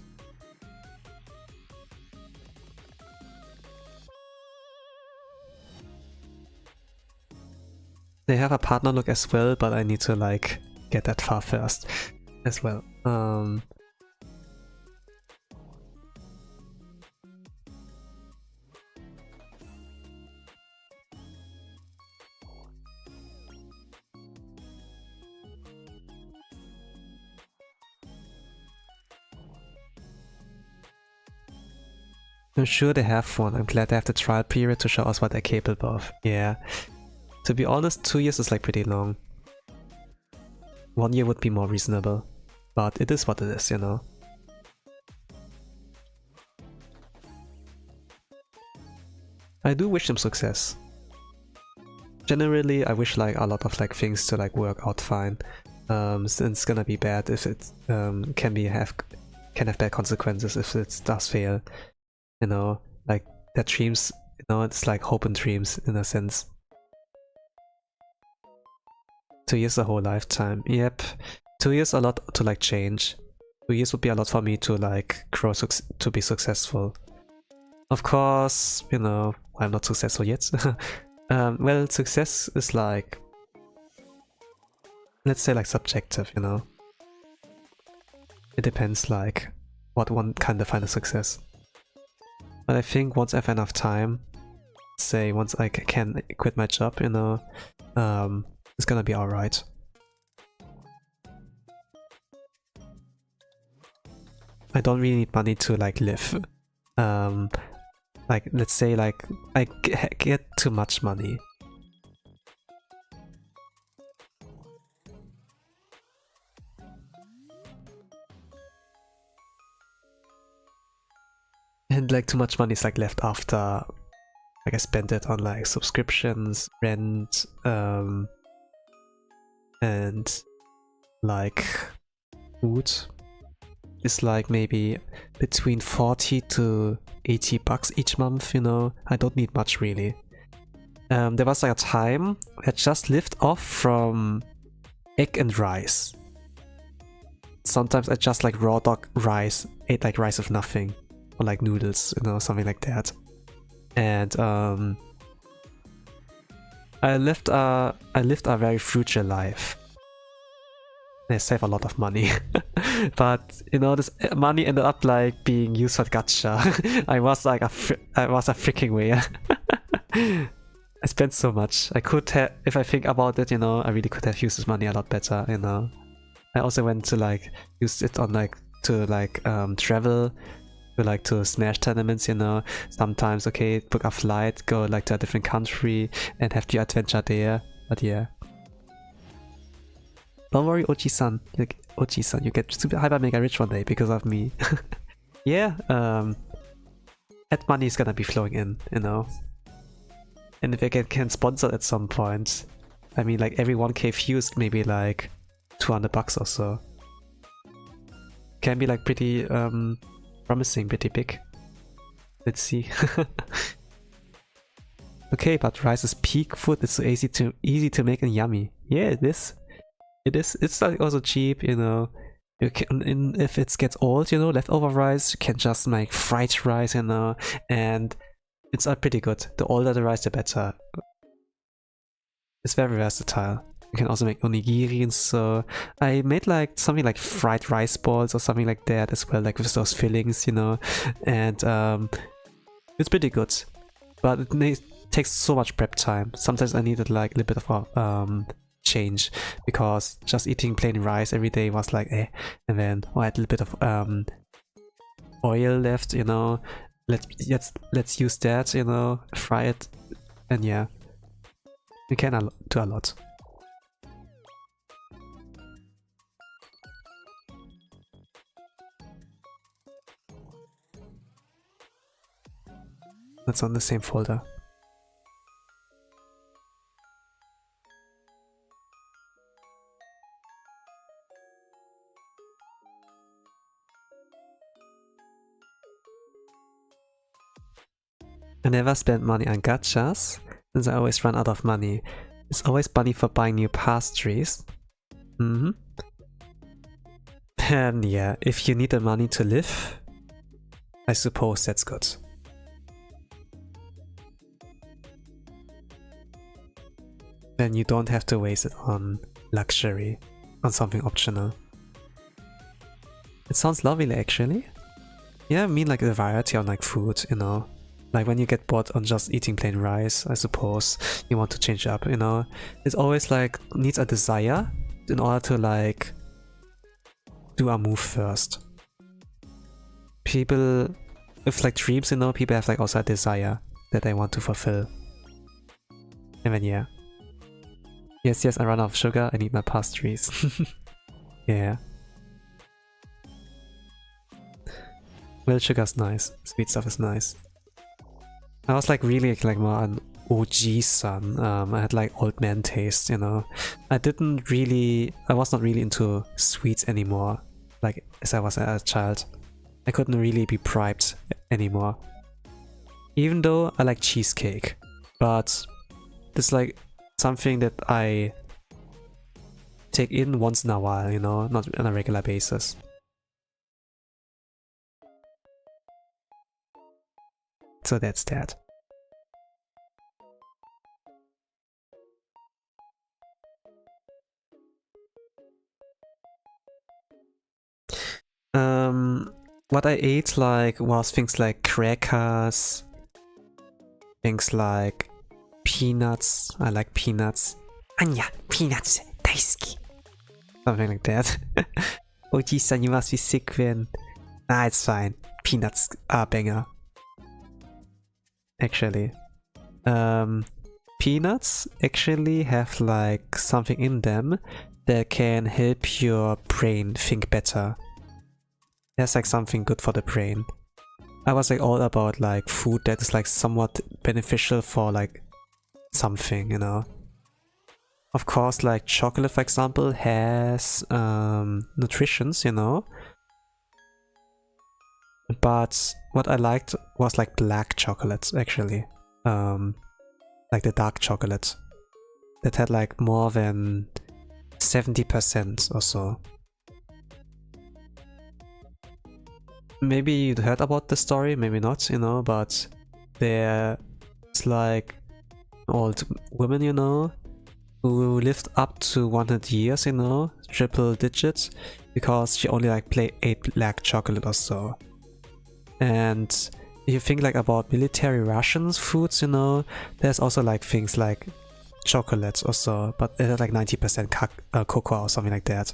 They have a partner look as well, but I need to like get that far first as well. I'm sure they have one. I'm glad they have the trial period to show us what they're capable of. Yeah. To be honest, 2 years is like pretty long. 1 year would be more reasonable. But it is what it is, you know. I do wish them success. Generally, I wish like a lot of like things to like work out fine. It's gonna be bad if it can have bad consequences if it does fail. You know, like their dreams, you know, it's like hope and dreams in a sense. 2 years a whole lifetime. Yep. 2 years a lot to like change. 2 years would be a lot for me to like grow to be successful. Of course, you know, I'm not successful yet. Well, success is like, let's say like subjective, you know. It depends like what one can define as success. But I think once I have enough time, say once I can quit my job, you know, it's gonna be alright. I don't really need money to like live. Like let's say like I get too much money. And like too much money is like left after like I spent it on like subscriptions, rent, and like food. It's like maybe between 40 to 80 bucks each month, you know. I don't need much really. There was like a time I just lived off from egg and rice. Sometimes I just like raw dog rice, ate like rice with nothing. Or like noodles, you know, something like that. And I lived a very frugal life. I saved a lot of money. But you know, this money ended up like being used for gacha. I was like a freaking whale. I spent so much. I could have, if I think about it, you know, I really could have used this money a lot better, you know. I also went to like use it on like to like travel, to like to Smash tournaments, you know. Sometimes okay, book a flight, go like to a different country and have the adventure there. But yeah. Don't worry, Ochi-san. Like Ochi-san, you get super hyper mega rich one day because of me. Yeah, that money is gonna be flowing in, you know. And if I can sponsor at some point, I mean like every 1k views maybe like 200 bucks or so. Can be like pretty promising, pretty big. Let's see. Okay, but rice is peak food. It's so easy to make and yummy. Yeah, it is. It is. It's like also cheap, you know. You can, if it gets old, you know, leftover rice, you can just make fried rice, you know, and it's pretty good. The older the rice, the better. It's very versatile. You can also make onigiri, so I made like something like fried rice balls or something like that as well, like with those fillings, you know, and it's pretty good. But it takes so much prep time. Sometimes I needed like a little bit of change, because just eating plain rice every day was like eh, and then I had a little bit of oil left, you know. Let's use that, you know, fry it, and yeah, we can do a lot. That's on the same folder. I never spend money on gachas, since I always run out of money. It's always money for buying new pastries. And yeah, if you need the money to live, I suppose that's good. Then you don't have to waste it on luxury, on something optional. It sounds lovely actually. Yeah, I mean like the variety on like food, you know. Like when you get bored on just eating plain rice, I suppose you want to change up, you know. It's always like needs a desire in order to like do a move first. People with like dreams, you know, people have like also a desire that they want to fulfill. And then yeah. Yes, I run out of sugar, I need my pastries. Yeah. Well, sugar's nice, sweet stuff is nice. I was like really like more an OG-san. I had like old man taste, you know. I was not really into sweets anymore, like as I was a child. I couldn't really be bribed anymore. Even though I like cheesecake, but it's like something that I take in once in a while, you know, not on a regular basis. So that's that. what I ate like was things like crackers, things like peanuts. I like peanuts. Anya, peanuts, daisuki. Something like that. Oji-san, you must be sick then. Nah, it's fine. Peanuts are banger. Actually. Peanuts actually have like something in them that can help your brain think better. There's like something good for the brain. I was like all about like food that is like somewhat beneficial for like something, you know. Of course, like chocolate, for example, has nutritions, you know. But what I liked was like black chocolates, actually. Like the dark chocolate. That had like more than 70% or so. Maybe you'd heard about the story, maybe not, you know, but there's like old women, you know, who lived up to 100 years, you know, triple digits, because she only like ate black chocolate or so. And if you think like about military rations foods, you know, there's also like things like chocolates or so, but it had like 90% cocoa or something like that.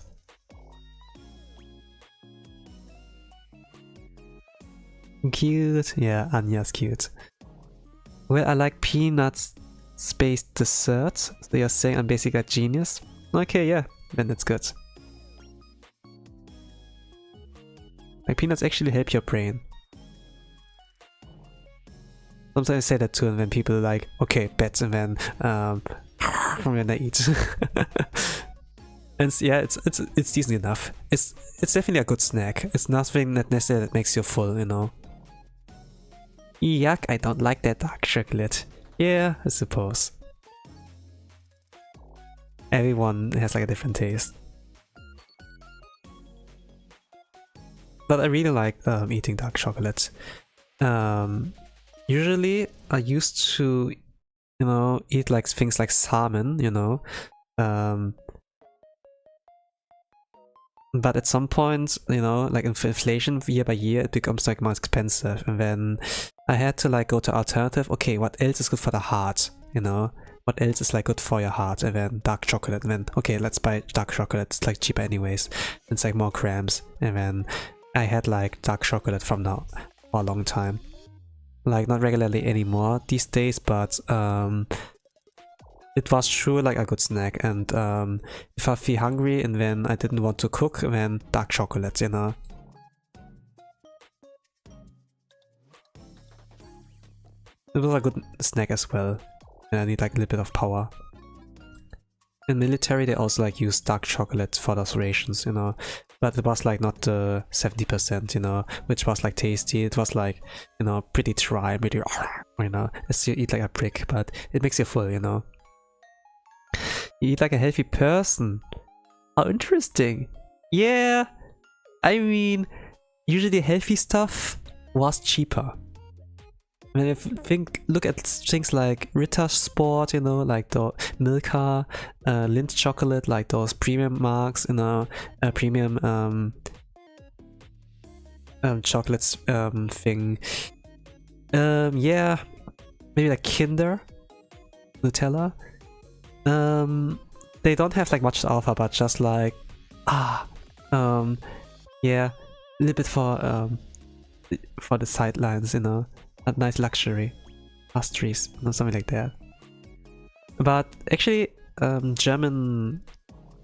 Cute. Yeah, Anya's cute. Well, I like peanuts space dessert. So you're saying I'm basically a genius? Okay, yeah, then that's good. Like peanuts actually help your brain. Sometimes I say that too, and then people are like, okay, bet, and then when they eat. And yeah, it's decent enough. It's definitely a good snack. It's nothing that necessarily makes you full, you know. Yuck, I don't like that dark chocolate. Yeah, I suppose. Everyone has like a different taste. But I really like eating dark chocolate. Usually I used to, you know, eat like things like salmon, you know. But at some point, you know, like inflation year by year, it becomes like more expensive. And then I had to like go to alternative. Okay, what else is good for the heart? You know, what else is like good for your heart? And then dark chocolate. And then, okay, let's buy dark chocolate. It's like cheaper anyways. It's like more grams. And then I had like dark chocolate from now for a long time. Like not regularly anymore these days, but it was sure like a good snack. And if I feel hungry and then I didn't want to cook, then dark chocolate, you know. It was a good snack as well. And I need like a little bit of power. In military they also like use dark chocolate for those rations, you know. But it was like not 70%, you know, which was like tasty. It was like, you know, pretty dry, pretty, you know, as you eat like a brick, but it makes you full, you know. You eat like a healthy person. How interesting. Yeah, I mean, usually healthy stuff was cheaper. I mean, if you look at things like Ritter Sport, you know, like the Milka, Lindt chocolate, like those premium marks, you know, premium chocolates thing. Yeah, maybe like Kinder, Nutella. They don't have like much to offer, but just like yeah, a little bit for the sidelines, you know. A nice luxury pastries, you know, something like that. But actually, German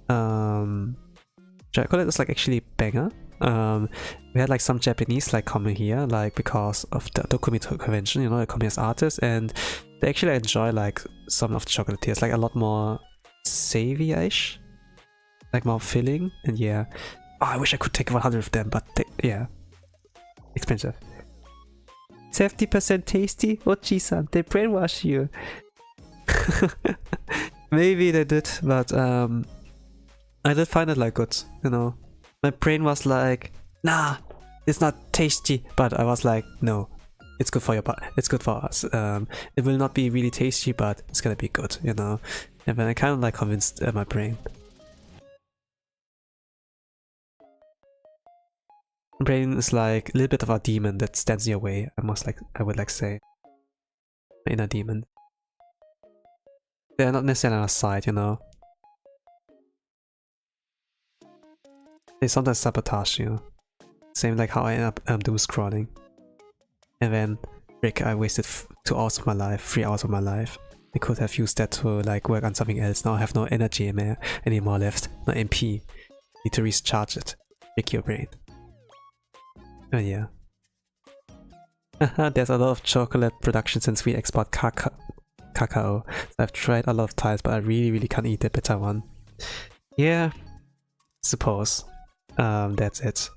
chocolate is like actually banger. We had like some Japanese like coming here, like because of the Dokumi convention, you know, they come here as artists, and they actually enjoy like some of the chocolatiers, like a lot more savory-ish, like more filling, and yeah. Oh, I wish I could take 100 of them, but yeah, expensive. 70% tasty? Ochi-san, they brainwash you. Maybe they did, but I did find it like good, you know. My brain was like, nah, it's not tasty, but I was like, no, it's good for your body, it's good for us. It will not be really tasty, but it's gonna be good, you know. And then I kind of like convinced my brain. Brain is like a little bit of a demon that stands in your way. I would like say, an inner demon. They're not necessarily on our side, you know. They sometimes sabotage you. Same like how I end up doom scrolling. And then, frick, I wasted 2 hours of my life, 3 hours of my life. I could have used that to like work on something else. Now I have no energy anymore left, no MP. Need to recharge it. Frick your brain. Oh yeah. There's a lot of chocolate production since we export cacao. So I've tried a lot of times, but I really can't eat the bitter one. Yeah, suppose. That's it.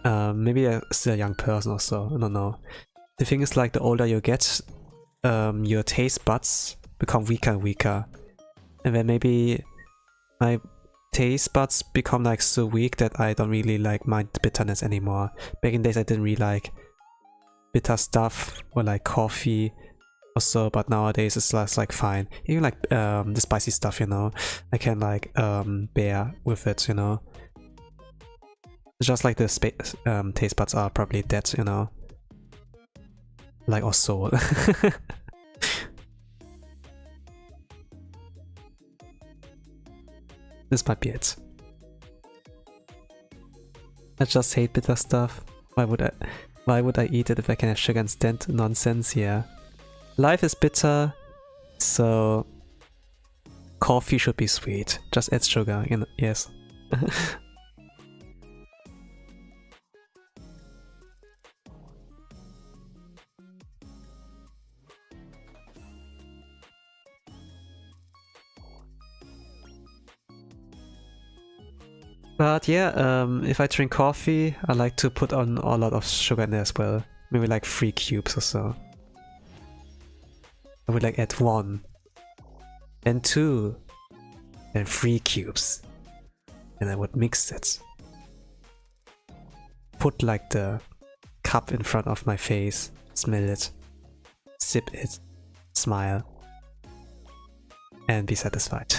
Maybe I'm still a young person or so, I don't know. The thing is, like, the older you get, your taste buds become weaker and weaker. And then maybe my taste buds become like so weak that I don't really like mind bitterness anymore. Back in days I didn't really like bitter stuff or like coffee or so, but nowadays it's less like fine. Even like the spicy stuff, you know, I can like bear with it, you know. It's just like the taste buds are probably dead, you know. Like our soul. This might be it. I just hate bitter stuff. Why would I eat it if I can have sugar instead? Nonsense, yeah. Life is bitter, so coffee should be sweet. Just add sugar, you know, yes. But yeah, if I drink coffee, I like to put on a lot of sugar in there as well. Maybe like 3 cubes or so. I would like add 1, then 2, then 3 cubes. And I would mix it. Put like the cup in front of my face, smell it, sip it, smile, and be satisfied.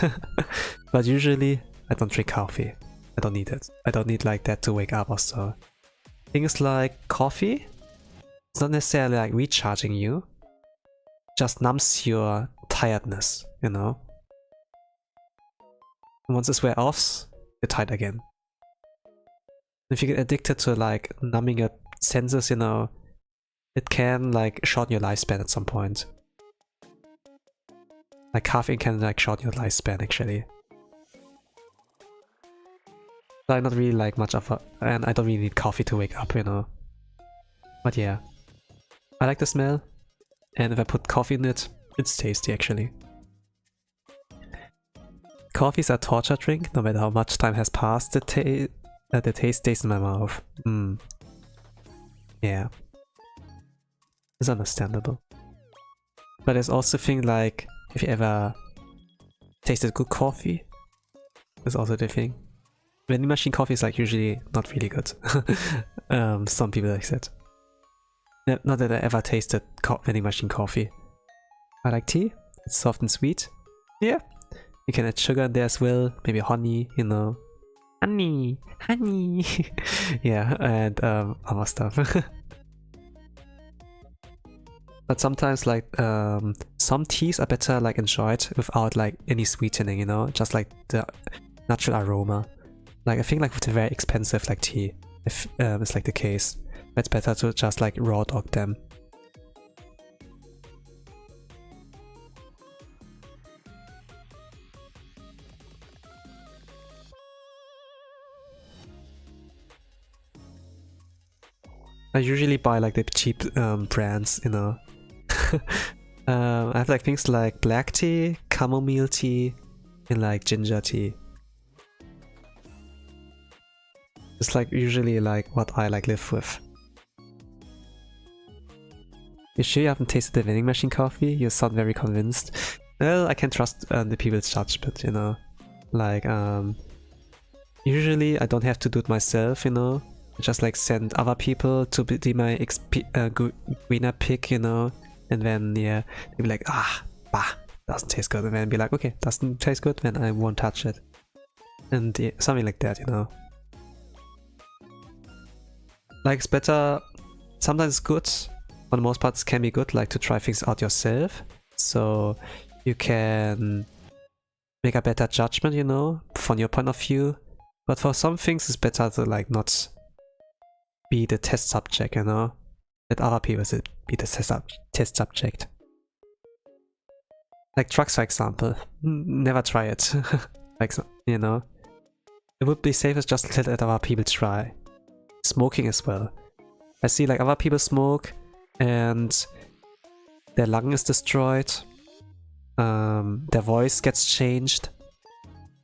But usually, I don't drink coffee. I don't need it. I don't need like that to wake up or so. Things like coffee, it's not necessarily like recharging you. Just numbs your tiredness, you know. And once it's wear off, you're tired again. If you get addicted to like numbing your senses, you know, it can like shorten your lifespan at some point. Like caffeine can like shorten your lifespan actually. I'm not really like much of a, and I don't really need coffee to wake up, you know. But yeah, I like the smell, and if I put coffee in it, it's tasty actually. Coffee is a torture drink. No matter how much time has passed, the taste stays in my mouth. Yeah, it's understandable. But there's also a thing like, if you ever tasted good coffee, there's also the thing. Vending machine coffee is like usually not really good. Some people like that. Not that I ever tasted vending machine coffee. I like tea. It's soft and sweet. Yeah. You can add sugar in there as well. Maybe honey, you know. Honey! Yeah, and other stuff. But sometimes like some teas are better like enjoyed without like any sweetening, you know? Just like the natural aroma. Like I think like with the very expensive like tea, if it's like the case, it's better to just like raw dog them. I usually buy like the cheap brands, you know. I have like things like black tea, chamomile tea, and like ginger tea. It's like usually like what I like live with. You sure you haven't tasted the vending machine coffee? You sound very convinced. Well, I can trust the people's judgment, you know. Like usually I don't have to do it myself, you know. I just like send other people to be my winner pick, you know. And then yeah, they'll be like, bah, doesn't taste good. And then be like, okay, doesn't taste good, then I won't touch it. And yeah, something like that, you know. Like it's better, sometimes it's good, for the most part it can be good, like to try things out yourself, so you can make a better judgment, you know, from your point of view. But for some things it's better to like not be the test subject, you know, let other people be the test subject. Like drugs, for example, never try it. Like, you know, it would be safest just to let other people try. Smoking as well. I see like other people smoke and their lung is destroyed, their voice gets changed,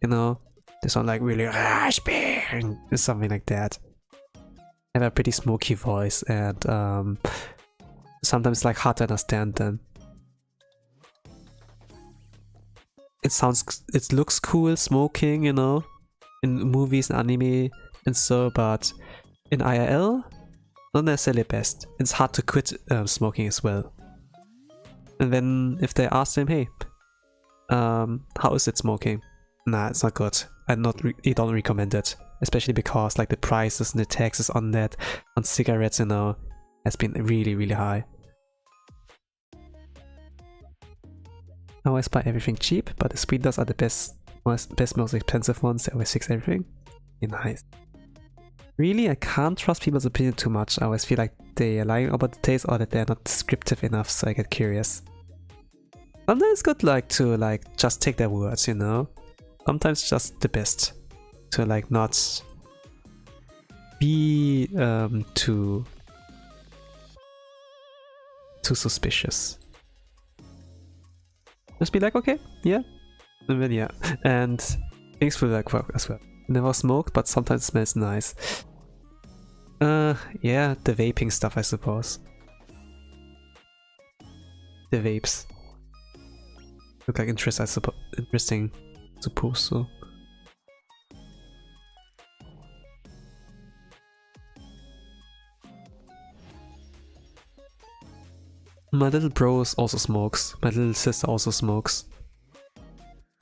you know, they sound like really rasping or something like that. They have a pretty smoky voice and sometimes like hard to understand them. It looks cool smoking, you know, in movies and anime and so, but in IRL, not necessarily best. It's hard to quit smoking as well. And then if they ask them, hey, how is it smoking? Nah, it's not good. I don't recommend it, especially because like the prices and the taxes on that, on cigarettes, you know, has been really, really high. I always buy everything cheap, but the sweeteners are the best, most expensive ones. They always fix everything. Nice. Really, I can't trust people's opinion too much. I always feel like they are lying about the taste or that they're not descriptive enough, so I get curious. Sometimes it's good like to like just take their words, you know? Sometimes it's just the best to like not be too suspicious. Just be like, okay, yeah, and then yeah, and things will like work as well. Never smoked, but sometimes it smells nice. Yeah, the vaping stuff, I suppose. The vapes look like interesting, suppose so. My little bro also smokes. My little sister also smokes.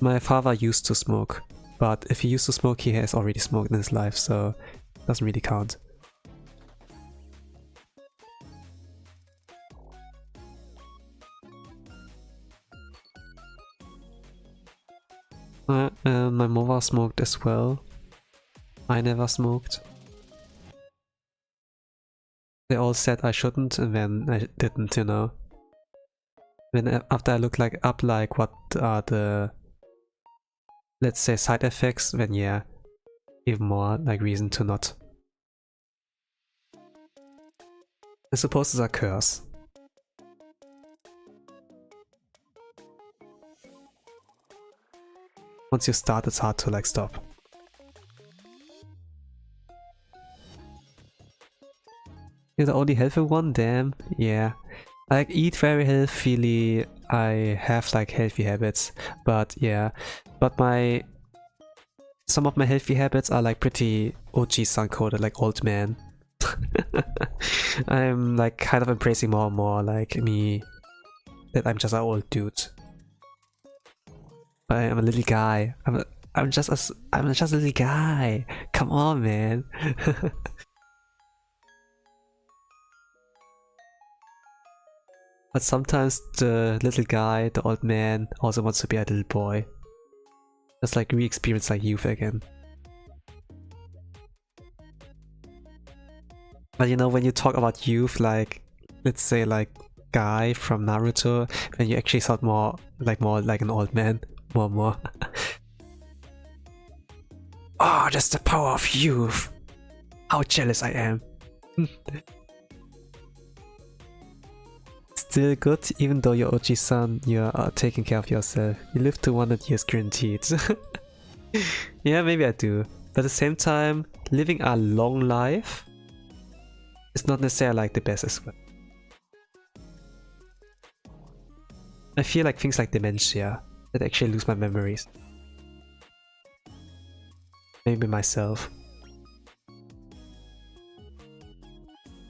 My father used to smoke, but if he used to smoke, he has already smoked in his life, so it doesn't really count. My mother smoked as well. I never smoked. They all said I shouldn't, and then I didn't, you know. Then after I looked up what are the, let's say, side effects, then yeah, even more like reason to not. I suppose it's a curse. Once you start, it's hard to like stop. You're the only healthy one? Damn, yeah. I like eat very healthily, I have like healthy habits, but yeah. But some of my healthy habits are like pretty OG-san coded, like old man. I'm like kind of embracing more and more like me, that I'm just an old dude. But I'm a little guy. I'm just a little guy. Come on, man. But sometimes the little guy, the old man, also wants to be a little boy. Just like re-experience like youth again. But you know, when you talk about youth, like let's say like Guy from Naruto, then you actually sound more like an old man. More. Oh, that's the power of youth. How jealous I am. Still good, even though you're OG-san, you're taking care of yourself. You live to 100 years guaranteed. Yeah, maybe I do. But at the same time, living a long life is not necessarily like the best as well. I feel like things like dementia, that actually lose my memories. Maybe myself.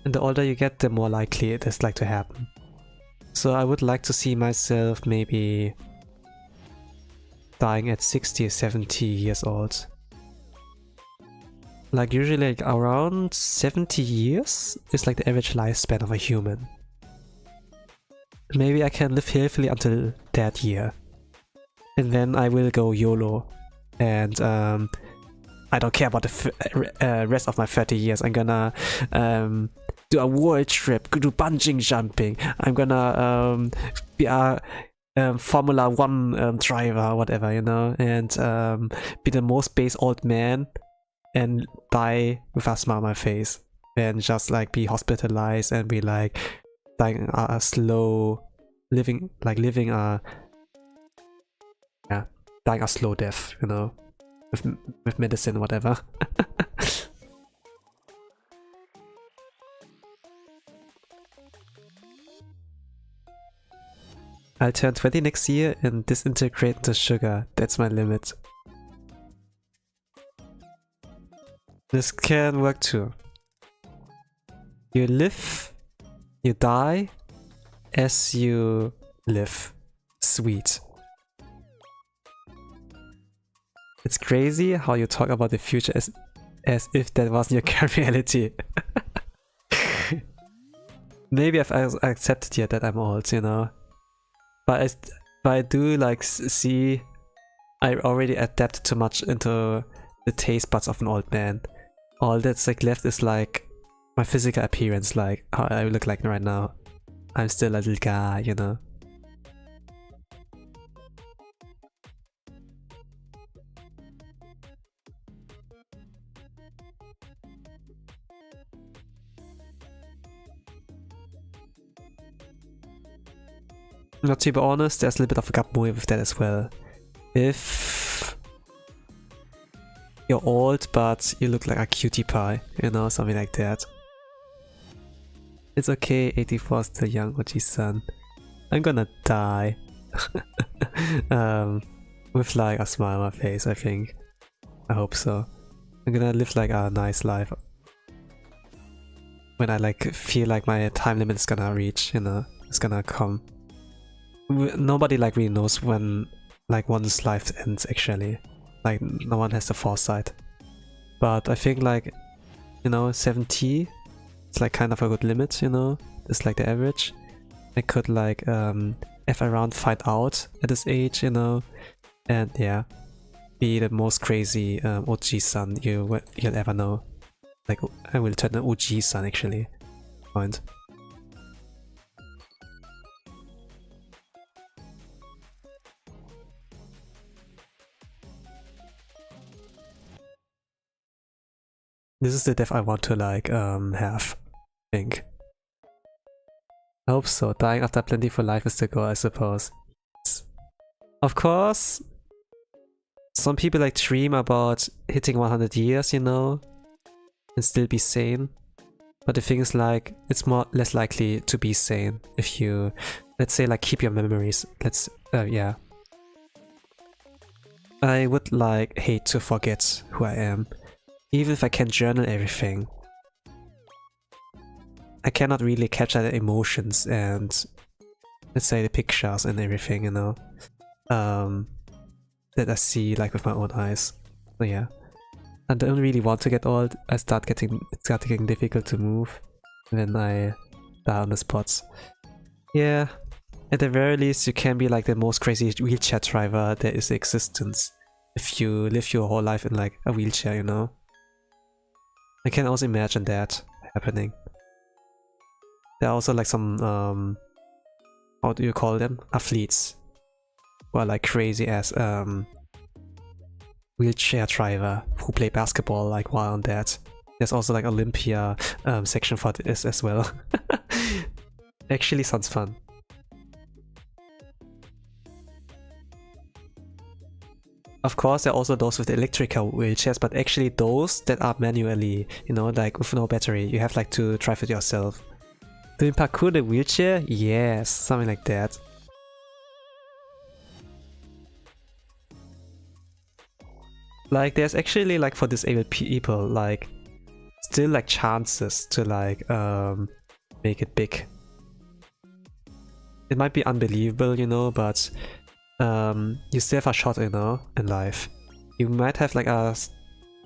And the older you get, the more likely it is like to happen. So I would like to see myself maybe dying at 60 or 70 years old. Like usually like around 70 years is like the average lifespan of a human. Maybe I can live healthily until that year. And then I will go YOLO. And I don't care about the rest of my 30 years. I'm gonna do a world trip, do bungee jumping. I'm gonna be a Formula 1 driver, whatever, you know, and be the most base old man and die with a smile on my face. And just like be hospitalized and be like dying a slow living a dying a slow death, you know, with medicine, whatever. I'll turn 20 next year and disintegrate into sugar. That's my limit. This can work too. You live, you die as you live. Sweet. It's crazy how you talk about the future as if that wasn't your current reality. Maybe I've accepted yet that I'm old, you know. But I do like see I already adapted too much into the taste buds of an old man. All that's like left is like my physical appearance, like how I look like right now. I'm still a little guy, you know. Not to be honest, there's a little bit of a gap movie with that as well. If you're old but you look like a cutie pie, you know, something like that. It's okay, 84 is still young, Oji-san. I'm gonna die. With like a smile on my face, I think. I hope so. I'm gonna live like a nice life. When I like feel like my time limit is gonna reach, you know, it's gonna come. Nobody like really knows when like one's life ends actually. Like no one has the foresight. But I think like, you know, 70, it's like kind of a good limit, you know. It's like the average. I could like F around, find out at this age, you know. And yeah, be the most crazy OG-san you'll ever know. Like I will turn an OG-san actually. Point. This is the death I want to like have, I think. I hope so. Dying after plentiful life is the goal, I suppose. Of course, some people like dream about hitting 100 years, you know, and still be sane. But the thing is like, it's less likely to be sane if you, let's say, like keep your memories. Yeah. I would like hate to forget who I am. Even if I can journal everything, I cannot really capture the emotions and, let's say, the pictures and everything, you know, that I see like with my own eyes. So yeah, I don't really want to get old. It's getting difficult to move when I die on the spots. Yeah, at the very least, you can be like the most crazy wheelchair driver there is in existence if you live your whole life in like a wheelchair, you know. I can also imagine that happening. There are also like some, how do you call them? Athletes. Who are like crazy as wheelchair driver who play basketball like while on that. There's also like Olympia section for this as well. Actually sounds fun. Of course, there are also those with electrical wheelchairs, but actually those that are manually, you know, like with no battery, you have like to drive it yourself. Doing parkour the wheelchair? Yes, something like that. Like there's actually like for disabled people, like still like chances to like make it big. It might be unbelievable, you know, but you still have a shot, you know, in life. You might have like a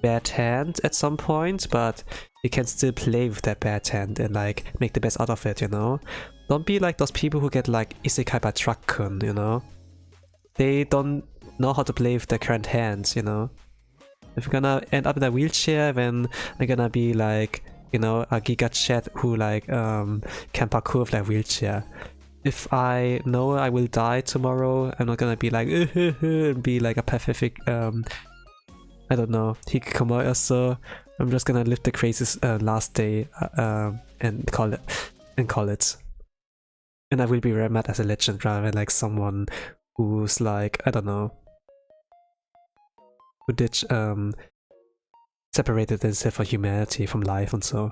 bad hand at some point, but you can still play with that bad hand and like make the best out of it, you know? Don't be like those people who get like isekai by Truck-kun, you know? They don't know how to play with their current hands, you know? If you're gonna end up in a wheelchair, then I'm gonna be like, you know, a Giga Chat who like can parkour with that wheelchair. If I know I will die tomorrow, I'm not gonna be like and be like a pacific I don't know, hikikomori or so. I'm just gonna live the craziest last day and call it. And I will be remembered as a legend rather than like someone who's like, I don't know, who did separated themselves from humanity, from life and so.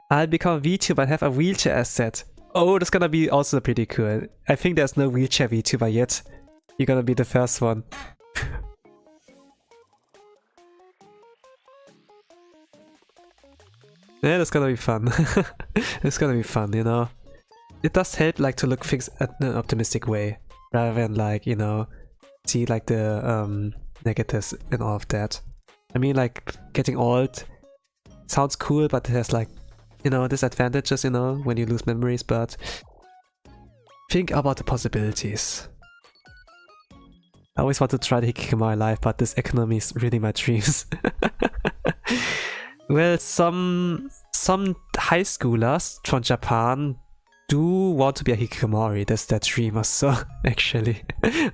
I'll become a VTuber and have a wheelchair asset. Oh, that's gonna be also pretty cool. I think there's no wheelchair VTuber yet. You're gonna be the first one. Yeah, that's gonna be fun. It's gonna be fun, you know. It does help like to look things at an optimistic way, rather than like, you know, see like the negatives and all of that. I mean, like, getting old sounds cool, but it has like, you know, disadvantages, you know, when you lose memories, but think about the possibilities. I always want to try the hikikomori life, but this economy is really my dreams. Well, some high schoolers from Japan do want to be a hikikomori. That's their dream or so, actually.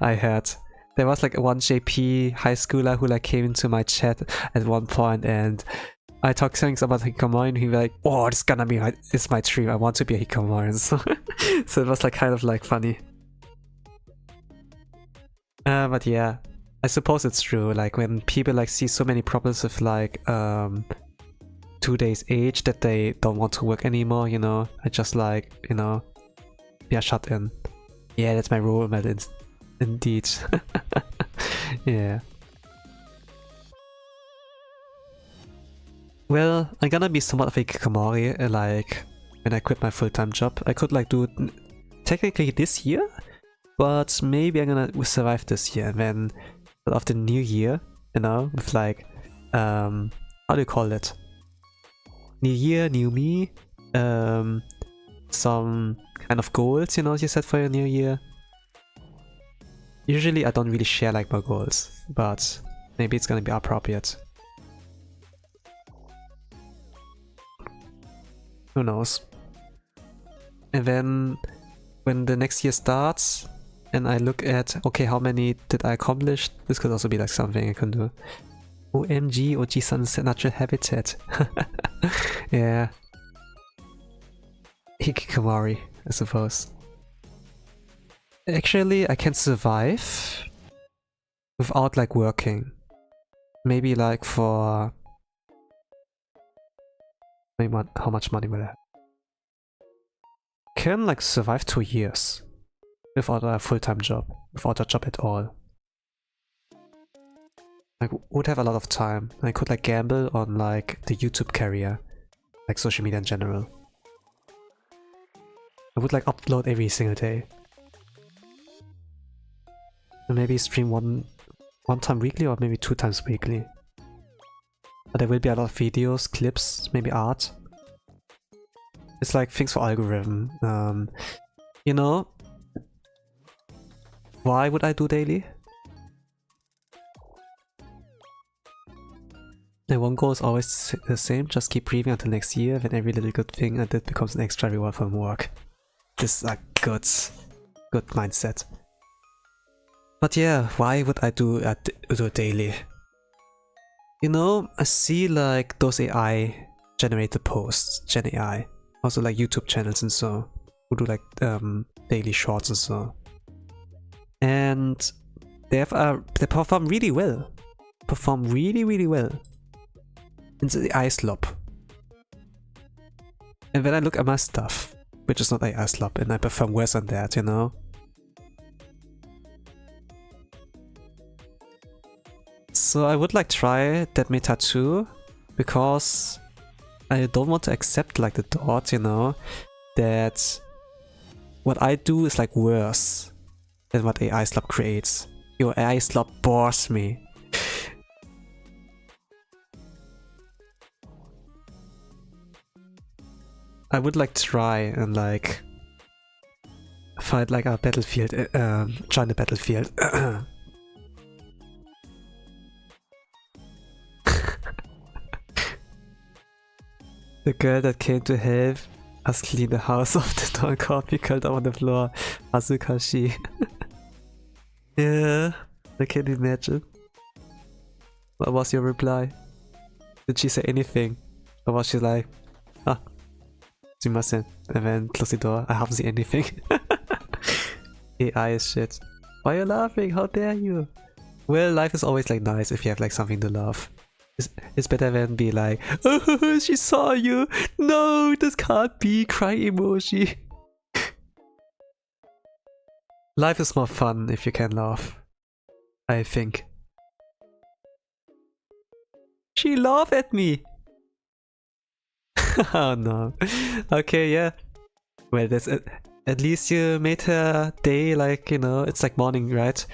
I heard. There was like one JP high schooler who like came into my chat at one point and I talked things about hikikomori and he was like, oh, it's gonna be it's my dream. I want to be a hikikomori. And so it was like kind of like funny. But yeah, I suppose it's true. Like when people like see so many problems with like 2 days age that they don't want to work anymore, you know, I just like, you know, yeah, shut in. Yeah, that's my role model indeed. Yeah. Well, I'm gonna be somewhat of a hikikomori, like when I quit my full-time job. I could like do it technically this year, but maybe I'm gonna survive this year and then of the new year, you know, with like how do you call it? New year, new me, some kind of goals, you know, you set for your new year. Usually I don't really share like my goals, but maybe it's gonna be appropriate. Who knows? And then when the next year starts and I look at, okay, how many did I accomplish? This could also be like something I can do. OMG, Oji-san's natural habitat. Yeah. Hikikomori, I suppose. Actually, I can survive without like working. Maybe like for... maybe how much money will I have? Can like survive 2 years without a full-time job, without a job at all. I would have a lot of time. I could like gamble on like the YouTube career, like social media in general. I would like upload every single day. And maybe stream one time weekly or maybe 2 times weekly. But there will be a lot of videos, clips, maybe art. It's like things for algorithm. You know, why would I do daily? My one goal is always the same, just keep breathing until next year, then every little good thing I did becomes an extra reward from work. This is a good mindset. But yeah, why would I do it daily? You know, I see like those AI generated posts, Gen AI, also like YouTube channels and so, who do like daily shorts and so. And they perform really well. Perform really well. Into the AI slop. And when I look at my stuff, which is not AI slop, and I perform worse than that, you know? So I would like try that meta too, because I don't want to accept like the thought, you know, that what I do is like worse than what AI slop creates. Your AI slop bores me. I would like try and like fight like a battlefield, join the battlefield. The girl that came to help us clean the house of the torn coffee curled up on the floor. Azukashi. Yeah, I can imagine. What was your reply? Did she say anything? Or was she like, ah, sumimasen, and then close the door, I haven't seen anything. AI is shit. Why are you laughing? How dare you? Well, life is always like nice if you have like something to laugh. It's better than be like, oh, she saw you. No, this can't be. Cry emoji. Life is more fun if you can laugh, I think. She laughed at me. Oh no. Okay, yeah. Well, that's it. At least you made her day like, you know, it's like morning, right?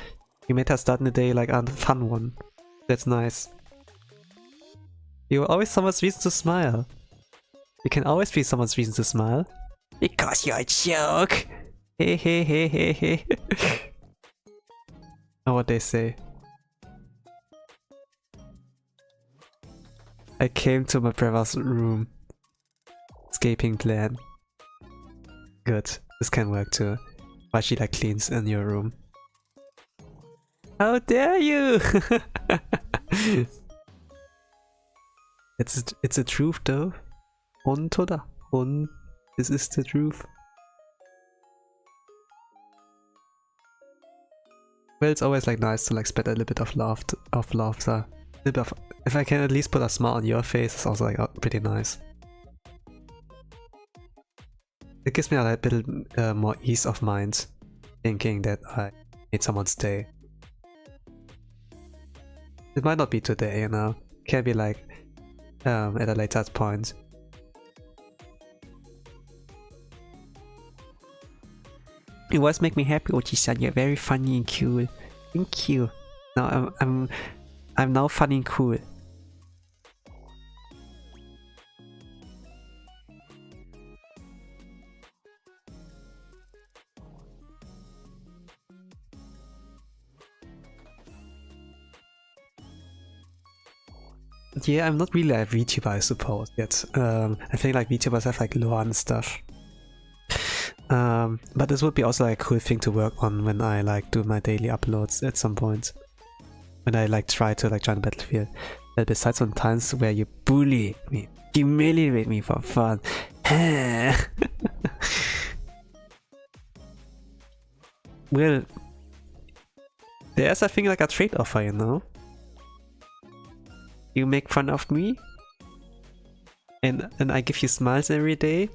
You made her start in the day like a fun one. That's nice. You were always someone's reason to smile. You can always be someone's reason to smile. Because you're a joke! Hey hey hey hey hey. Know what they say. I came to my brother's room. Escaping plan. Good. This can work too. Why she like cleans in your room. How dare you! It's the truth though. Hontoda. This is the truth. Well, it's always like nice to like spread a little bit of laughter. If I can at least put a smile on your face, it's also like pretty nice. It gives me a little bit more ease of mind, thinking that I made someone's day. It might not be today, you know. It can be like at a later point. You always make me happy, Ochi-san. You're very funny and cool. Thank you. Now I'm now funny and cool. Yeah, I'm not really a VTuber, I suppose, yet. I think like VTubers have like lore and stuff. But this would be also like a cool thing to work on when I like do my daily uploads at some point. When I like try to like join the battlefield. But besides some times where you bully me, humiliate me for fun. Well, there's I think like a trade offer, you know? You make fun of me, and I give you smiles every day,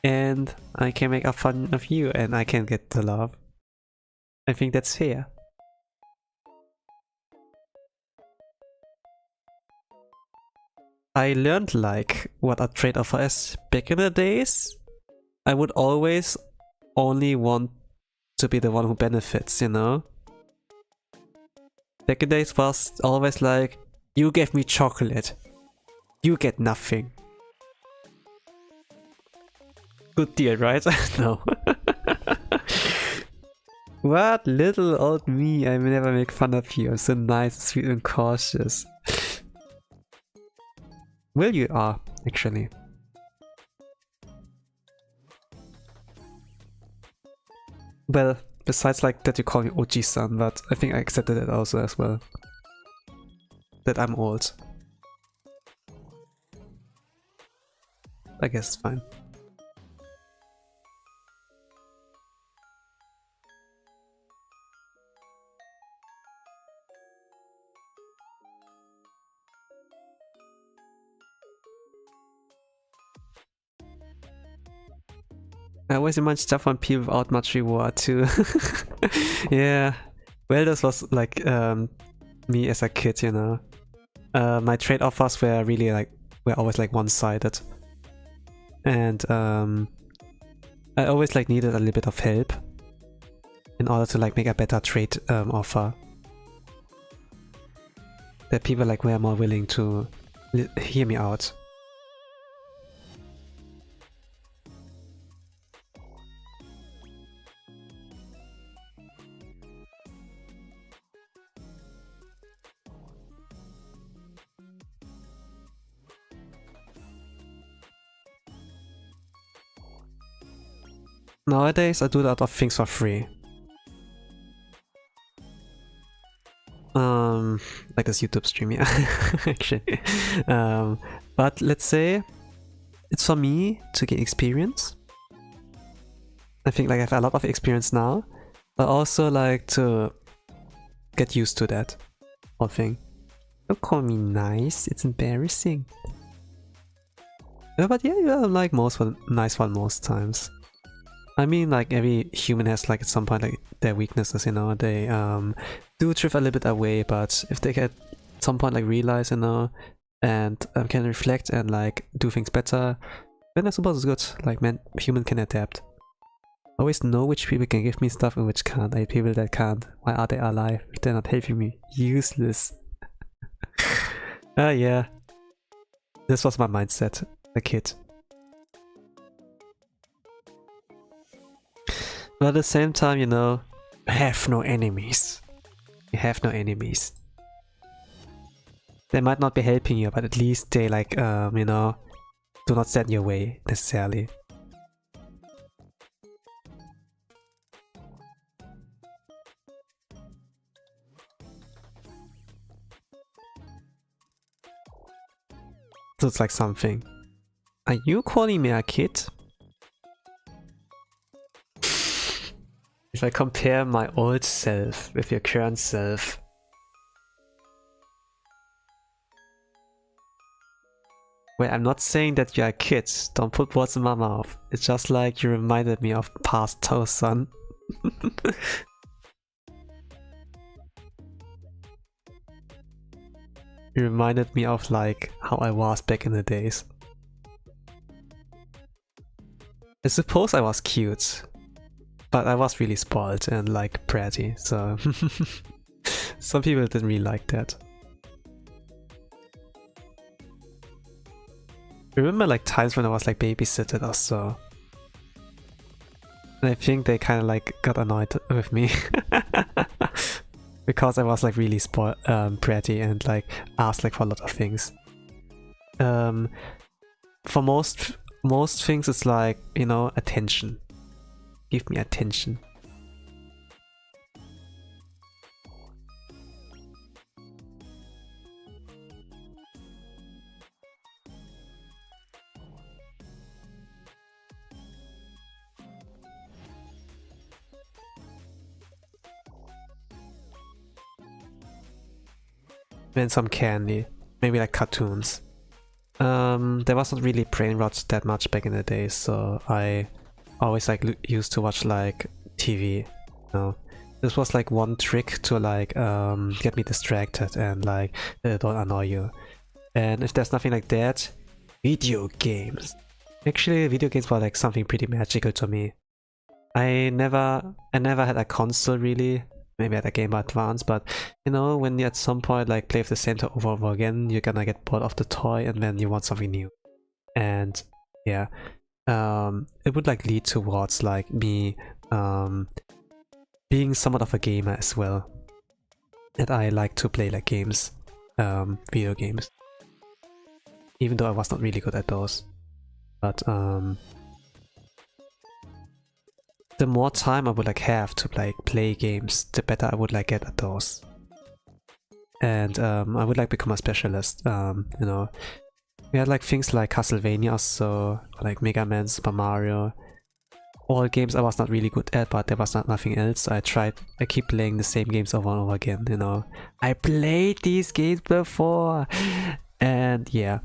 and I can make fun of you, and I can get the love. I think that's fair. I learned like what a trade offer is. Back in the days, I would always only want to be the one who benefits, you know? Back in the days was always like, you gave me chocolate. You get nothing. Good deal, right? No. What? Little old me. I will never make fun of you. I'm so nice, sweet and cautious. Well, you are, actually. Well, besides like that you call me Oji-san, but I think I accepted it also as well. That I'm old. I guess it's fine. I always demand stuff on people without much reward too. Yeah. Well, this was like me as a kid, you know. My trade offers were really like always like one-sided, and I always like needed a little bit of help in order to like make a better trade offer. That people like were more willing to hear me out. Nowadays, I do a lot of things for free. Like this YouTube stream, yeah, actually. But let's say it's for me to get experience. I think like I have a lot of experience now, but also like to get used to that whole thing. Don't call me nice, it's embarrassing. But yeah, you are like nice one most times. I mean, like every human has like at some point like their weaknesses, you know. They do drift a little bit away, but if they at some point like realize, you know, and can reflect and like do things better, then I suppose it's good. Like man, human can adapt. I always know which people can give me stuff and which can't. I hate people that can't. Why are they alive if they're not helping me? Useless. Yeah. This was my mindset, a kid. But at the same time, you know, you have no enemies. You have no enemies. They might not be helping you, but at least they like, you know, do not stand in your way necessarily. So it's like something. Are you calling me a kid? If I compare my old self with your current self, well, I'm not saying that you're a kid, don't put words in my mouth. It's just like you reminded me of past Tosan. You reminded me of like how I was back in the days. I suppose I was cute, but I was really spoiled and like bratty, so some people didn't really like that. I remember like times when I was like babysitted or so. And I think they kind of like got annoyed with me. Because I was like really bratty and like asked like for a lot of things. For most things it's like, you know, attention. Give me attention. And some candy, maybe like cartoons. There wasn't really brain rot that much back in the day, so I always like used to watch like TV. You know? This was like one trick to like get me distracted and like don't annoy you. And if there's nothing like that, video games. Actually, video games were like something pretty magical to me. I never had a console really. Maybe at a Game Boy Advance, but you know, when you at some point like play with the same toy over and over again, you're gonna get bored of the toy and then you want something new. And yeah, it would like lead towards like me being somewhat of a gamer as well. And I like to play like games, video games. Even though I was not really good at those. But the more time I would like have to like play games, the better I would like get at those. And I would like become a specialist, you know. We had like things like Castlevania also, or like Mega Man, Super Mario. All games I was not really good at, but there was nothing else. So I keep playing the same games over and over again, you know. I played these games before! And yeah.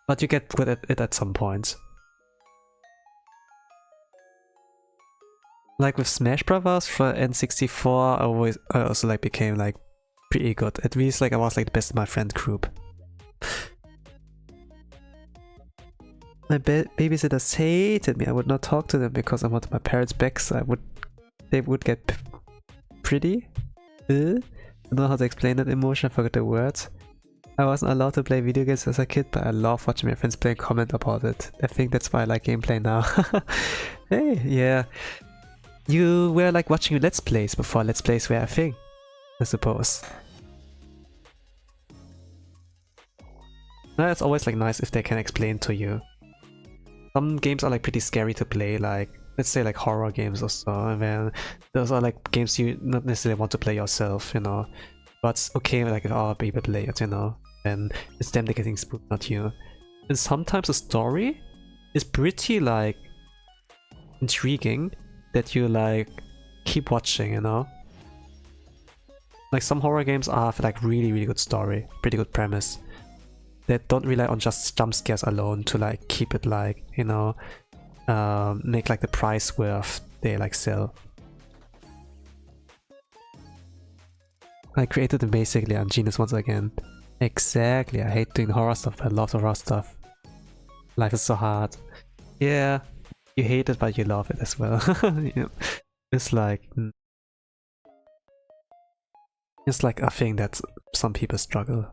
But you get good at it at some point. Like with Smash Brothers for N64, I also like became like pretty good. At least like I was like the best in my friend group. My babysitters hated me. I would not talk to them because I wanted my parents back, so they would get pretty. I don't know how to explain that emotion, I forgot the words. I wasn't allowed to play video games as a kid, but I love watching my friends play and comment about it. I think that's why I like gameplay now. Hey, yeah. You were like watching Let's Plays before Let's Plays were a thing, I suppose. Now it's always like nice if they can explain to you. some games are like pretty scary to play, like let's say like horror games or so, and then those are like games you not necessarily want to play yourself, you know. But it's okay like if other people play it, you know, and it's them that getting spooked, not you. And sometimes the story is pretty like intriguing that you like keep watching, you know. Like some horror games have like really good story, pretty good premise, that don't rely on just jump scares alone to like keep it like, you know, make like the price worth they like sell. I created them basically on Genius once again. Exactly, I hate doing horror stuff, but I love the horror stuff. Life is so hard. Yeah, you hate it but you love it as well. Yeah. It's like a thing that some people struggle.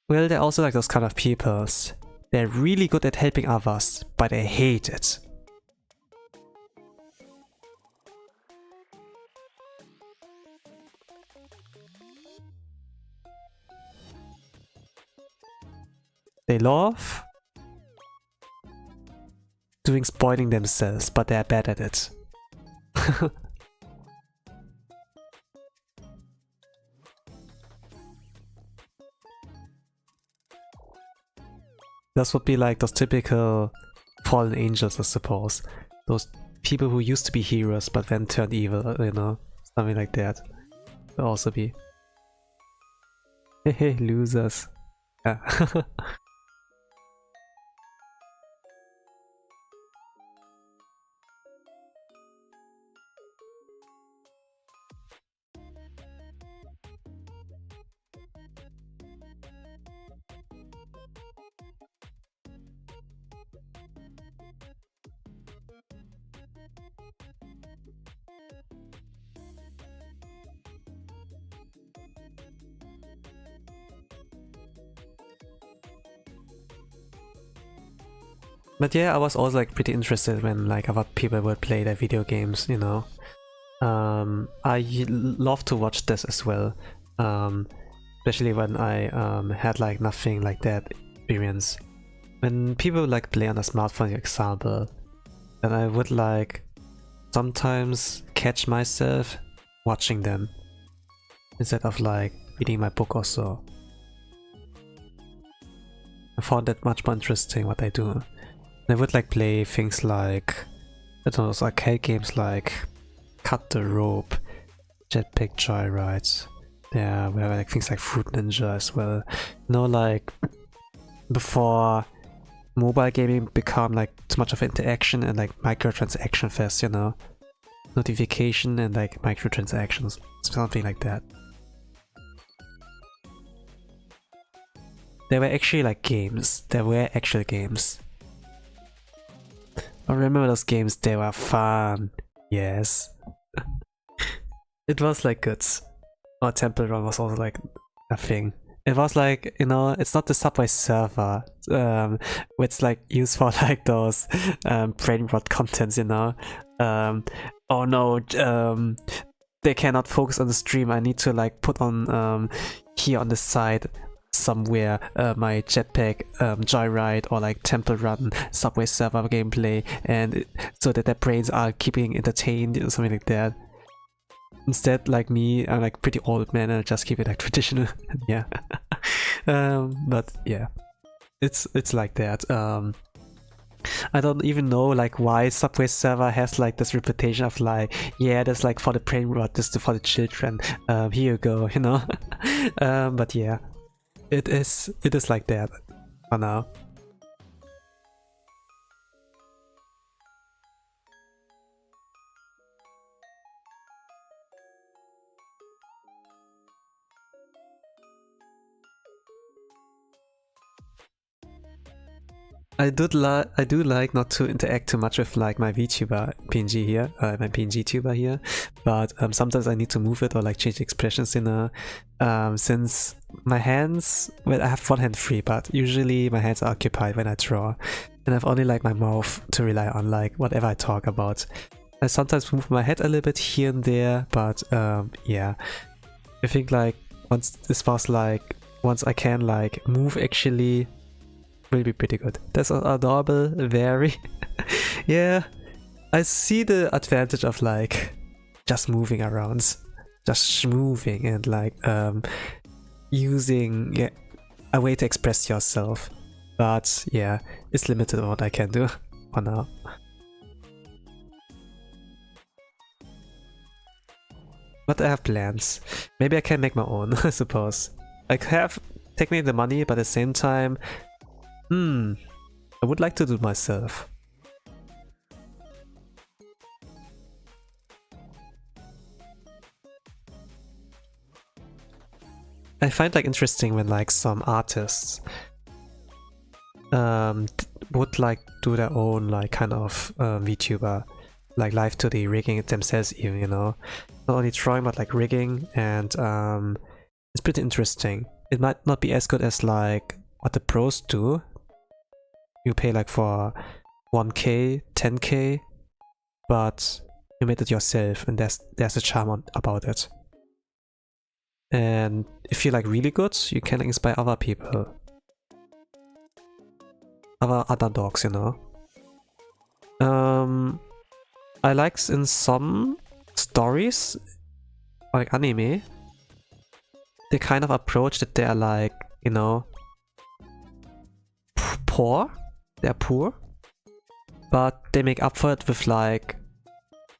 Well, they're also like those kind of peoples. They're really good at helping others, but they hate it. They love doing spoiling themselves, but they're bad at it. This would be like those typical fallen angels, I suppose. Those people who used to be heroes but then turned evil, you know, something like that. Could also be. Hey, losers. Yeah. But yeah, I was also like pretty interested when like other people would play their video games, you know. I love to watch this as well, especially when I had like nothing like that experience. When people like play on a smartphone, for example, then I would like sometimes catch myself watching them instead of like reading my book or so. I found that much more interesting what I do. I would like play things like, I don't know, those arcade games like Cut the Rope, Jetpack Joyride. Yeah, we have like things like Fruit Ninja as well. You know, like before mobile gaming become like too much of interaction and like microtransaction fest, you know, notification and like microtransactions, something like that. There were actually like games. There were actual games. I remember those games, they were fun. Yes. It was like good. Or Temple Run was also like a thing. It was like, you know, it's not the Subway server. It's like used for like those brain rot contents, you know. Oh no, they cannot focus on the stream. I need to like put on here on the side somewhere my jetpack joyride or like Temple Run Subway server gameplay, and so that their brains are keeping entertained, you know, something like that. Instead, like me, I'm like pretty old man and I just keep it like traditional. Yeah. But yeah, it's like that. I don't even know like why Subway server has like this reputation of like, yeah, that's like for the brain rot, this is for the children, here you go, you know. But yeah, it is like that for now. I do like not to interact too much with like my VTuber PNG here, my PNG tuber here, but sometimes I need to move it or like change expressions in a since my hands, well, I have one hand free, but usually my hands are occupied when I draw, and I've only like my mouth to rely on like whatever I talk about. I sometimes move my head a little bit here and there, but yeah. I think like once I can like move actually, will be pretty good. That's adorable, very. Yeah, I see the advantage of like just moving around, just moving and like using a way to express yourself. But yeah, it's limited on what I can do for now. But I have plans. Maybe I can make my own, I suppose. I have technically the money, but at the same time, I would like to do it myself. I find like interesting when like some artists would like do their own like kind of VTuber, like live 2D rigging it themselves even, you know. Not only drawing but like rigging, and it's pretty interesting. It might not be as good as like what the pros do. You pay like for 1k, 10k, but you made it yourself, and there's a charm about it. And if you're like really good, you can inspire other people. Other dogs, you know. I like in some stories, like anime, the kind of approach that they are like, you know, poor. They're poor, but they make up for it with like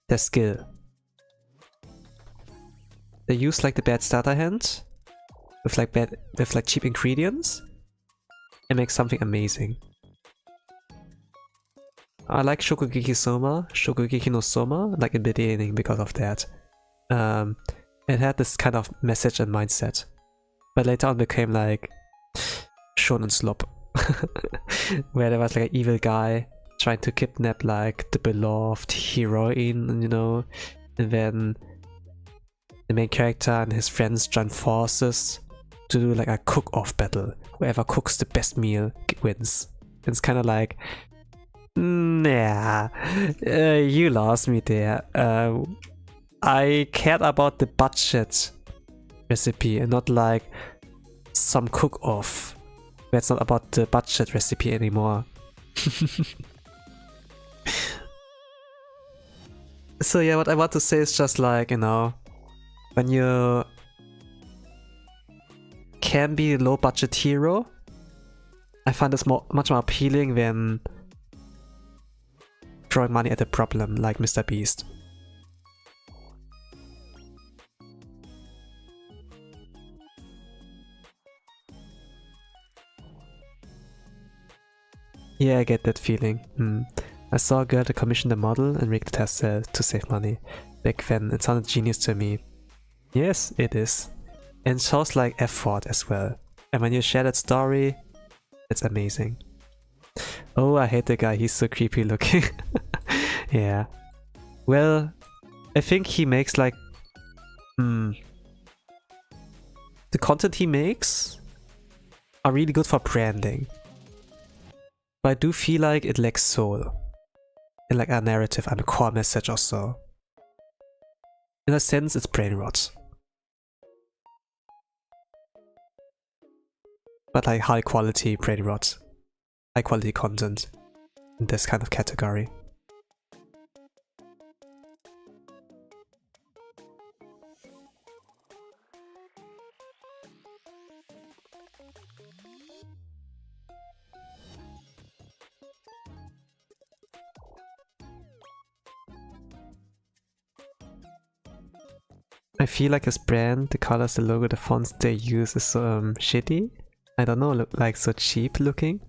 their skill. They use like the bad starter hand with like cheap ingredients and make something amazing. I like Shokugeki no Soma, like in the beginning because of that. It had this kind of message and mindset, but later on became like shonen slop, where there was like an evil guy trying to kidnap like the beloved heroine, you know, and then the main character and his friends join forces to do like a cook-off battle. Whoever cooks the best meal wins. It's kind of like, nah, you lost me there. I cared about the budget recipe and not like some cook-off. That's not about the budget recipe anymore. So yeah, what I want to say is just like, you know, when you can be a low budget hero, I find this much more appealing than throwing money at a problem like Mr. Beast. Yeah, I get that feeling. I saw a girl to commission the model and rigged it herself to save money. Back then, it sounded genius to me. Yes, it is. And it shows like effort as well. And when you share that story, it's amazing. Oh, I hate the guy, he's so creepy looking. Yeah. Well, I think he makes like... The content he makes are really good for branding. But I do feel like it lacks soul. And like a narrative and a core message or so. In a sense, it's brain rot. But like high quality brain rot. High quality content in this kind of category. I feel like his brand, the colors, the logo, the fonts they use is so shitty. I don't know, look like so cheap looking.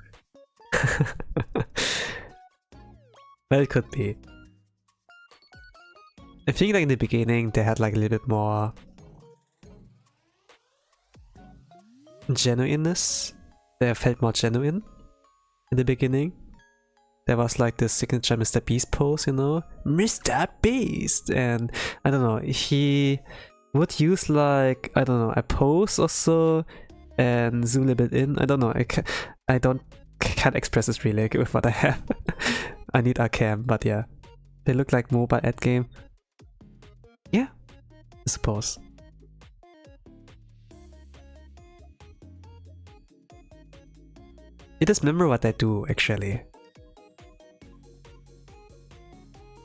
Well, it could be. I think like in the beginning they had like a little bit more genuineness. They felt more genuine in the beginning. There was like the signature Mr. Beast pose, you know? Mr. Beast! And I don't know, he would use like, I don't know, a pose or so and zoom a little bit in. I don't know, can't express this really with what I have. I need a cam, but yeah. They look like mobile ad game. Yeah, I suppose. You just remember what they do actually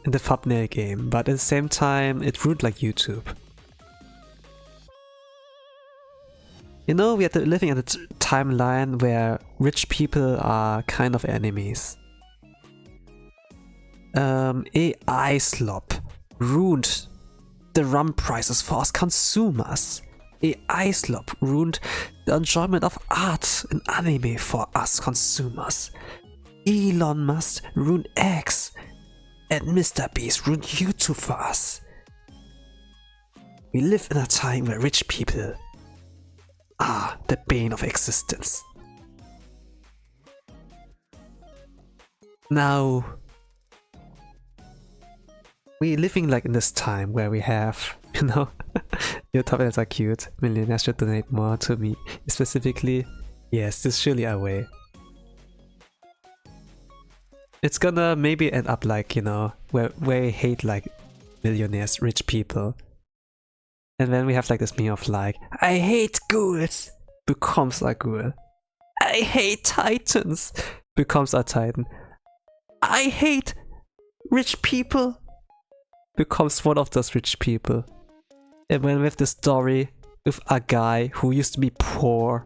in the thumbnail game, but at the same time it ruined like YouTube. You know, we are living in a timeline where rich people are kind of enemies. AI slop ruined the rum prices for us consumers. AI slop ruined the enjoyment of art and anime for us consumers. Elon Musk ruined X, and Mr. Beast ruined YouTube for us. We live in a time where rich people are the bane of existence. Now, we're living like in this time where we have, you know, your thumbnails are cute, millionaires should donate more to me. Specifically, yes, there's surely a way. It's gonna maybe end up like, you know, where we hate like millionaires, rich people. And then we have like this meme of like, I hate ghouls, becomes a ghoul. I hate titans, becomes a titan. I hate rich people, becomes one of those rich people. And then we have the story with a guy who used to be poor,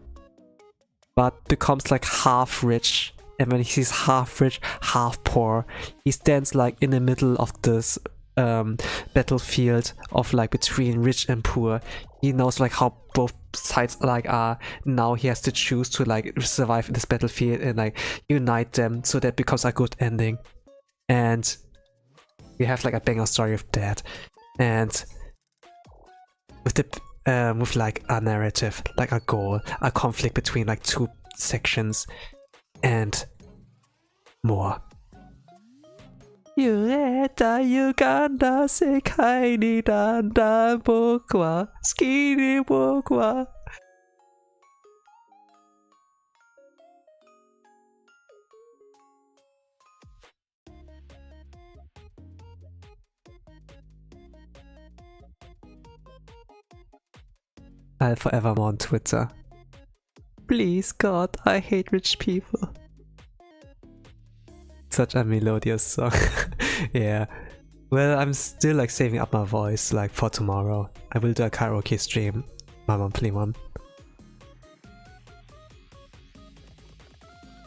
but becomes like half rich. And when he's half rich, half poor, he stands like in the middle of this battlefield of like between rich and poor. He knows like how both sides like are. Now he has to choose to like survive in this battlefield and like unite them so that becomes a good ending. And we have like a banger story of that. And with the with like a narrative, like a goal, a conflict between like two sections and more. 揺れた歪んだ世界にだんだん僕は好きに僕は I'll forever on Twitter. Please God, I hate rich people. Such a melodious song. Yeah. Well, I'm still like saving up my voice like for tomorrow. I will do a karaoke stream, my monthly one.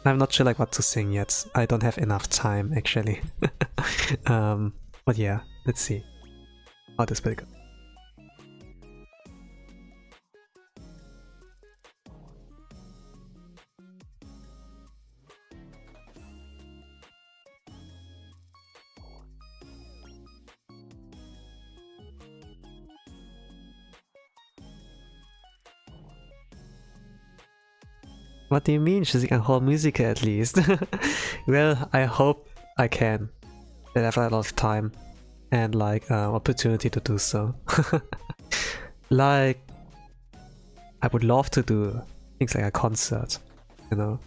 I'm not sure like what to sing yet. I don't have enough time actually. But yeah, let's see how this will go. What do you mean? She's like a whole music at least. Well, I hope I can. I have a lot of time and like opportunity to do so. Like, I would love to do things like a concert, you know,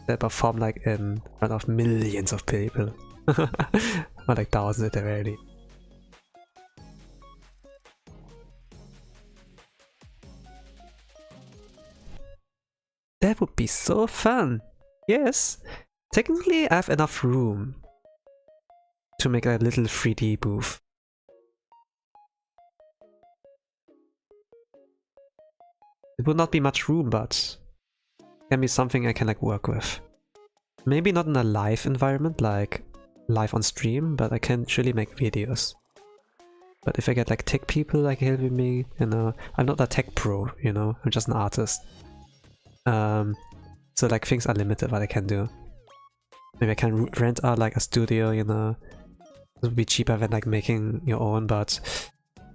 that perform like in front of millions of people, or like thousands at the very least. That would be so fun! Yes! Technically I have enough room to make a little 3D booth. It would not be much room, but can be something I can like work with. Maybe not in a live environment, like live on stream, but I can surely make videos. But if I get like tech people like helping me, you know, I'm not a tech pro, you know, I'm just an artist. So like things are limited what I can do. Maybe I can rent out like a studio, you know. It would be cheaper than like making your own, but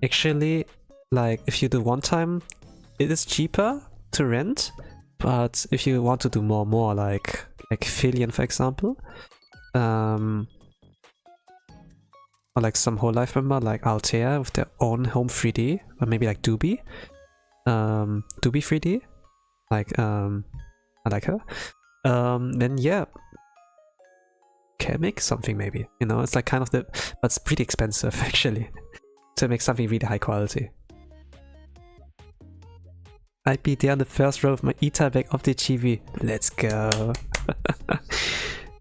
actually like if you do one time it is cheaper to rent, but if you want to do more like Philian for example, or like some whole life member like Altea with their own home 3D, or maybe like Doobie 3D. Like, I like her. Then yeah, can make something maybe, you know, it's like kind of the, but it's pretty expensive actually to make something really high quality. I'd be there on the first row with my Ita bag of the TV. Let's go.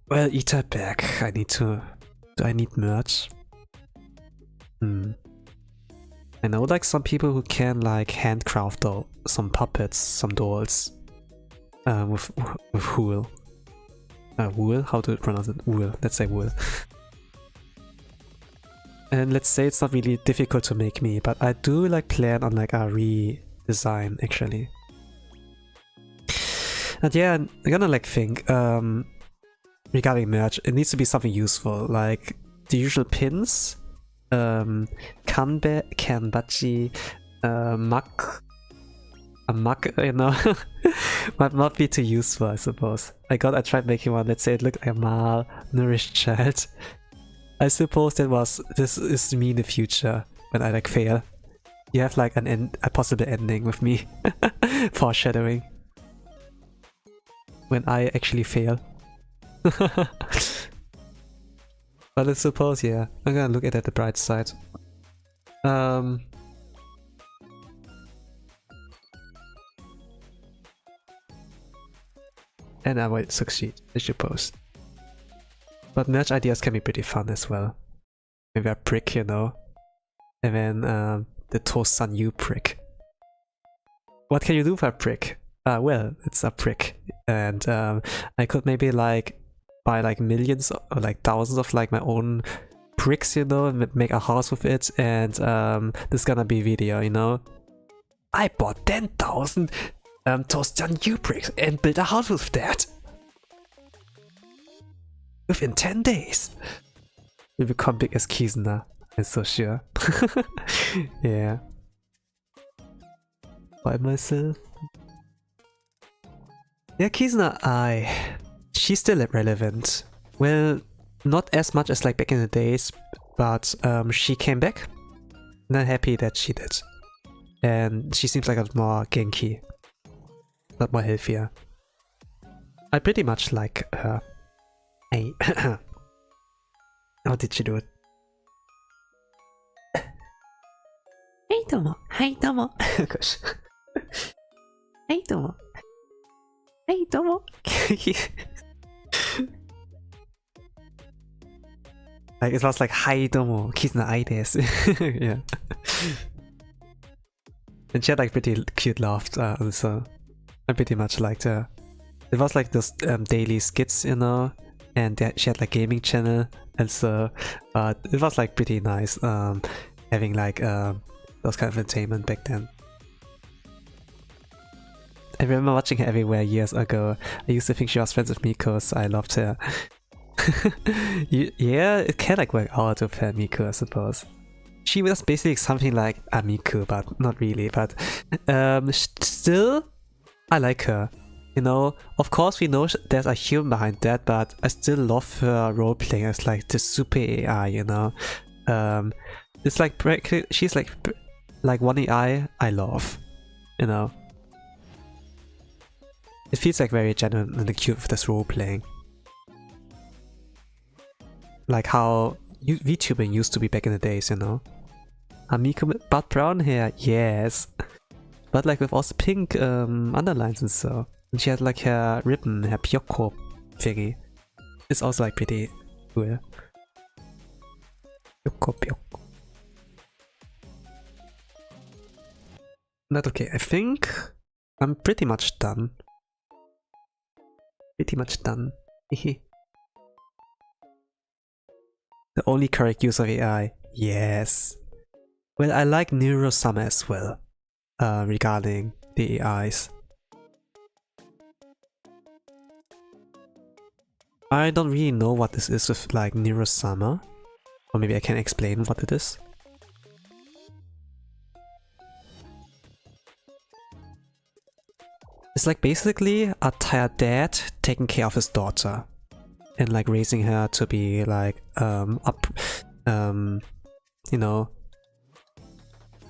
Well, Ita bag, I need to, do I need merch? I know like some people who can like handcraft some puppets, some dolls with wool. Wool? How to pronounce it? Wool. Let's say wool. And let's say it's not really difficult to make me, but I do like plan on like a redesign actually. And yeah, I'm gonna like think regarding merch, it needs to be something useful, like the usual pins, kanbachi, mug, a mug, you know, might not be too useful, I suppose. I tried making one, let's say it looked like a malnourished child. I suppose this is me in the future, when I like fail. You have like a possible ending with me. Foreshadowing. When I actually fail. But I suppose, yeah, I'm gonna look at it at the bright side. And I will succeed, I suppose. But merch ideas can be pretty fun as well. Maybe a prick, you know? And then the Toast Sun U prick. What can you do for a prick? Well, it's a prick. And I could maybe like buy like millions or like thousands of like my own bricks, you know, and make a house with it, and this is gonna be video, you know. I bought 10,000 Toast-Sun U bricks and built a house with that. Within 10 days. We become big as Kizuna, I'm so sure. Yeah. By myself. Yeah, Kizuna, she's still relevant. Well, not as much as like back in the days, but she came back. And I'm happy that she did. And she seems like a lot more Genki. A lot more healthier. I pretty much like her. Hey. How did she do it? Hey, domo. Hi, domo. Gosh. Hey, domo. Hey, domo. Like, it was like, hi, domo. Kizuna ai desu. Yeah. And she had like pretty cute laugh, so I pretty much liked her. It was like those daily skits, you know, and she had like gaming channel, and so it was like pretty nice having like those kind of entertainment back then. I remember watching her everywhere years ago. I used to think she was friends with Miko, so I loved her. Yeah, it can like work out with her, Miku, I suppose. She was basically something like a Miku, but not really. But still, I like her. You know, of course we know there's a human behind that, but I still love her role playing as like the super AI. You know, it's like she's like one AI I love. You know, it feels like very genuine and cute with this role playing. Like how VTubing used to be back in the days, you know. Amico but brown hair, yes. But like with also pink underlines and so. And she had like her ribbon, her Pyoko thingy. It's also like pretty cool. Pyoko. But okay, I think I'm pretty much done. The only correct use of AI. Yes. Well, I like Neuro-Sama as well, regarding the AIs. I don't really know what this is with like Neuro-Sama. Or maybe I can explain what it is. It's like basically a tired dad taking care of his daughter. And like raising her to be like you know,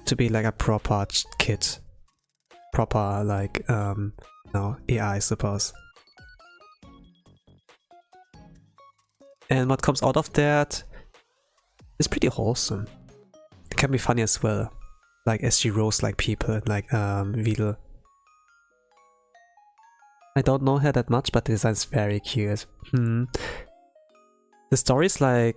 to be like a proper kid, proper like no AI, I suppose. And what comes out of that is pretty wholesome. It can be funny as well. Like as she roasts like people, like Videl. I don't know her that much, but the design's very cute. The story's like...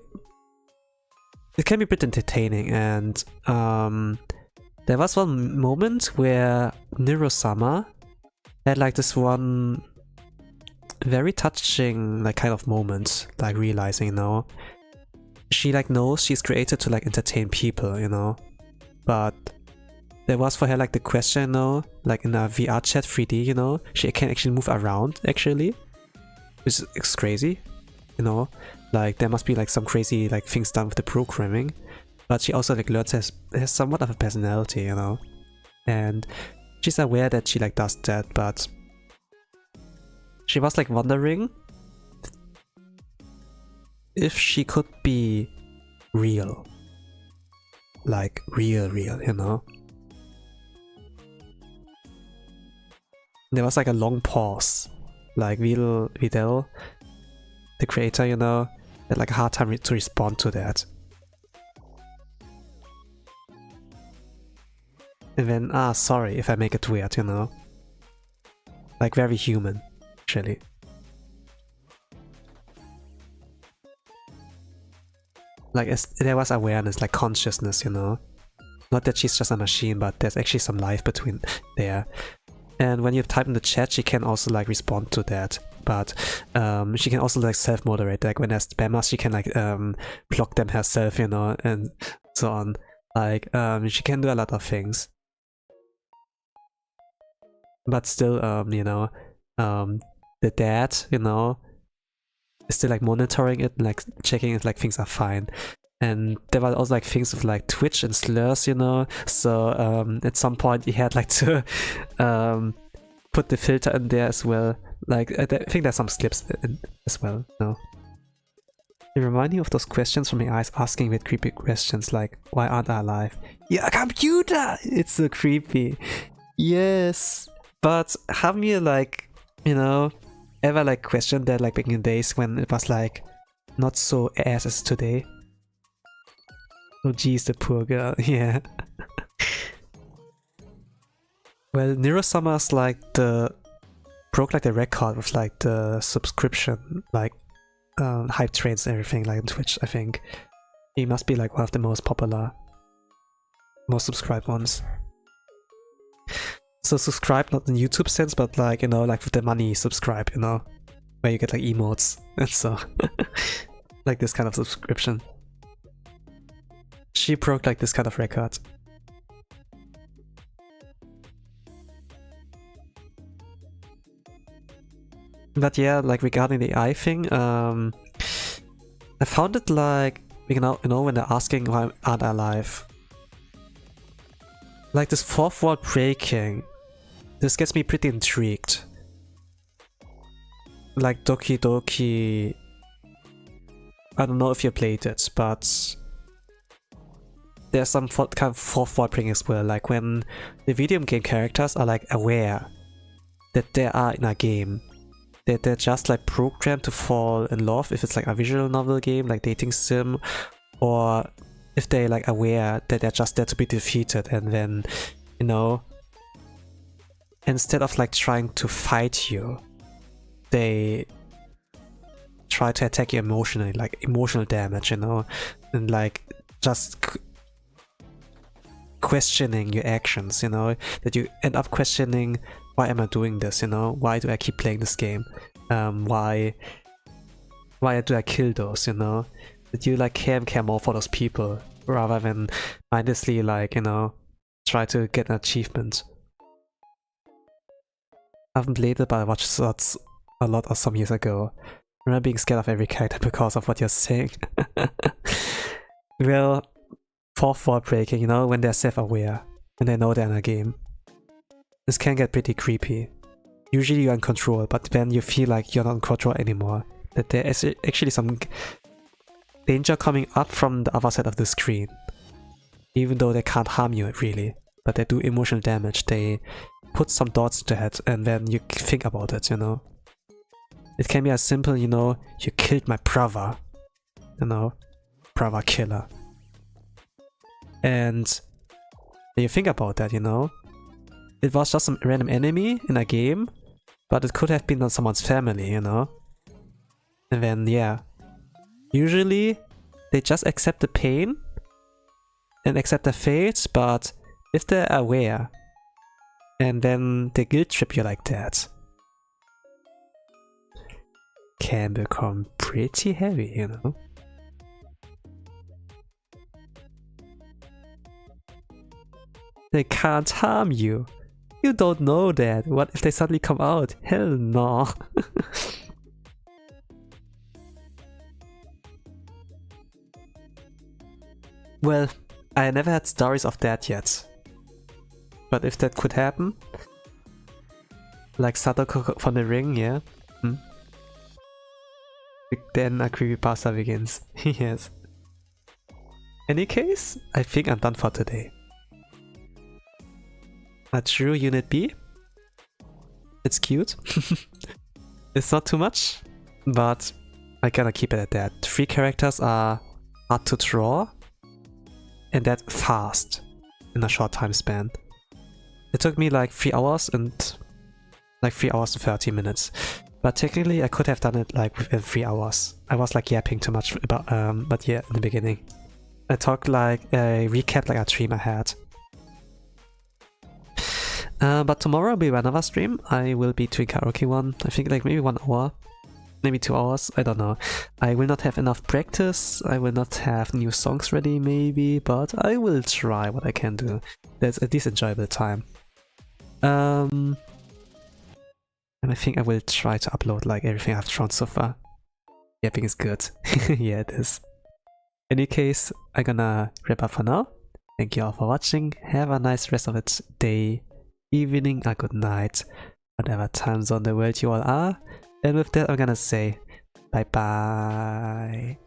It can be pretty entertaining, and there was one moment where Niro-sama had like this one very touching like kind of moment, like realizing, you know, she like knows she's created to like entertain people, you know, but there was for her like the question, you know, like in a VR chat 3D, you know, she can actually move around actually, which is crazy, you know, like there must be like some crazy like things done with the programming, but she also like learns has somewhat of a personality, you know, and she's aware that she like does that, but she was like wondering if she could be real, like real, you know. There was like a long pause, like Videl, the creator, you know, had like a hard time to respond to that. And then, sorry if I make it weird, you know. Like very human, actually. Like there was awareness, like consciousness, you know. Not that she's just a machine, but there's actually some life between there. And when you type in the chat, she can also like respond to that. But she can also like self-moderate. Like when there's spammers, she can like block them herself, you know, and so on. Like she can do a lot of things. But still, you know, the dad, you know, is still like monitoring it, like checking if like things are fine. And there were also like things with like Twitch and slurs, you know, so at some point he had like to put the filter in there as well. Like I think there's some slips in as well, no? It reminds me of those questions from the eyes asking with creepy questions like, why aren't I alive? Yeah, computer! It's so creepy. Yes. But have you like, you know, ever like questioned that like back in the days when it was like not so ass as today? Oh geez, the poor girl, yeah. Well, Niro-sama's like broke like the record with like the subscription, like hype trains and everything like on Twitch, I think. He must be like one of the most popular, most subscribed ones. So subscribe not in YouTube sense, but like, you know, like with the money subscribe, you know, where you get like emotes and so like this kind of subscription. She broke like this kind of record. But yeah, like regarding the AI thing, I found it like, you know when they're asking why aren't I alive, like this fourth wall breaking, this gets me pretty intrigued. Like Doki Doki, I don't know if you played it, but there's some kind of fourth wall breaking as well, like when the video game characters are like aware that they are in a game, that they're just like programmed to fall in love if it's like a visual novel game, like dating sim, or if they're like aware that they're just there to be defeated, and then, you know, instead of like trying to fight you, they try to attack you emotionally, like emotional damage, you know, and like just questioning your actions, you know, that you end up questioning, why am I doing this, you know, why do I keep playing this game, why do I kill those, you know, that you like care more for those people rather than mindlessly like, you know, try to get an achievement. I haven't played it, but I watched that a lot of some years ago. I remember being scared of every character because of what you're saying. Well, fourth wall breaking, you know, when they're self-aware and they know they're in a game. This can get pretty creepy. Usually you're in control, but then you feel like you're not in control anymore. That there is actually some danger coming up from the other side of the screen. Even though they can't harm you really, but they do emotional damage. They put some thoughts into head and then you think about it, you know. It can be as simple, you know, you killed my brother, you know, brother killer. And you think about that, you know, it was just some random enemy in a game, but it could have been on someone's family, you know. And then yeah, usually they just accept the pain and accept their fate, but if they're aware and then they guilt trip you like that, can become pretty heavy, you know. They can't harm you. You don't know that. What if they suddenly come out? Hell no. Well, I never had stories of that yet. But if that could happen, like Sadako from the Ring, yeah. Then a creepypasta begins. Yes. Any case, I think I'm done for today. A true Unit B. It's cute. It's not too much, but I gotta keep it at that. 3 characters are hard to draw, and that fast in a short time span. It took me like 3 hours and like 3 hours and 30 minutes. But technically I could have done it like within 3 hours. I was like yapping too much about but yeah, in the beginning. I talked like a recap like a stream I had. But tomorrow will be another stream. I will be doing karaoke one. I think like maybe 1 hour. Maybe 2 hours, I don't know. I will not have enough practice, I will not have new songs ready maybe, but I will try what I can do. That's at least enjoyable time. And I think I will try to upload like everything I've drawn so far. Yapping is good. Yeah, it is. In any case, I'm gonna wrap up for now. Thank you all for watching. Have a nice rest of its day, evening, or good night, whatever time zone the world you all are. And with that, I'm gonna say bye bye.